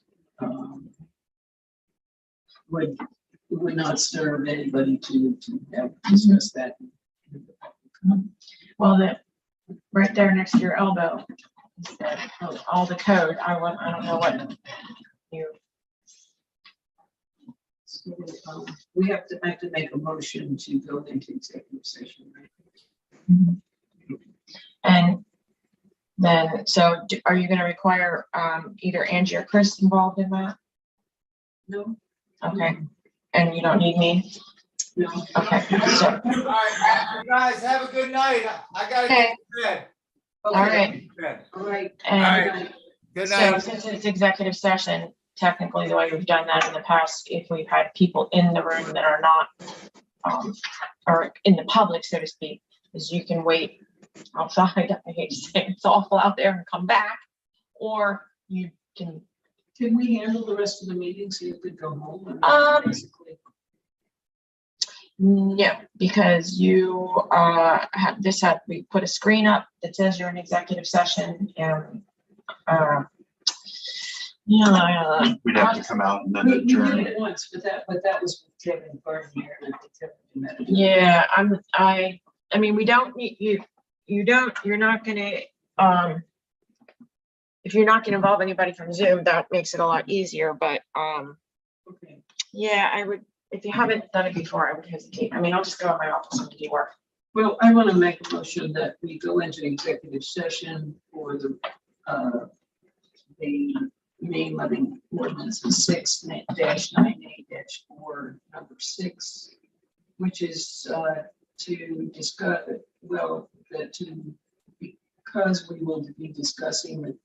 Speaker 8: would not serve anybody to have discussed that.
Speaker 2: Well, that right there next to your elbow, is that, all the code. I don't know what you.
Speaker 8: So, we have to make a motion to go into executive session, right?
Speaker 2: And then, so are you going to require either Angie or Chris involved in that?
Speaker 8: No.
Speaker 2: Okay. And you don't need me?
Speaker 8: No.
Speaker 2: Okay. So,
Speaker 7: All right, you guys have a good night. I gotta get to bed.
Speaker 2: all right.
Speaker 8: All right.
Speaker 2: And
Speaker 7: Good
Speaker 2: so
Speaker 7: night.
Speaker 2: since it's executive session, technically the way we've done that in the past, if we've had people in the room that are not, or in the public, so to speak, is you can wait outside. I hate to say it's awful out there and come back, or you can.
Speaker 8: Can we handle the rest of the meeting so you could go home? Basically.
Speaker 2: No, because you we put a screen up that says you're in executive session, and Yeah,
Speaker 3: We'd have to come out and then
Speaker 8: We did
Speaker 3: adjourn.
Speaker 8: it once, but that was with Kevin Burton here, and I think Kevin met it.
Speaker 2: yeah, I mean, we don't need, you're not gonna, if you're not gonna involve anybody from Zoom, that makes it a lot easier, but,
Speaker 8: Okay.
Speaker 2: yeah, I would, if you haven't done it before, I would hesitate. I mean, I'll just go in my office and do work.
Speaker 8: Well, I want to make a motion that we go into executive session for the name of the ordinance is 6-98-4, number 6, which is to discuss, well, because we will be discussing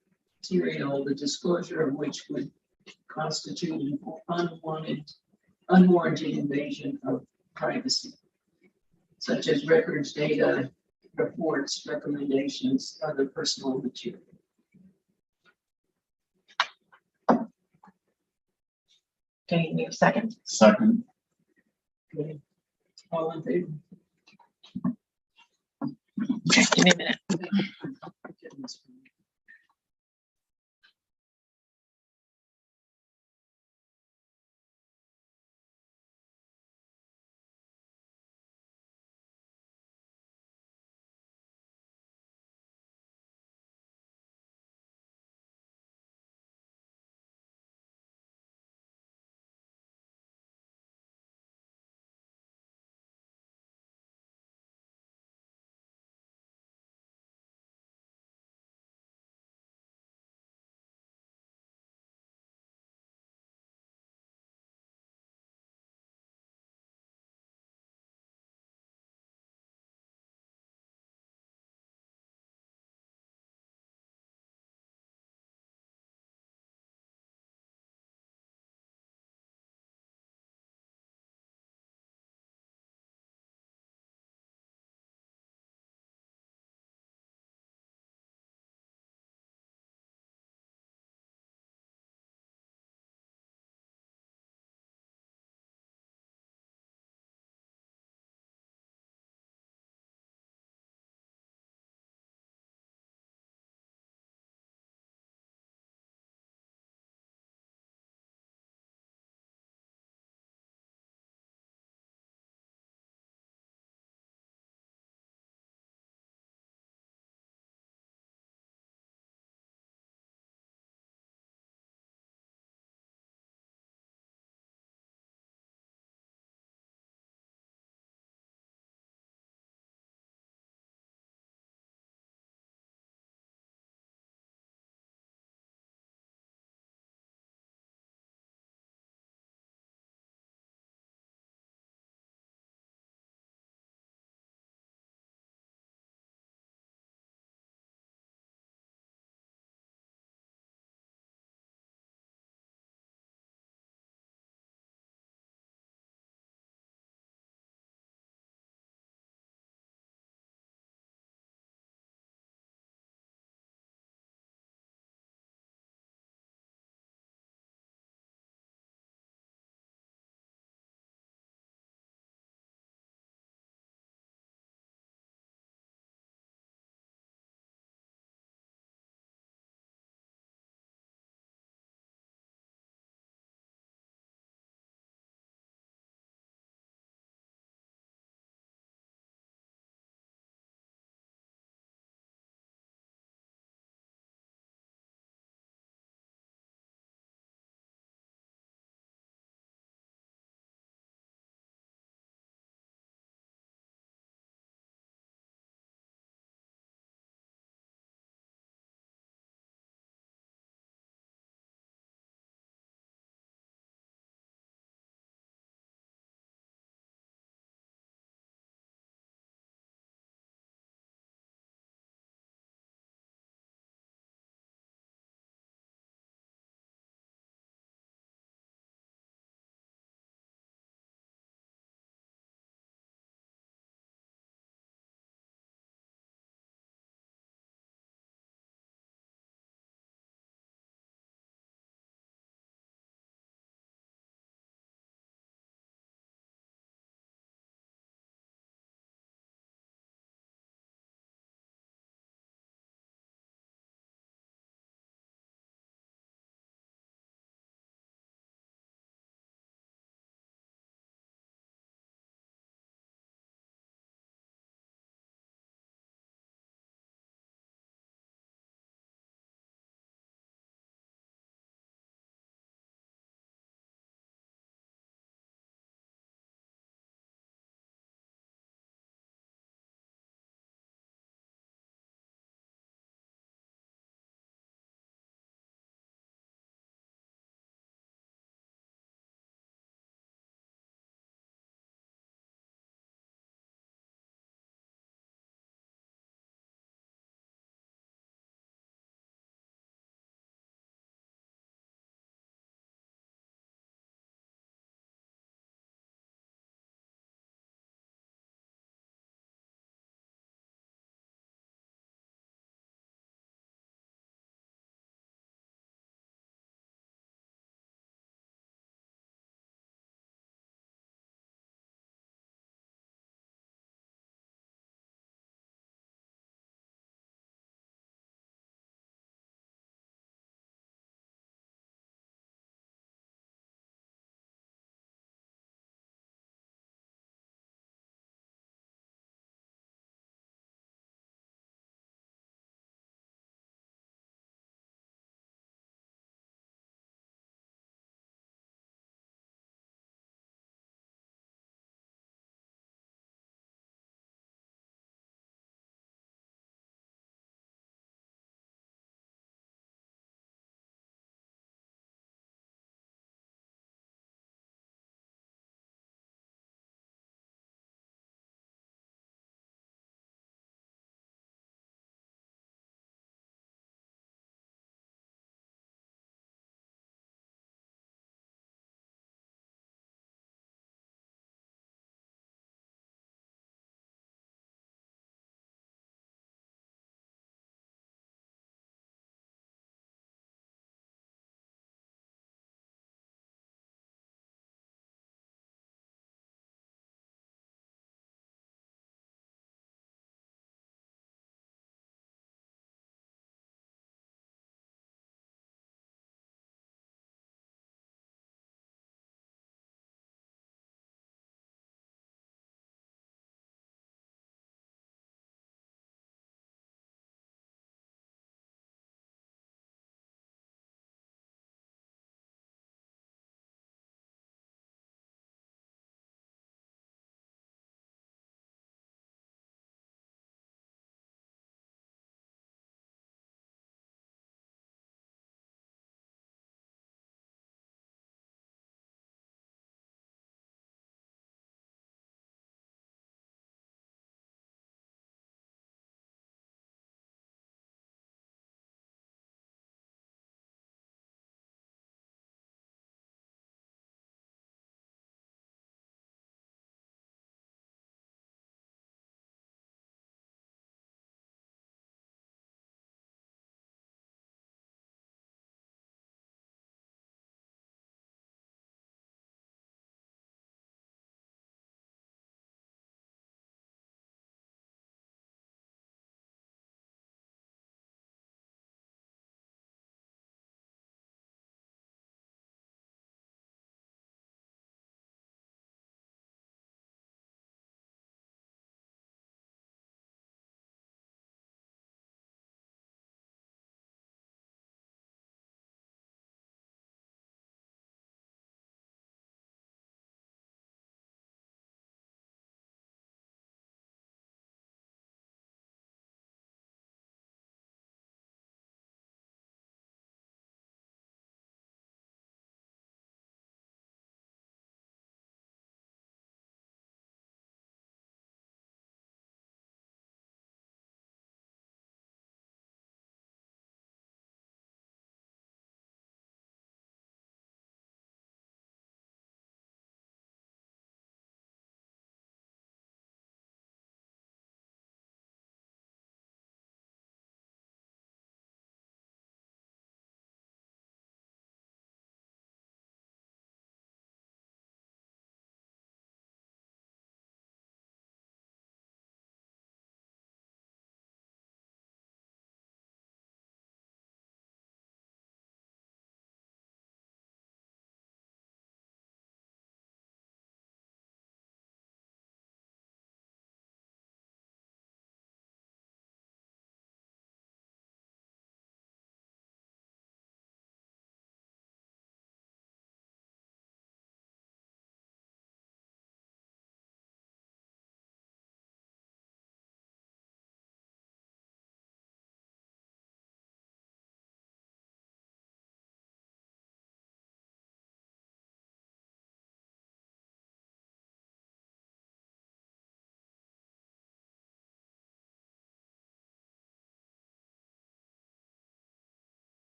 Speaker 8: material, the disclosure of which would constitute an unwarranted invasion of privacy, such as records, data, reports, recommendations, other personal material.
Speaker 2: Okay, you need a second.
Speaker 3: Second,
Speaker 8: Okay. All in favor?
Speaker 2: Okay, give me a minute.
Speaker 8: Goodness.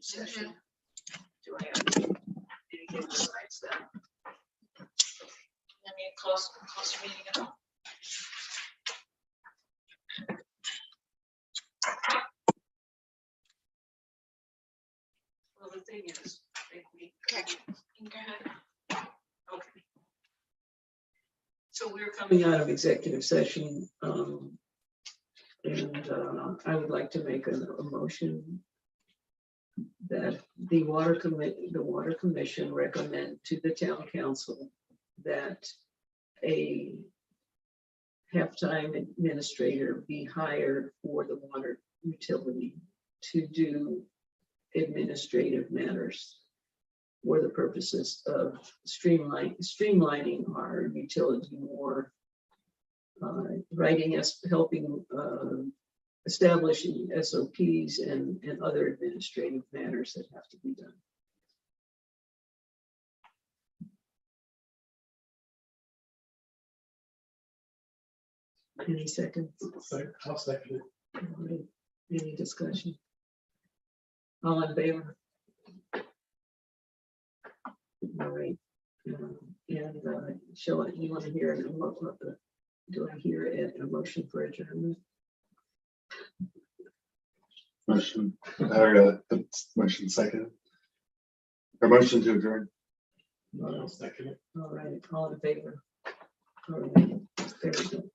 Speaker 8: executive session. Do I have anything besides that?
Speaker 2: I mean, close meeting at all.
Speaker 8: Well, the thing is, I think we.
Speaker 2: Go ahead.
Speaker 8: Okay. So we're coming out of executive session, and I would like to make a motion that the water commission recommend to the town council that a half-time administrator be hired for the water utility to do administrative matters for the purposes of streamlining our utility more, helping establishing SOPs and other administrative matters that have to be done. Any seconds?
Speaker 5: I'll second it.
Speaker 8: All right. Any discussion? All in favor? All right. Shall you want to hear do I hear a motion for adjournment?
Speaker 3: Motion, or motion second. Or motion to adjourn.
Speaker 5: I'll second it.
Speaker 8: All right, all in favor? All right, very good.